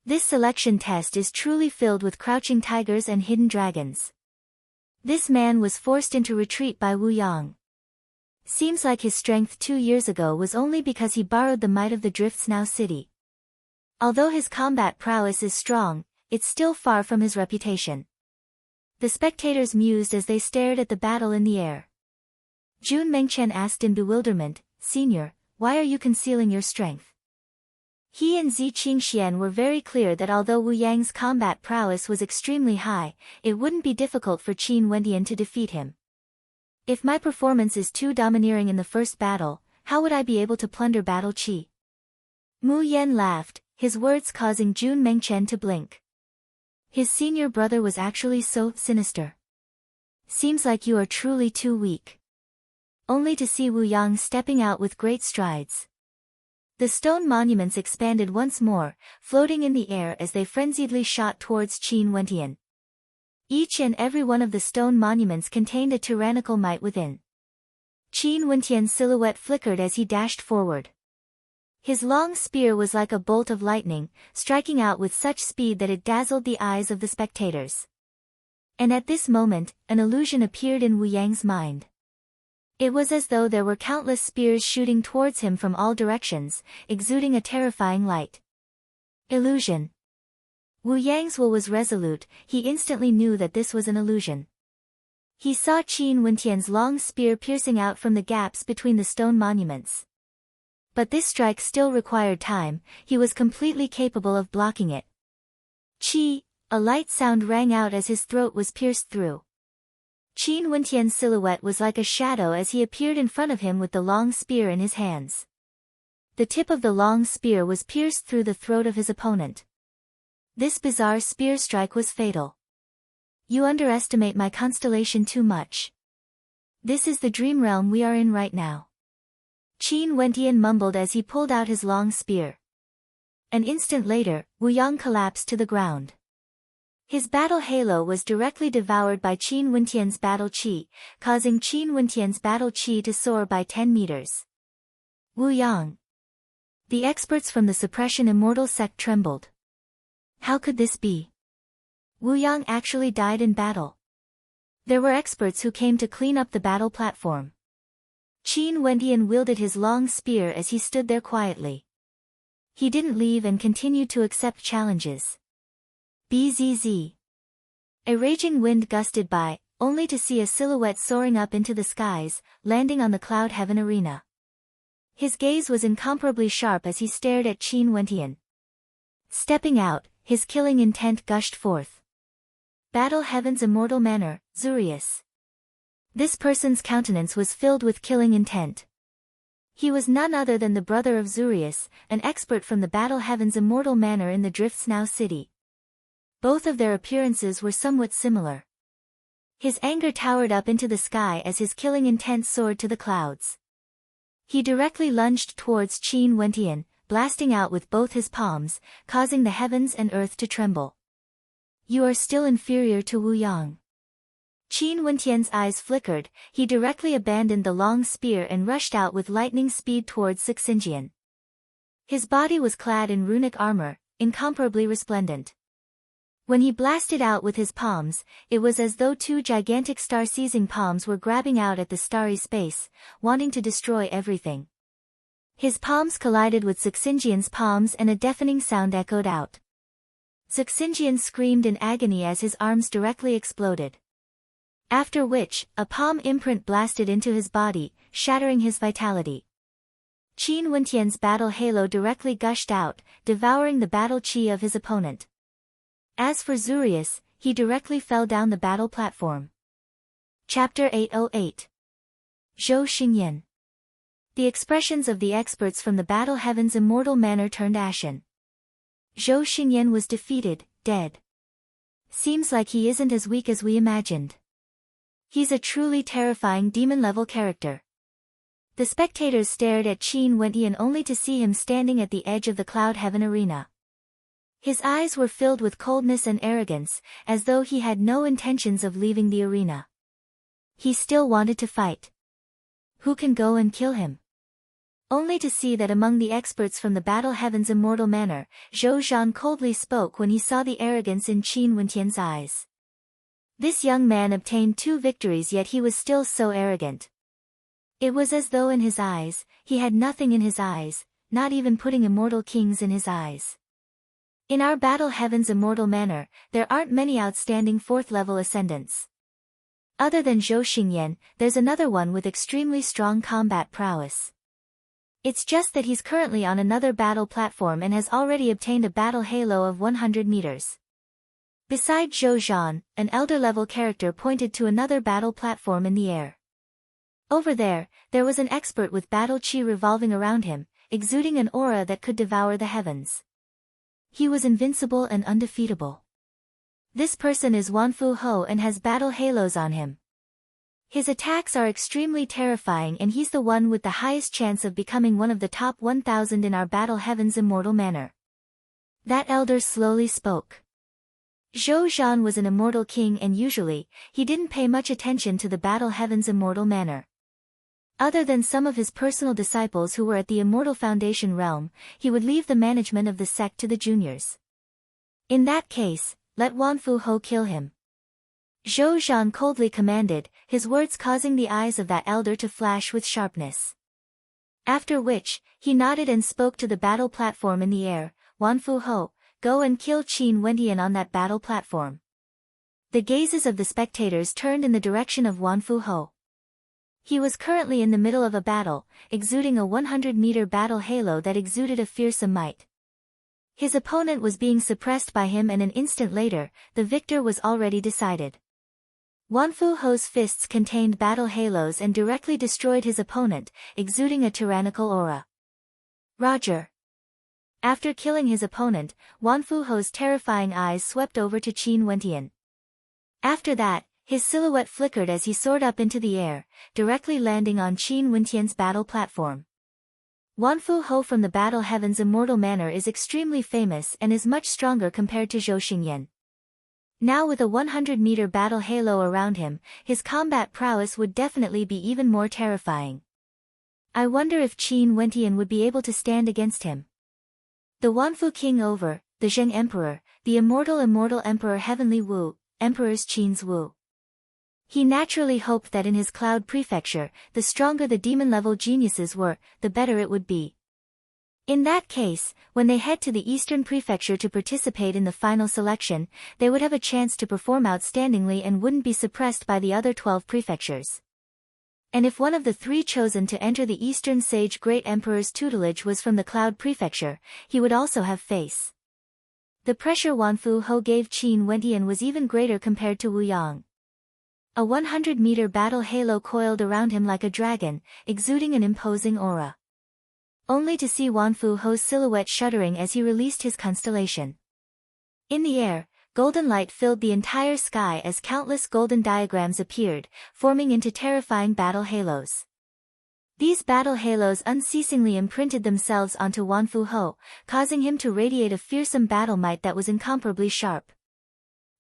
This selection test is truly filled with crouching tigers and hidden dragons." This man was forced into retreat by Wu Yang. Seems like his strength 2 years ago was only because he borrowed the might of the Drifts Now city. Although his combat prowess is strong, it's still far from his reputation. The spectators mused as they stared at the battle in the air. Jun Mengchen asked in bewilderment, "Senior, why are you concealing your strength?" He and Zi Qingxian were very clear that although Wu Yang's combat prowess was extremely high, it wouldn't be difficult for Qin Wentian to defeat him. "If my performance is too domineering in the first battle, how would I be able to plunder battle qi?" Mu Yan laughed, his words causing Jun Mengchen to blink. His senior brother was actually so sinister. "Seems like you are truly too weak." Only to see Wu Yang stepping out with great strides. The stone monuments expanded once more, floating in the air as they frenziedly shot towards Qin Wentian. Each and every one of the stone monuments contained a tyrannical might within. Qin Wentian's silhouette flickered as he dashed forward. His long spear was like a bolt of lightning, striking out with such speed that it dazzled the eyes of the spectators. And at this moment, an illusion appeared in Wu Yang's mind. It was as though there were countless spears shooting towards him from all directions, exuding a terrifying light. Illusion. Wu Yang's will was resolute, he instantly knew that this was an illusion. He saw Qin Wentian's long spear piercing out from the gaps between the stone monuments. But this strike still required time, he was completely capable of blocking it. Qi, a light sound rang out as his throat was pierced through. Qin Wentian's silhouette was like a shadow as he appeared in front of him with the long spear in his hands. The tip of the long spear was pierced through the throat of his opponent. This bizarre spear strike was fatal. You underestimate my constellation too much. This is the dream realm we are in right now. Qin Wentian mumbled as he pulled out his long spear. An instant later, Wu Yang collapsed to the ground. His battle halo was directly devoured by Qin Wentian's battle chi, causing Qin Wentian's battle chi to soar by 10 meters. Wu Yang. The experts from the Suppression Immortal sect trembled. How could this be? Wu Yang actually died in battle. There were experts who came to clean up the battle platform. Qin Wentian wielded his long spear as he stood there quietly. He didn't leave and continued to accept challenges. Bzz. A raging wind gusted by, only to see a silhouette soaring up into the skies, landing on the cloud heaven arena. His gaze was incomparably sharp as he stared at Qin Wentian. Stepping out, his killing intent gushed forth. Battle Heaven's immortal manner, Zurius. This person's countenance was filled with killing intent. He was none other than the brother of Zurius, an expert from the Battle Heaven's immortal manor in the Drifts Now city. Both of their appearances were somewhat similar. His anger towered up into the sky as his killing intent soared to the clouds. He directly lunged towards Qin Wentian, blasting out with both his palms, causing the heavens and earth to tremble. You are still inferior to Wu Yang. Qin Wentian's eyes flickered, he directly abandoned the long spear and rushed out with lightning speed towards Cixinjian. His body was clad in runic armor, incomparably resplendent. When he blasted out with his palms, it was as though two gigantic star-seizing palms were grabbing out at the starry space, wanting to destroy everything. His palms collided with Cixinjian's palms and a deafening sound echoed out. Cixinjian screamed in agony as his arms directly exploded. After which, a palm imprint blasted into his body, shattering his vitality. Qin Wentian's battle halo directly gushed out, devouring the battle chi of his opponent. As for Zurius, he directly fell down the battle platform. Chapter 808. Zhou Xingyan. The expressions of the experts from the Battle Heaven's immortal manor turned ashen. Zhou Xingyan was defeated, dead. Seems like he isn't as weak as we imagined. He's a truly terrifying demon-level character. The spectators stared at Qin Wentian only to see him standing at the edge of the Cloud Heaven arena. His eyes were filled with coldness and arrogance, as though he had no intentions of leaving the arena. He still wanted to fight. Who can go and kill him? Only to see that among the experts from the Battle Heaven's immortal manor, Zhou Zhan coldly spoke when he saw the arrogance in Qin Wentian's eyes. This young man obtained 2 victories, yet he was still so arrogant. It was as though in his eyes, he had nothing in his eyes, not even putting immortal kings in his eyes. In our Battle Heaven's immortal manor, there aren't many outstanding 4th-level ascendants. Other than Zhou Xingyan, there's another one with extremely strong combat prowess. It's just that he's currently on another battle platform and has already obtained a battle halo of 100 meters. Beside Zhou Zhan, an elder-level character pointed to another battle platform in the air. Over there was an expert with battle chi revolving around him, exuding an aura that could devour the heavens. He was invincible and undefeatable. This person is Wanfu Ho and has battle halos on him. His attacks are extremely terrifying and he's the one with the highest chance of becoming one of the top 1,000 in our Battle Heaven's immortal manor. That elder slowly spoke. Zhou Zhan was an immortal king and usually, he didn't pay much attention to the Battle Heaven's immortal manor. Other than some of his personal disciples who were at the Immortal Foundation realm, he would leave the management of the sect to the juniors. In that case, let Wanfu Ho kill him. Zhou Zhan coldly commanded, his words causing the eyes of that elder to flash with sharpness. After which, he nodded and spoke to the battle platform in the air, "Wanfu Ho, go and kill Qin Wentian on that battle platform." The gazes of the spectators turned in the direction of Wanfu Ho. He was currently in the middle of a battle, exuding a 100-meter battle halo that exuded a fearsome might. His opponent was being suppressed by him, and an instant later, the victor was already decided. Wanfu Ho's fists contained battle halos and directly destroyed his opponent, exuding a tyrannical aura. Roger. After killing his opponent, Wanfu Ho's terrifying eyes swept over to Qin Wentian. After that, his silhouette flickered as he soared up into the air, directly landing on Qin Wentian's battle platform. Wanfu Ho from the Battle Heaven's immortal manner is extremely famous and is much stronger compared to Zhou Xingyan. Now with a 100-meter battle halo around him, his combat prowess would definitely be even more terrifying. I wonder if Qin Wentian would be able to stand against him. The Wanfu King over, the Zheng Emperor, the immortal Emperor Heavenly Wu, Emperor's Qin's Wu. He naturally hoped that in his Cloud Prefecture, the stronger the demon-level geniuses were, the better it would be. In that case, when they head to the Eastern Prefecture to participate in the final selection, they would have a chance to perform outstandingly and wouldn't be suppressed by the other 12 prefectures. And if one of the 3 chosen to enter the Eastern Sage Great Emperor's tutelage was from the Cloud Prefecture, he would also have face. The pressure Wanfu Ho gave Qin Wentian was even greater compared to Wu Yang. A 100-meter battle halo coiled around him like a dragon, exuding an imposing aura. Only to see Wanfu Ho's silhouette shuddering as he released his constellation. In the air, golden light filled the entire sky as countless golden diagrams appeared, forming into terrifying battle halos. These battle halos unceasingly imprinted themselves onto Wanfu Ho, causing him to radiate a fearsome battle might that was incomparably sharp.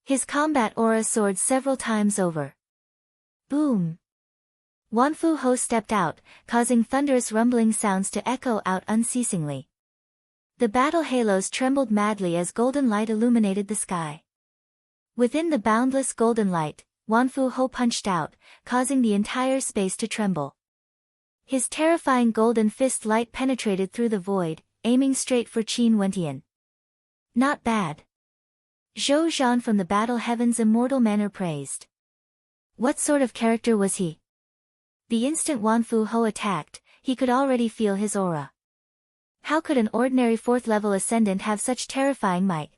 His combat aura soared several times over. Boom! Wanfu Ho stepped out, causing thunderous rumbling sounds to echo out unceasingly. The battle halos trembled madly as golden light illuminated the sky. Within the boundless golden light, Wanfu Ho punched out, causing the entire space to tremble. His terrifying golden fist light penetrated through the void, aiming straight for Qin Wentian. Not bad. Zhou Zhan from the Battle Heaven's immortal manner praised. What sort of character was he? The instant Wanfu Ho attacked, he could already feel his aura. How could an ordinary 4th-level ascendant have such terrifying might?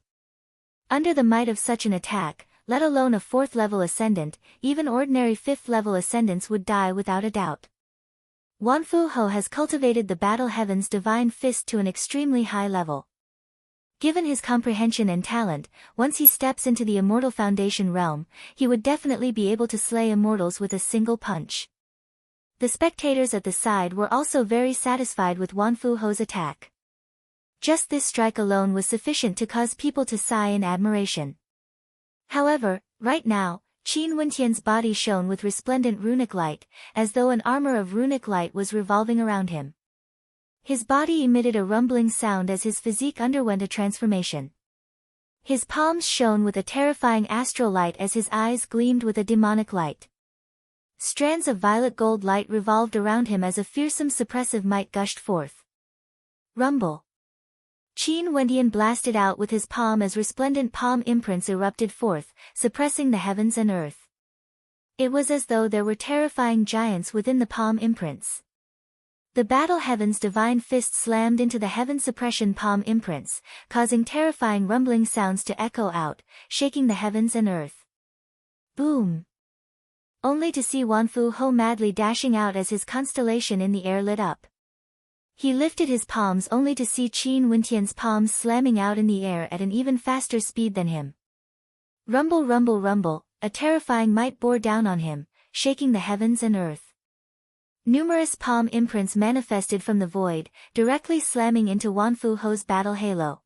Under the might of such an attack, let alone a 4th-level ascendant, even ordinary 5th-level ascendants would die without a doubt. Wanfu Ho has cultivated the Battle Heaven's divine fist to an extremely high level. Given his comprehension and talent, once he steps into the Immortal Foundation realm, he would definitely be able to slay immortals with a single punch. The spectators at the side were also very satisfied with Wanfu Ho's attack. Just this strike alone was sufficient to cause people to sigh in admiration. However, right now, Qin Wentian's body shone with resplendent runic light, as though an armor of runic light was revolving around him. His body emitted a rumbling sound as his physique underwent a transformation. His palms shone with a terrifying astral light as his eyes gleamed with a demonic light. Strands of violet gold light revolved around him as a fearsome suppressive might gushed forth. Rumble. Qin Wentian blasted out with his palm as resplendent palm imprints erupted forth, suppressing the heavens and earth. It was as though there were terrifying giants within the palm imprints. The Battle Heaven's divine fist slammed into the heaven suppression palm imprints, causing terrifying rumbling sounds to echo out, shaking the heavens and earth. Boom! Only to see Wanfu Ho madly dashing out as his constellation in the air lit up. He lifted his palms only to see Qin Wentian's palms slamming out in the air at an even faster speed than him. Rumble, rumble, rumble, a terrifying might bore down on him, shaking the heavens and earth. Numerous palm imprints manifested from the void, directly slamming into Wanfu Ho's battle halo.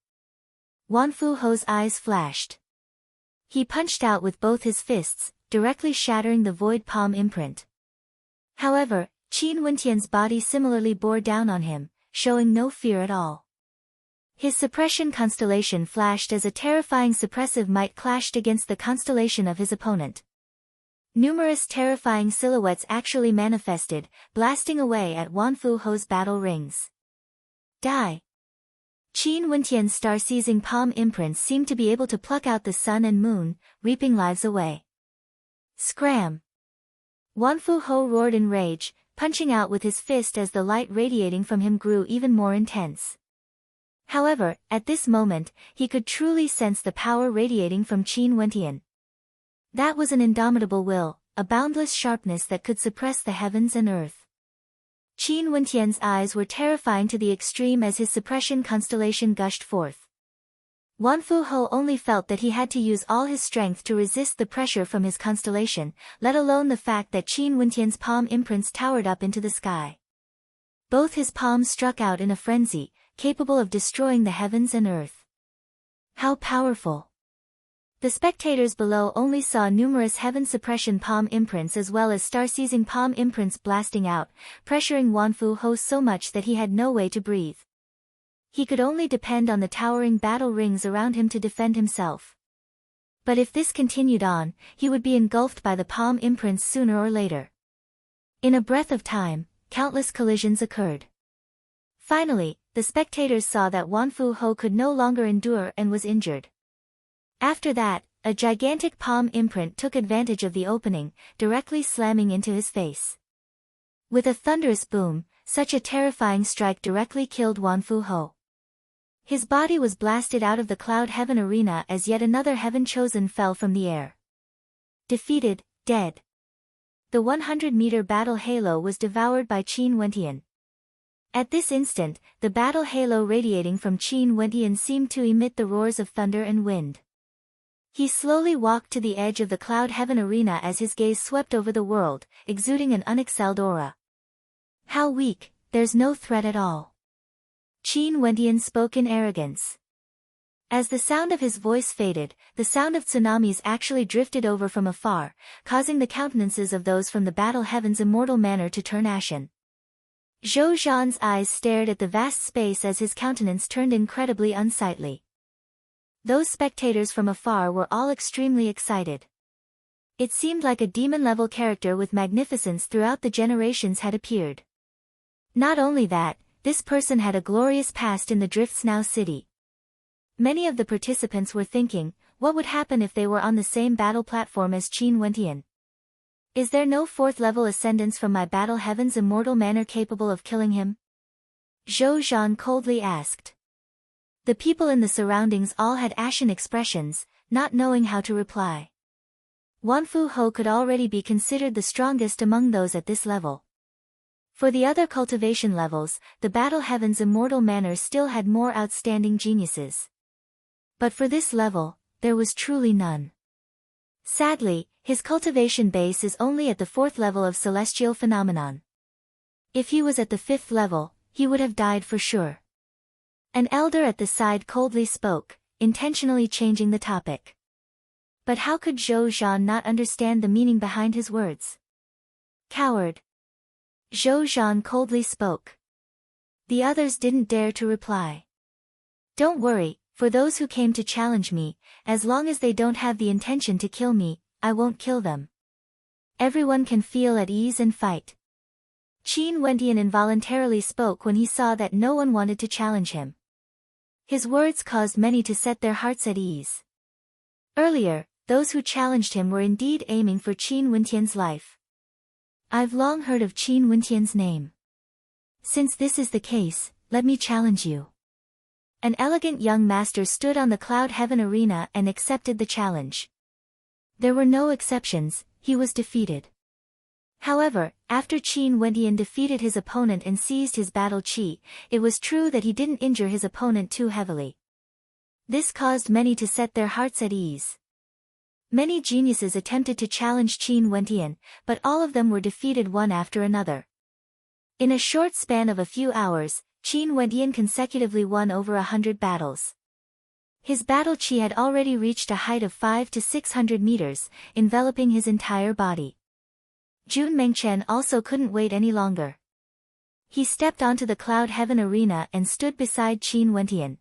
Wanfu Ho's eyes flashed. He punched out with both his fists, directly shattering the void palm imprint. However, Qin Wentian's body similarly bore down on him, showing no fear at all. His suppression constellation flashed as a terrifying suppressive might clashed against the constellation of his opponent. Numerous terrifying silhouettes actually manifested, blasting away at Wanfu Ho's battle rings. Die! Qin Wentian's star-seizing palm imprints seemed to be able to pluck out the sun and moon, reaping lives away. Scram! Wanfu Ho roared in rage, punching out with his fist as the light radiating from him grew even more intense. However, at this moment, he could truly sense the power radiating from Qin Wentian. That was an indomitable will, a boundless sharpness that could suppress the heavens and earth. Qin Wentian's eyes were terrifying to the extreme as his suppression constellation gushed forth. Wanfu Ho only felt that he had to use all his strength to resist the pressure from his constellation, let alone the fact that Qin Wentian's palm imprints towered up into the sky. Both his palms struck out in a frenzy, capable of destroying the heavens and earth. How powerful! The spectators below only saw numerous heaven suppression palm imprints as well as star-seizing palm imprints blasting out, pressuring Wanfu Ho so much that he had no way to breathe. He could only depend on the towering battle rings around him to defend himself. But if this continued on, he would be engulfed by the palm imprints sooner or later. In a breath of time, countless collisions occurred. Finally, the spectators saw that Wanfu Ho could no longer endure and was injured. After that, a gigantic palm imprint took advantage of the opening, directly slamming into his face. With a thunderous boom, such a terrifying strike directly killed Wanfu Ho. His body was blasted out of the cloud heaven arena as yet another heaven chosen fell from the air. Defeated, dead. The 100-meter battle halo was devoured by Qin Wentian. At this instant, the battle halo radiating from Qin Wentian seemed to emit the roars of thunder and wind. He slowly walked to the edge of the cloud heaven arena as his gaze swept over the world, exuding an unexcelled aura. How weak, there's no threat at all. Qin Wentian spoke in arrogance. As the sound of his voice faded, the sound of tsunamis actually drifted over from afar, causing the countenances of those from the battle heaven's immortal manor to turn ashen. Zhou Zhan's eyes stared at the vast space as his countenance turned incredibly unsightly. Those spectators from afar were all extremely excited. It seemed like a demon-level character with magnificence throughout the generations had appeared. Not only that, this person had a glorious past in the Drifts Now city. Many of the participants were thinking, what would happen if they were on the same battle platform as Qin Wentian? Is there no fourth-level ascendance from my battle heaven's immortal manor capable of killing him? Zhou Zhan coldly asked. The people in the surroundings all had ashen expressions, not knowing how to reply. Wanfu Ho could already be considered the strongest among those at this level. For the other cultivation levels, the battle heaven's immortal manor still had more outstanding geniuses. But for this level, there was truly none. Sadly, his cultivation base is only at the 4th level of celestial phenomenon. If he was at the 5th level, he would have died for sure. An elder at the side coldly spoke, intentionally changing the topic. But how could Zhou Zhan not understand the meaning behind his words? Coward. Zhou Zhan coldly spoke. The others didn't dare to reply. Don't worry, for those who came to challenge me, as long as they don't have the intention to kill me, I won't kill them. Everyone can feel at ease and fight. Qin Wentian involuntarily spoke when he saw that no one wanted to challenge him. His words caused many to set their hearts at ease. Earlier, those who challenged him were indeed aiming for Qin Wentian's life. I've long heard of Qin Wentian's name. Since this is the case, let me challenge you. An elegant young master stood on the cloud heaven arena and accepted the challenge. There were no exceptions, he was defeated. However, after Qin Wentian defeated his opponent and seized his battle chi, it was true that he didn't injure his opponent too heavily. This caused many to set their hearts at ease. Many geniuses attempted to challenge Qin Wentian, but all of them were defeated one after another. In a short span of a few hours, Qin Wentian consecutively won over 100 battles. His battle chi had already reached a height of 500 to 600 meters, enveloping his entire body. Jun Mengchen also couldn't wait any longer. He stepped onto the cloud heaven arena and stood beside Qin Wentian.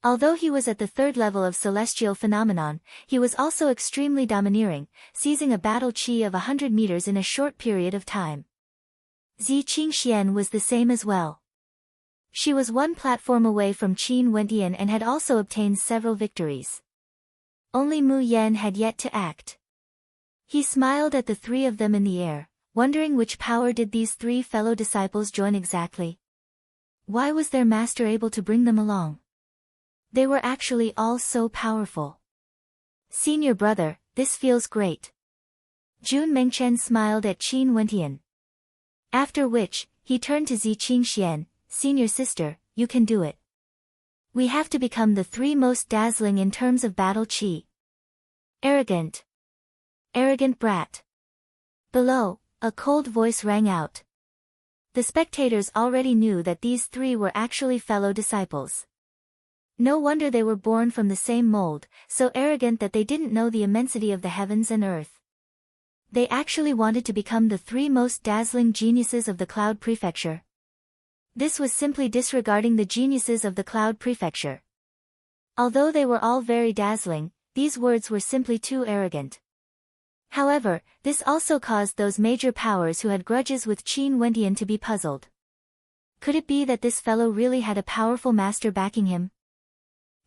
Although he was at the third level of celestial phenomenon, he was also extremely domineering, seizing a battle chi of 100 meters in a short period of time. Zi Qingxian was the same as well. She was one platform away from Qin Wentian and had also obtained several victories. Only Mu Yan had yet to act. He smiled at the three of them in the air, wondering which power did these three fellow disciples join exactly. Why was their master able to bring them along? They were actually all so powerful. Senior brother, this feels great. Jun Mengchen smiled at Qin Wentian. After which, he turned to Zi Qingxian, senior sister, you can do it. We have to become the three most dazzling in terms of battle chi. Arrogant. Arrogant brat. Below, a cold voice rang out. The spectators already knew that these three were actually fellow disciples. No wonder they were born from the same mold, so arrogant that they didn't know the immensity of the heavens and earth. They actually wanted to become the three most dazzling geniuses of the Cloud Prefecture. This was simply disregarding the geniuses of the Cloud Prefecture. Although they were all very dazzling, these words were simply too arrogant. However, this also caused those major powers who had grudges with Qin Wentian to be puzzled. Could it be that this fellow really had a powerful master backing him?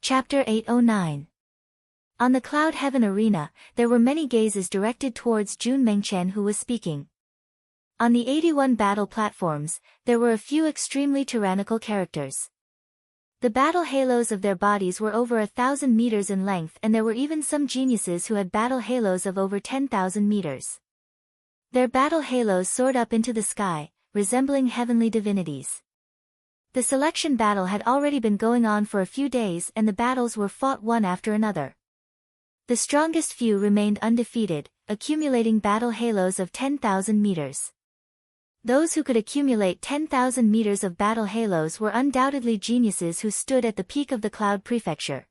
Chapter 809. On the Cloud Heaven Arena, there were many gazes directed towards Jun Mengchen who was speaking. On the 81 battle platforms, there were a few extremely tyrannical characters. The battle halos of their bodies were over 1,000 meters in length, and there were even some geniuses who had battle halos of over 10,000 meters. Their battle halos soared up into the sky, resembling heavenly divinities. The selection battle had already been going on for a few days, and the battles were fought one after another. The strongest few remained undefeated, accumulating battle halos of 10,000 meters. Those who could accumulate 10,000 meters of battle halos were undoubtedly geniuses who stood at the peak of the Cloud Prefecture.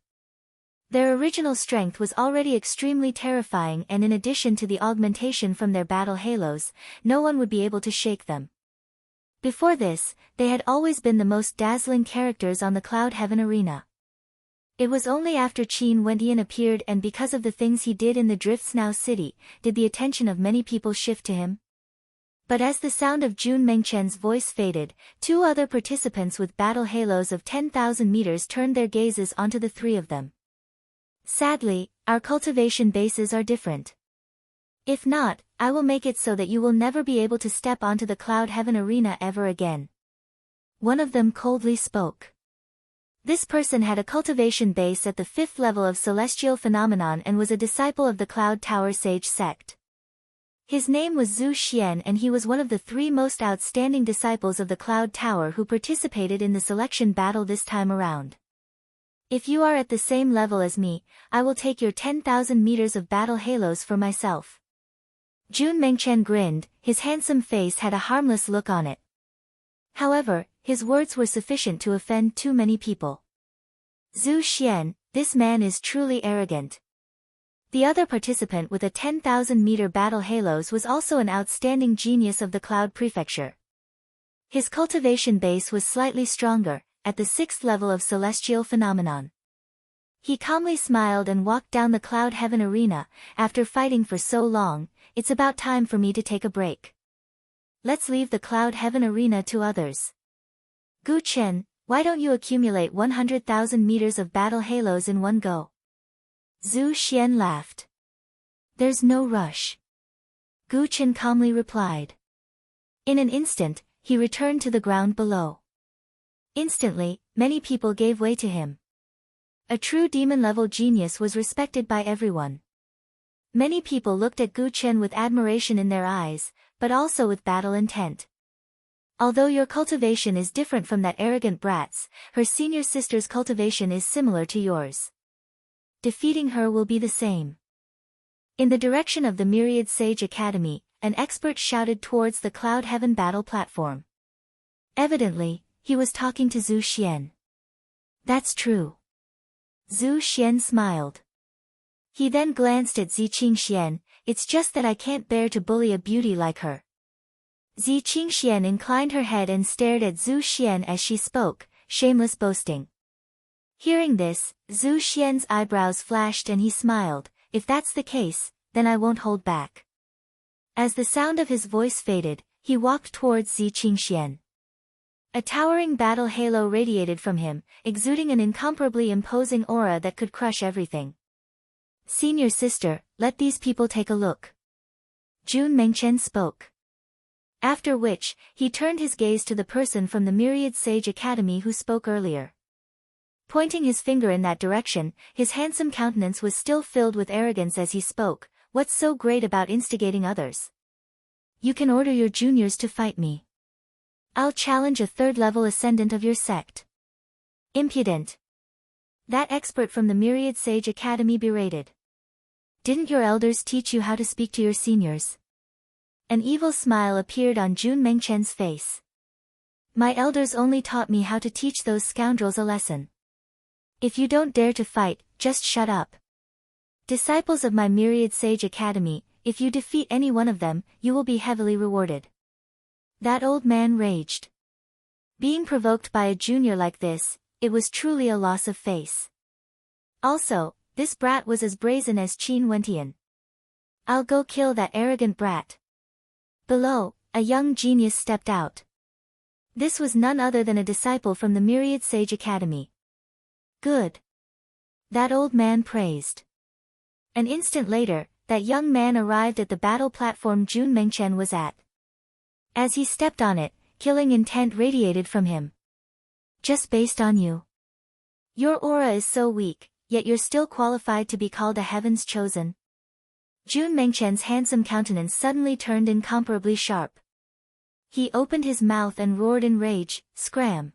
Their original strength was already extremely terrifying, and in addition to the augmentation from their battle halos, no one would be able to shake them. Before this, they had always been the most dazzling characters on the Cloud Heaven Arena. It was only after Qin Wentian appeared and because of the things he did in the Drifts Now city, did the attention of many people shift to him. But as the sound of Jun Mengchen's voice faded, two other participants with battle halos of 10,000 meters turned their gazes onto the three of them. Sadly, our cultivation bases are different. If not, I will make it so that you will never be able to step onto the Cloud Heaven Arena ever again. One of them coldly spoke. This person had a cultivation base at the 5th level of Celestial Phenomenon and was a disciple of the Cloud Tower Sage sect. His name was Zhu Xian, and he was one of the three most outstanding disciples of the Cloud Tower who participated in the selection battle this time around. If you are at the same level as me, I will take your 10,000 meters of battle halos for myself. Jun Mengchen grinned, his handsome face had a harmless look on it. However, his words were sufficient to offend too many people. Zhu Xian, this man is truly arrogant. The other participant with a 10,000-meter battle halos was also an outstanding genius of the Cloud Prefecture. His cultivation base was slightly stronger, at the 6th level of Celestial Phenomenon. He calmly smiled and walked down the Cloud Heaven Arena. After fighting for so long, it's about time for me to take a break. Let's leave the Cloud Heaven Arena to others. Gu Chen, why don't you accumulate 100,000 meters of battle halos in one go? Zhu Xian laughed. There's no rush. Gu Chen calmly replied. In an instant, he returned to the ground below. Instantly, many people gave way to him. A true demon-level genius was respected by everyone. Many people looked at Gu Chen with admiration in their eyes, but also with battle intent. Although your cultivation is different from that arrogant brat's, her senior sister's cultivation is similar to yours. Defeating her will be the same. In the direction of the Myriad Sage Academy, an expert shouted towards the Cloud Heaven battle platform. Evidently, he was talking to Zhu Xian. That's true. Zhu Xian smiled. He then glanced at Zi Qingxian. It's just that I can't bear to bully a beauty like her. Zi Qingxian inclined her head and stared at Zhu Xian as she spoke, shameless boasting. Hearing this, Zhu Xian's eyebrows flashed and he smiled. If that's the case, then I won't hold back. As the sound of his voice faded, he walked towards Zi Qingxian. A towering battle halo radiated from him, exuding an incomparably imposing aura that could crush everything. Senior sister, let these people take a look. Jun Mengchen spoke. After which, he turned his gaze to the person from the Myriad Sage Academy who spoke earlier. Pointing his finger in that direction, his handsome countenance was still filled with arrogance as he spoke. What's so great about instigating others? You can order your juniors to fight me. I'll challenge a third-level ascendant of your sect. Impudent. That expert from the Myriad Sage Academy berated. Didn't your elders teach you how to speak to your seniors? An evil smile appeared on Jun Mengchen's face. My elders only taught me how to teach those scoundrels a lesson. If you don't dare to fight, just shut up. Disciples of my Myriad Sage Academy, if you defeat any one of them, you will be heavily rewarded. That old man raged. Being provoked by a junior like this, it was truly a loss of face. Also, this brat was as brazen as Qin Wentian. I'll go kill that arrogant brat. Below, a young genius stepped out. This was none other than a disciple from the Myriad Sage Academy. Good. That old man praised. An instant later, that young man arrived at the battle platform Jun Mengchen was at. As he stepped on it, killing intent radiated from him. Just based on you. Your aura is so weak, yet you're still qualified to be called a heaven's chosen. Jun Mengchen's handsome countenance suddenly turned incomparably sharp. He opened his mouth and roared in rage, scram.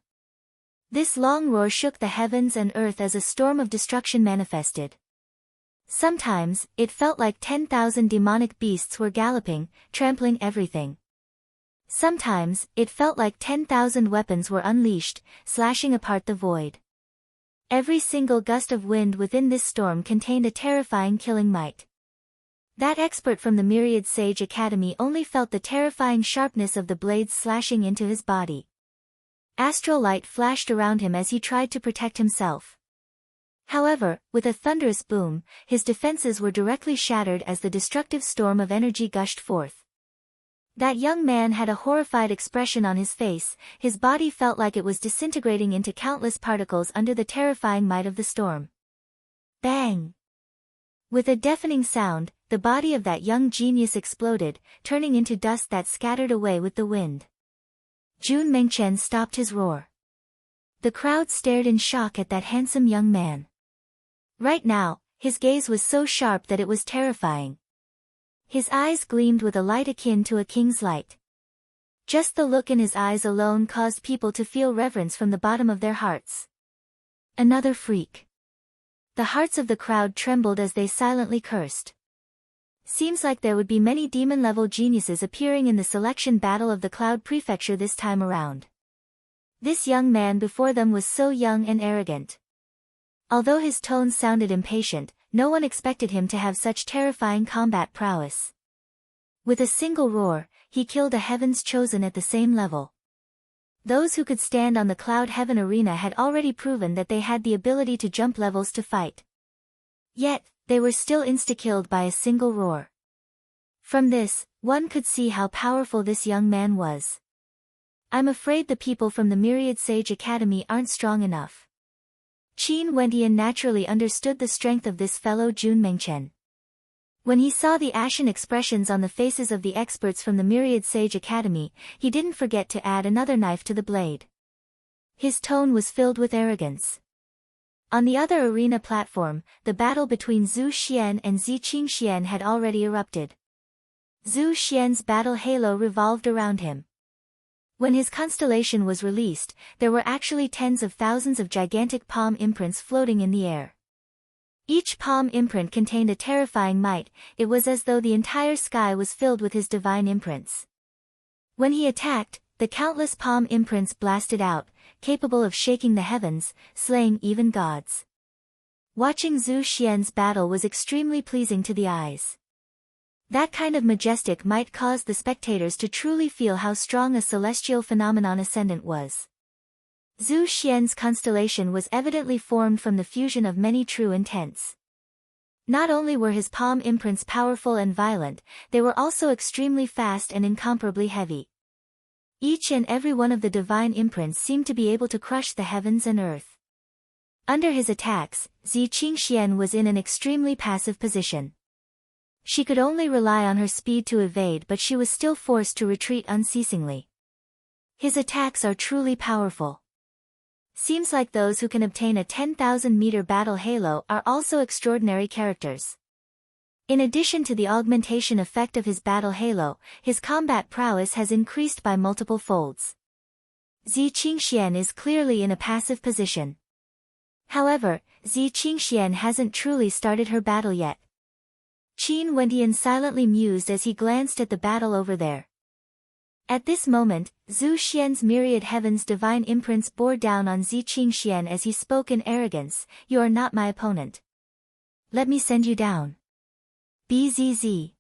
This long roar shook the heavens and earth as a storm of destruction manifested. Sometimes, it felt like 10,000 demonic beasts were galloping, trampling everything. Sometimes, it felt like 10,000 weapons were unleashed, slashing apart the void. Every single gust of wind within this storm contained a terrifying killing might. That expert from the Myriad Sage Academy only felt the terrifying sharpness of the blades slashing into his body. Astral light flashed around him as he tried to protect himself. However, with a thunderous boom, his defenses were directly shattered as the destructive storm of energy gushed forth. That young man had a horrified expression on his face, his body felt like it was disintegrating into countless particles under the terrifying might of the storm. Bang! With a deafening sound, the body of that young genius exploded, turning into dust that scattered away with the wind. Jun Mengchen stopped his roar. The crowd stared in shock at that handsome young man. Right now, his gaze was so sharp that it was terrifying. His eyes gleamed with a light akin to a king's light. Just the look in his eyes alone caused people to feel reverence from the bottom of their hearts. Another freak. The hearts of the crowd trembled as they silently cursed. Seems like there would be many demon-level geniuses appearing in the selection battle of the Cloud Prefecture this time around. This young man before them was so young and arrogant. Although his tones sounded impatient, no one expected him to have such terrifying combat prowess. With a single roar, he killed a heaven's chosen at the same level. Those who could stand on the Cloud Heaven arena had already proven that they had the ability to jump levels to fight. Yet, they were still insta-killed by a single roar. From this, one could see how powerful this young man was. I'm afraid the people from the Myriad Sage Academy aren't strong enough. Qin Wentian naturally understood the strength of this fellow Jun Mengchen. When he saw the ashen expressions on the faces of the experts from the Myriad Sage Academy, he didn't forget to add another knife to the blade. His tone was filled with arrogance. On the other arena platform, the battle between Zhu Xian and Zi Qingxian had already erupted. Zhu Xian's battle halo revolved around him. When his constellation was released, there were actually tens of thousands of gigantic palm imprints floating in the air. Each palm imprint contained a terrifying might, it was as though the entire sky was filled with his divine imprints. When he attacked, the countless palm imprints blasted out, capable of shaking the heavens, slaying even gods. Watching Zhu Xian's battle was extremely pleasing to the eyes. That kind of majestic might cause the spectators to truly feel how strong a celestial phenomenon ascendant was. Zhu Xian's constellation was evidently formed from the fusion of many true intents. Not only were his palm imprints powerful and violent, they were also extremely fast and incomparably heavy. Each and every one of the divine imprints seemed to be able to crush the heavens and earth. Under his attacks, Zi Qingxian was in an extremely passive position. She could only rely on her speed to evade, but she was still forced to retreat unceasingly. His attacks are truly powerful. Seems like those who can obtain a 10,000-meter battle halo are also extraordinary characters. In addition to the augmentation effect of his battle halo, his combat prowess has increased by multiple folds. Zi Qingxian is clearly in a passive position. However, Zi Qingxian hasn't truly started her battle yet. Qin Wendian silently mused as he glanced at the battle over there. At this moment, Zhu Xian's myriad heaven's divine imprints bore down on Zi Qingxian as he spoke in arrogance, "You are not my opponent. Let me send you down." Bzz.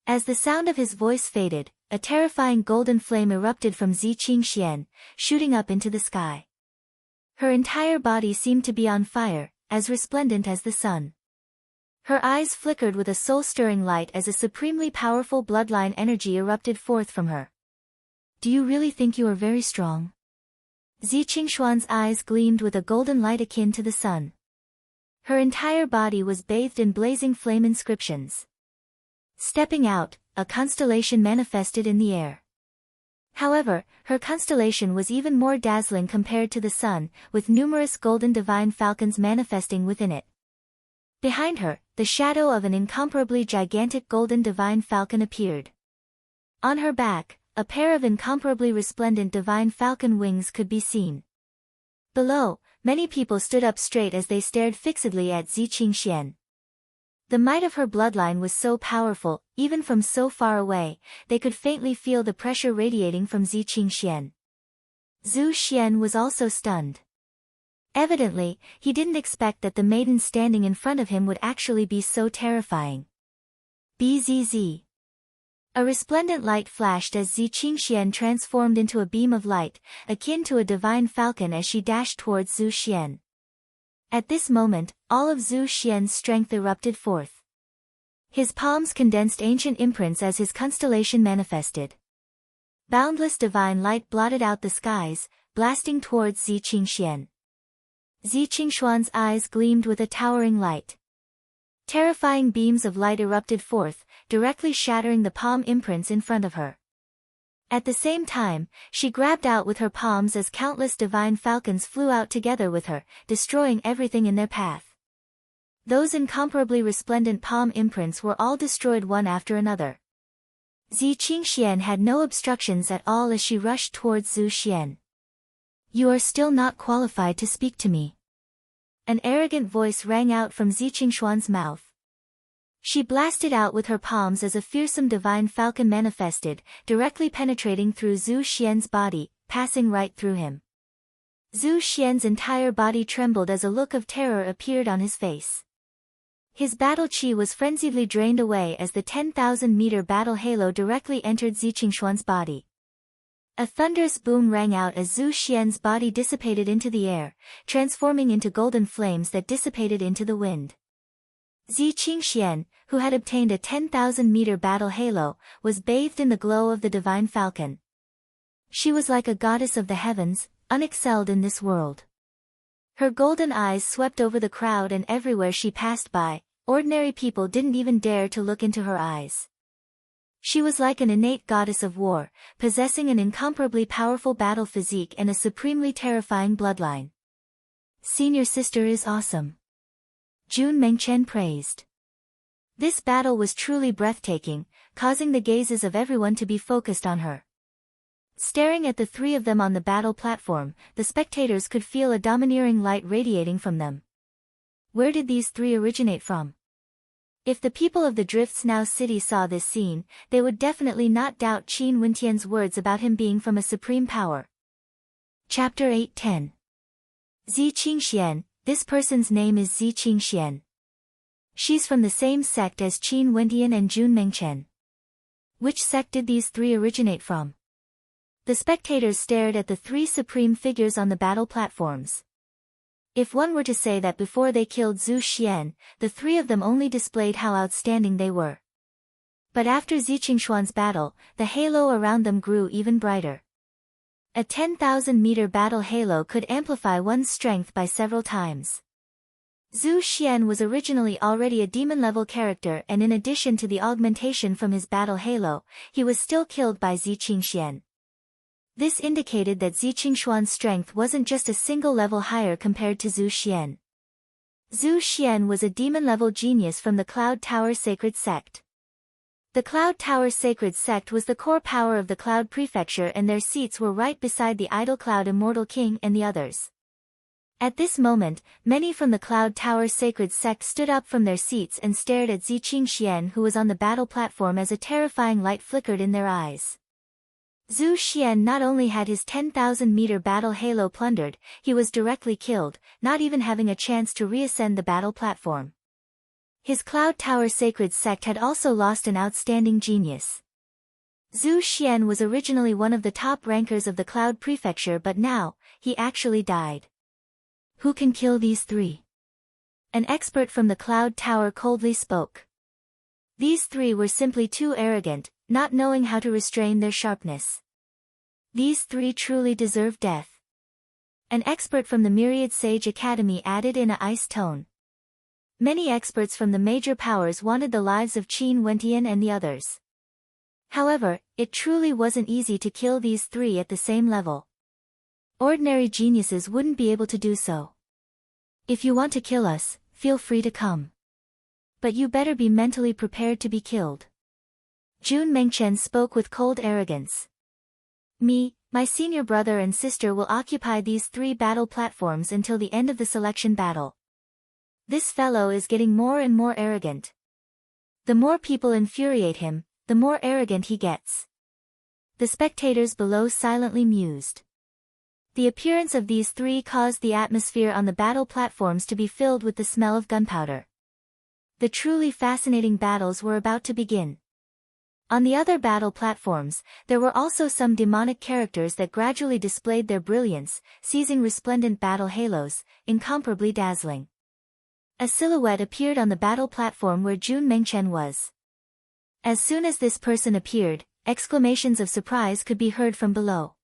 As the sound of his voice faded, a terrifying golden flame erupted from Zi Qingxian, shooting up into the sky. Her entire body seemed to be on fire, as resplendent as the sun. Her eyes flickered with a soul-stirring light as a supremely powerful bloodline energy erupted forth from her. "Do you really think you are very strong?" Zi Qingxuan's eyes gleamed with a golden light akin to the sun. Her entire body was bathed in blazing flame inscriptions. Stepping out, a constellation manifested in the air. However, her constellation was even more dazzling compared to the sun, with numerous golden divine falcons manifesting within it. Behind her, the shadow of an incomparably gigantic golden divine falcon appeared. On her back, a pair of incomparably resplendent divine falcon wings could be seen. Below, many people stood up straight as they stared fixedly at Zi Qingxian. The might of her bloodline was so powerful, even from so far away, they could faintly feel the pressure radiating from Zi Qingxian. Zhu Xian was also stunned. Evidently, he didn't expect that the maiden standing in front of him would actually be so terrifying. Bzz. A resplendent light flashed as Zi Qingxian transformed into a beam of light, akin to a divine falcon as she dashed towards Zhu Xian. At this moment, all of Zhu Xian's strength erupted forth. His palms condensed ancient imprints as his constellation manifested. Boundless divine light blotted out the skies, blasting towards Zi Qingxian. Zi Qingxuan's eyes gleamed with a towering light. Terrifying beams of light erupted forth, directly shattering the palm imprints in front of her. At the same time, she grabbed out with her palms as countless divine falcons flew out together with her, destroying everything in their path. Those incomparably resplendent palm imprints were all destroyed one after another. Zi Qingxian had no obstructions at all as she rushed towards Zhu Xian. "You are still not qualified to speak to me." An arrogant voice rang out from Zi Qingxuan's mouth. She blasted out with her palms as a fearsome divine falcon manifested, directly penetrating through Zhu Xian's body, passing right through him. Zhu Xian's entire body trembled as a look of terror appeared on his face. His battle chi was frenziedly drained away as the 10,000-meter battle halo directly entered Zi Qingxuan's body. A thunderous boom rang out as Zhu Xian's body dissipated into the air, transforming into golden flames that dissipated into the wind. Zi Qingxian, who had obtained a 10,000-meter battle halo, was bathed in the glow of the divine falcon. She was like a goddess of the heavens, unexcelled in this world. Her golden eyes swept over the crowd, and everywhere she passed by, ordinary people didn't even dare to look into her eyes. She was like an innate goddess of war, possessing an incomparably powerful battle physique and a supremely terrifying bloodline. "Senior sister is awesome," Jun Mengchen praised. This battle was truly breathtaking, causing the gazes of everyone to be focused on her. Staring at the three of them on the battle platform, the spectators could feel a domineering light radiating from them. Where did these three originate from? If the people of the Drifts Now city saw this scene, they would definitely not doubt Qin Wendian's words about him being from a supreme power. Chapter 8:10. Zi Qingxian, this person's name is Zi Qingxian. She's from the same sect as Qin Wendian and Jun Mengchen. Which sect did these three originate from? The spectators stared at the three supreme figures on the battle platforms. If one were to say that before they killed Zhu Xian, the three of them only displayed how outstanding they were. But after Ziqingshuan's battle, the halo around them grew even brighter. A 10,000-meter battle halo could amplify one's strength by several times. Zhu Xian was originally already a demon-level character, and in addition to the augmentation from his battle halo, he was still killed by Ziqingshuan. This indicated that Ziqingshuan's strength wasn't just a single level higher compared to Zhu Xian. Zhu Xian was a demon-level genius from the Cloud Tower Sacred Sect. The Cloud Tower Sacred Sect was the core power of the Cloud Prefecture, and their seats were right beside the Idol Cloud Immortal King and the others. At this moment, many from the Cloud Tower Sacred Sect stood up from their seats and stared at Ziqingshuan, who was on the battle platform, as a terrifying light flickered in their eyes. Zhu Xian not only had his 10,000-meter battle halo plundered, he was directly killed, not even having a chance to reascend the battle platform. His Cloud Tower Sacred Sect had also lost an outstanding genius. Zhu Xian was originally one of the top rankers of the Cloud Prefecture, but now, he actually died. Who can kill these three? An expert from the Cloud Tower coldly spoke. These three were simply too arrogant, not knowing how to restrain their sharpness. These three truly deserve death. An expert from the Myriad Sage Academy added in an ice tone. Many experts from the major powers wanted the lives of Qin Wentian and the others. However, it truly wasn't easy to kill these three at the same level. Ordinary geniuses wouldn't be able to do so. If you want to kill us, feel free to come. But you better be mentally prepared to be killed. Jun Mengchen spoke with cold arrogance. Me, my senior brother and sister will occupy these three battle platforms until the end of the selection battle. This fellow is getting more and more arrogant. The more people infuriate him, the more arrogant he gets. The spectators below silently mused. The appearance of these three caused the atmosphere on the battle platforms to be filled with the smell of gunpowder. The truly fascinating battles were about to begin. On the other battle platforms, there were also some demonic characters that gradually displayed their brilliance, seizing resplendent battle halos, incomparably dazzling. A silhouette appeared on the battle platform where Jun Mengchen was. As soon as this person appeared, exclamations of surprise could be heard from below.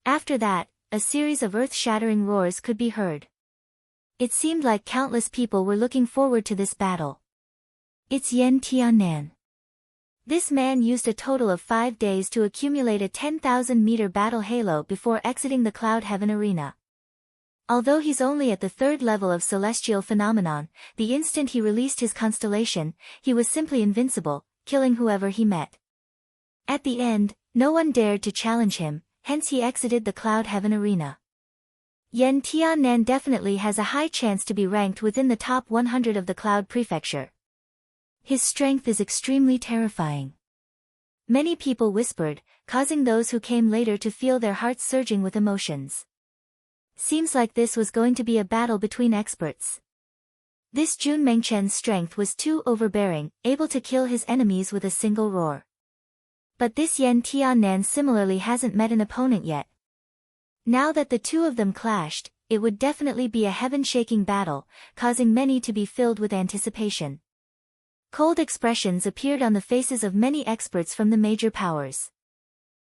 After that, a series of earth-shattering roars could be heard. It seemed like countless people were looking forward to this battle. It's Yan Tiannan. This man used a total of 5 days to accumulate a 10,000-meter battle halo before exiting the Cloud Heaven Arena. Although he's only at the 3rd level of celestial phenomenon, the instant he released his constellation, he was simply invincible, killing whoever he met. At the end, no one dared to challenge him, hence he exited the Cloud Heaven Arena. Yan Tiannan definitely has a high chance to be ranked within the top 100 of the Cloud Prefecture. His strength is extremely terrifying. Many people whispered, causing those who came later to feel their hearts surging with emotions. Seems like this was going to be a battle between experts. This Jun Mengchen's strength was too overbearing, able to kill his enemies with a single roar. But this Yan Tiannan similarly hasn't met an opponent yet. Now that the two of them clashed, it would definitely be a heaven-shaking battle, causing many to be filled with anticipation. Cold expressions appeared on the faces of many experts from the major powers.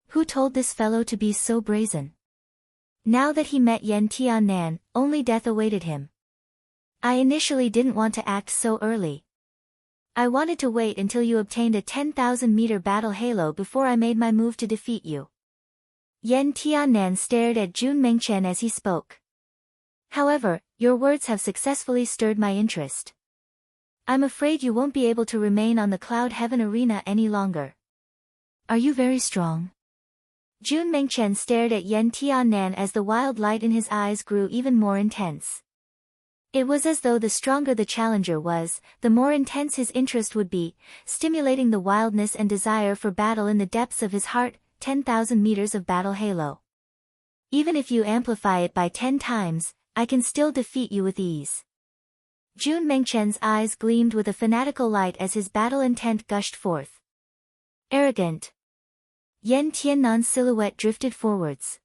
Who told this fellow to be so brazen? Now that he met Yan Tiannan, only death awaited him. I initially didn't want to act so early. I wanted to wait until you obtained a 10,000-meter battle halo before I made my move to defeat you. Yan Tiannan stared at Jun Mengchen as he spoke. However, your words have successfully stirred my interest. I'm afraid you won't be able to remain on the Cloud Heaven Arena any longer. Are you very strong? Jun Mengchen stared at Yan Tiannan as the wild light in his eyes grew even more intense. It was as though the stronger the challenger was, the more intense his interest would be, stimulating the wildness and desire for battle in the depths of his heart. 10,000 meters of battle halo. Even if you amplify it by 10 times, I can still defeat you with ease. Jun Mengchen's eyes gleamed with a fanatical light as his battle intent gushed forth. Arrogant. Yan Tiannan's silhouette drifted forwards.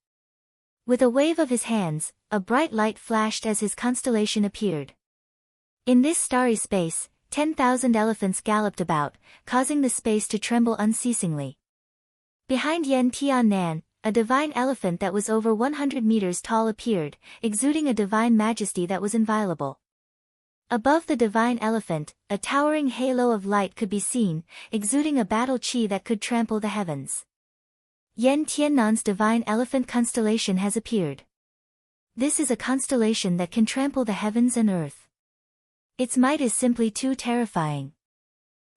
With a wave of his hands, a bright light flashed as his constellation appeared. In this starry space, 10,000 elephants galloped about, causing the space to tremble unceasingly. Behind Yan Tiannan, a divine elephant that was over 100 meters tall appeared, exuding a divine majesty that was inviolable. Above the divine elephant, a towering halo of light could be seen, exuding a battle chi that could trample the heavens. Yan Tiannan's divine elephant constellation has appeared. This is a constellation that can trample the heavens and earth. Its might is simply too terrifying.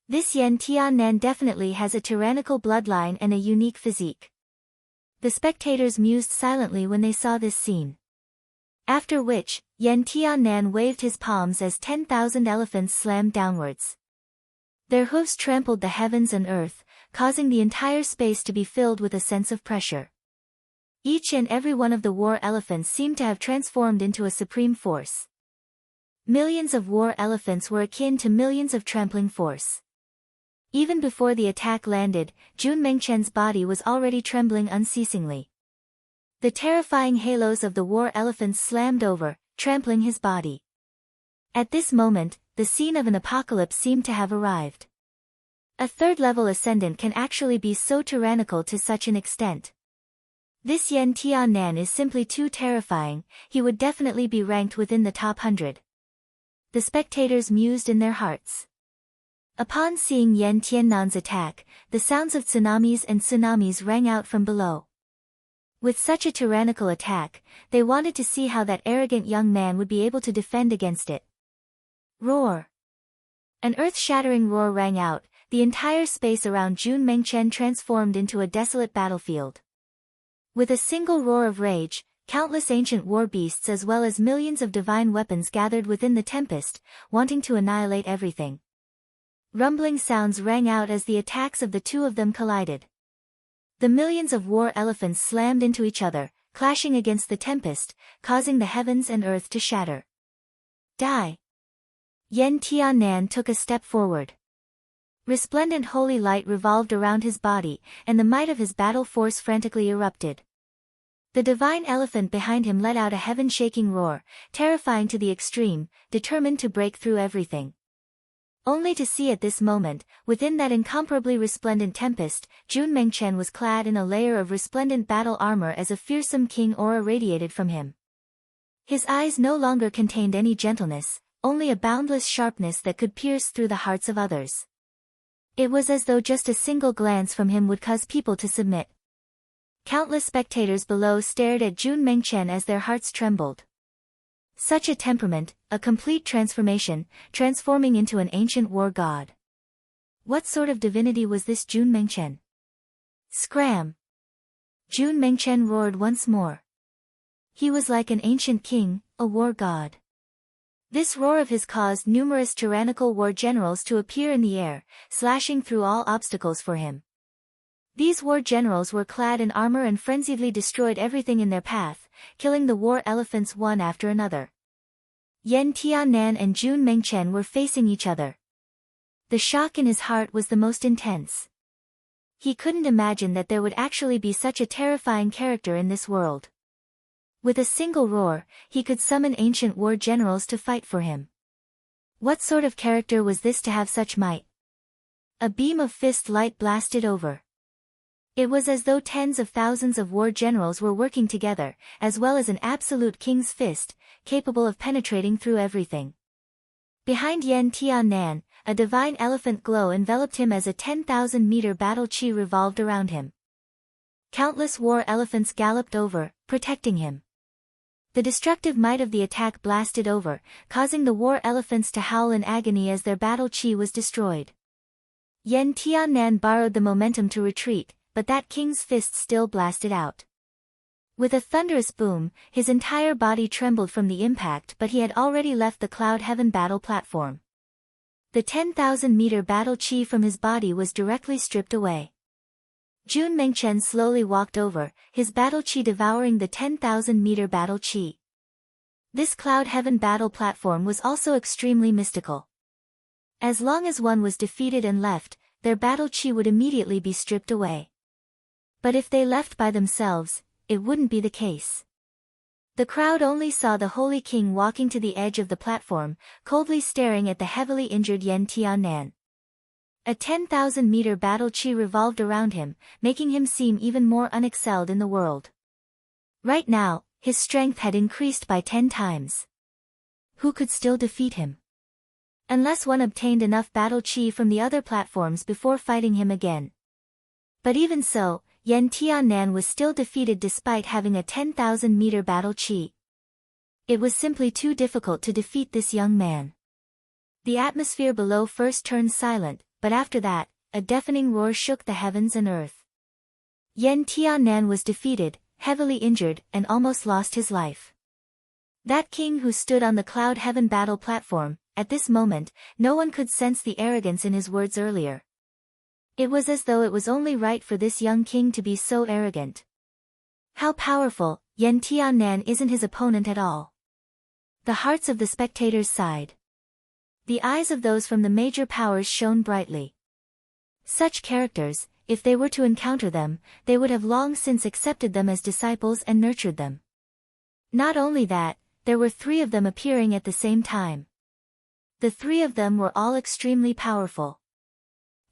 This Yan Tiannan definitely has a tyrannical bloodline and a unique physique. The spectators mused silently when they saw this scene. After which, Yan Tiannan waved his palms as 10,000 elephants slammed downwards. Their hooves trampled the heavens and earth, causing the entire space to be filled with a sense of pressure. Each and every one of the war elephants seemed to have transformed into a supreme force. Millions of war elephants were akin to millions of trampling force. Even before the attack landed, Jun Mengchen's body was already trembling unceasingly. The terrifying halos of the war elephants slammed over, trampling his body. At this moment, the scene of an apocalypse seemed to have arrived. A third-level ascendant can actually be so tyrannical to such an extent. This Yan Tiannan is simply too terrifying, he would definitely be ranked within the top 100. The spectators mused in their hearts. Upon seeing Yan Tiannan's attack, the sounds of tsunamis and tsunamis rang out from below. With such a tyrannical attack, they wanted to see how that arrogant young man would be able to defend against it. Roar! An earth-shattering roar rang out, the entire space around Jun Mengchen transformed into a desolate battlefield. With a single roar of rage, countless ancient war beasts as well as millions of divine weapons gathered within the tempest, wanting to annihilate everything. Rumbling sounds rang out as the attacks of the two of them collided. The millions of war elephants slammed into each other, clashing against the tempest, causing the heavens and earth to shatter. Die! Yan Tiannan took a step forward. Resplendent holy light revolved around his body, and the might of his battle force frantically erupted. The divine elephant behind him let out a heaven-shaking roar, terrifying to the extreme, determined to break through everything. Only to see at this moment, within that incomparably resplendent tempest, Jun Mengchen was clad in a layer of resplendent battle armor as a fearsome king aura radiated from him. His eyes no longer contained any gentleness, only a boundless sharpness that could pierce through the hearts of others. It was as though just a single glance from him would cause people to submit. Countless spectators below stared at Jun Mengchen as their hearts trembled. Such a temperament, a complete transformation, transforming into an ancient war god. What sort of divinity was this Jun Mengchen? Scram! Jun Mengchen roared once more. He was like an ancient king, a war god. This roar of his caused numerous tyrannical war generals to appear in the air, slashing through all obstacles for him. These war generals were clad in armor and frenziedly destroyed everything in their path, killing the war elephants one after another. Yan Tiannan and Jun Mengchen were facing each other. The shock in his heart was the most intense. He couldn't imagine that there would actually be such a terrifying character in this world. With a single roar, he could summon ancient war generals to fight for him. What sort of character was this to have such might? A beam of fist light blasted over. It was as though tens of thousands of war generals were working together, as well as an absolute king's fist, capable of penetrating through everything. Behind Yan Tiannan, a divine elephant glow enveloped him as a 10,000-meter battle chi revolved around him. Countless war elephants galloped over, protecting him. The destructive might of the attack blasted over, causing the war elephants to howl in agony as their battle chi was destroyed. Yan Tiannan borrowed the momentum to retreat, but that king's fist still blasted out. With a thunderous boom, his entire body trembled from the impact, but he had already left the Cloud Heaven battle platform. The 10,000-meter battle chi from his body was directly stripped away. Jun Mengchen slowly walked over, his battle chi devouring the 10,000-meter battle chi. This Cloud Heaven battle platform was also extremely mystical. As long as one was defeated and left, their battle chi would immediately be stripped away. But if they left by themselves, it wouldn't be the case. The crowd only saw the Holy King walking to the edge of the platform, coldly staring at the heavily injured Yen Tiannan. A 10,000-meter battle chi revolved around him, making him seem even more unexcelled in the world. Right now, his strength had increased by 10 times. Who could still defeat him? Unless one obtained enough battle chi from the other platforms before fighting him again. But even so, Yen Tiannan was still defeated despite having a 10,000-meter battle chi. It was simply too difficult to defeat this young man. The atmosphere below first turned silent, but after that, a deafening roar shook the heavens and earth. Yen Tiannan was defeated, heavily injured, and almost lost his life. That king who stood on the Cloud Heaven battle platform, at this moment, no one could sense the arrogance in his words earlier. It was as though it was only right for this young king to be so arrogant. How powerful, Yen Tiannan isn't his opponent at all. The hearts of the spectators sighed. The eyes of those from the major powers shone brightly. Such characters, if they were to encounter them, they would have long since accepted them as disciples and nurtured them. Not only that, there were 3 of them appearing at the same time. The 3 of them were all extremely powerful.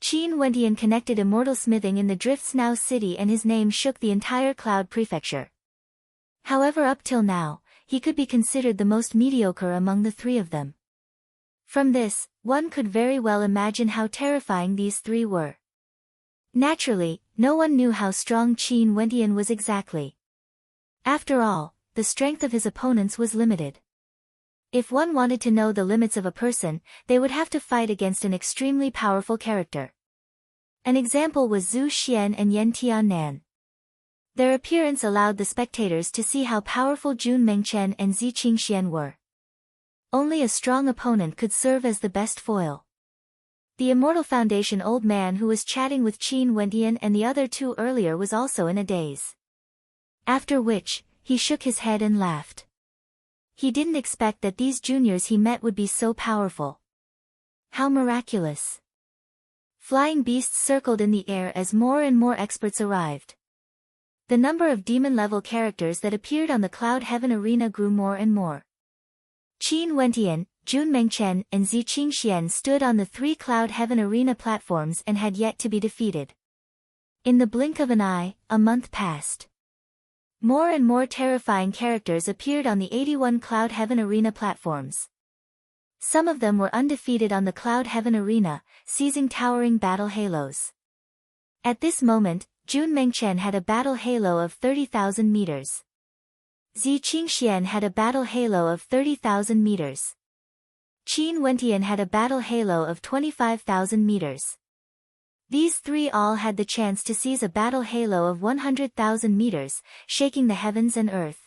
Qin Wentian connected immortal smithing in the Drifts Now city, and his name shook the entire Cloud Prefecture. However, up till now, he could be considered the most mediocre among the 3 of them. From this, one could very well imagine how terrifying these 3 were. Naturally, no one knew how strong Qin Wentian was exactly. After all, the strength of his opponents was limited. If one wanted to know the limits of a person, they would have to fight against an extremely powerful character. An example was Zhu Xian and Yen Tiannan. Their appearance allowed the spectators to see how powerful Jun Mengchen and Zi Qingxian were. Only a strong opponent could serve as the best foil. The Immortal Foundation old man who was chatting with Qin Wentian and the other 2 earlier was also in a daze. After which, he shook his head and laughed. He didn't expect that these juniors he met would be so powerful. How miraculous! Flying beasts circled in the air as more and more experts arrived. The number of demon-level characters that appeared on the Cloud Heaven arena grew more and more. Qin Wentian, Jun Mengchen, and Zi Qingxian stood on the 3 Cloud Heaven arena platforms and had yet to be defeated. In the blink of an eye, a month passed. More and more terrifying characters appeared on the 81 Cloud Heaven arena platforms. Some of them were undefeated on the Cloud Heaven arena, seizing towering battle halos. At this moment, Jun Mengchen had a battle halo of 30,000 meters. Zi Qingxian had a battle halo of 30,000 meters. Qin Wentian had a battle halo of 25,000 meters. These 3 all had the chance to seize a battle halo of 100,000 meters, shaking the heavens and earth.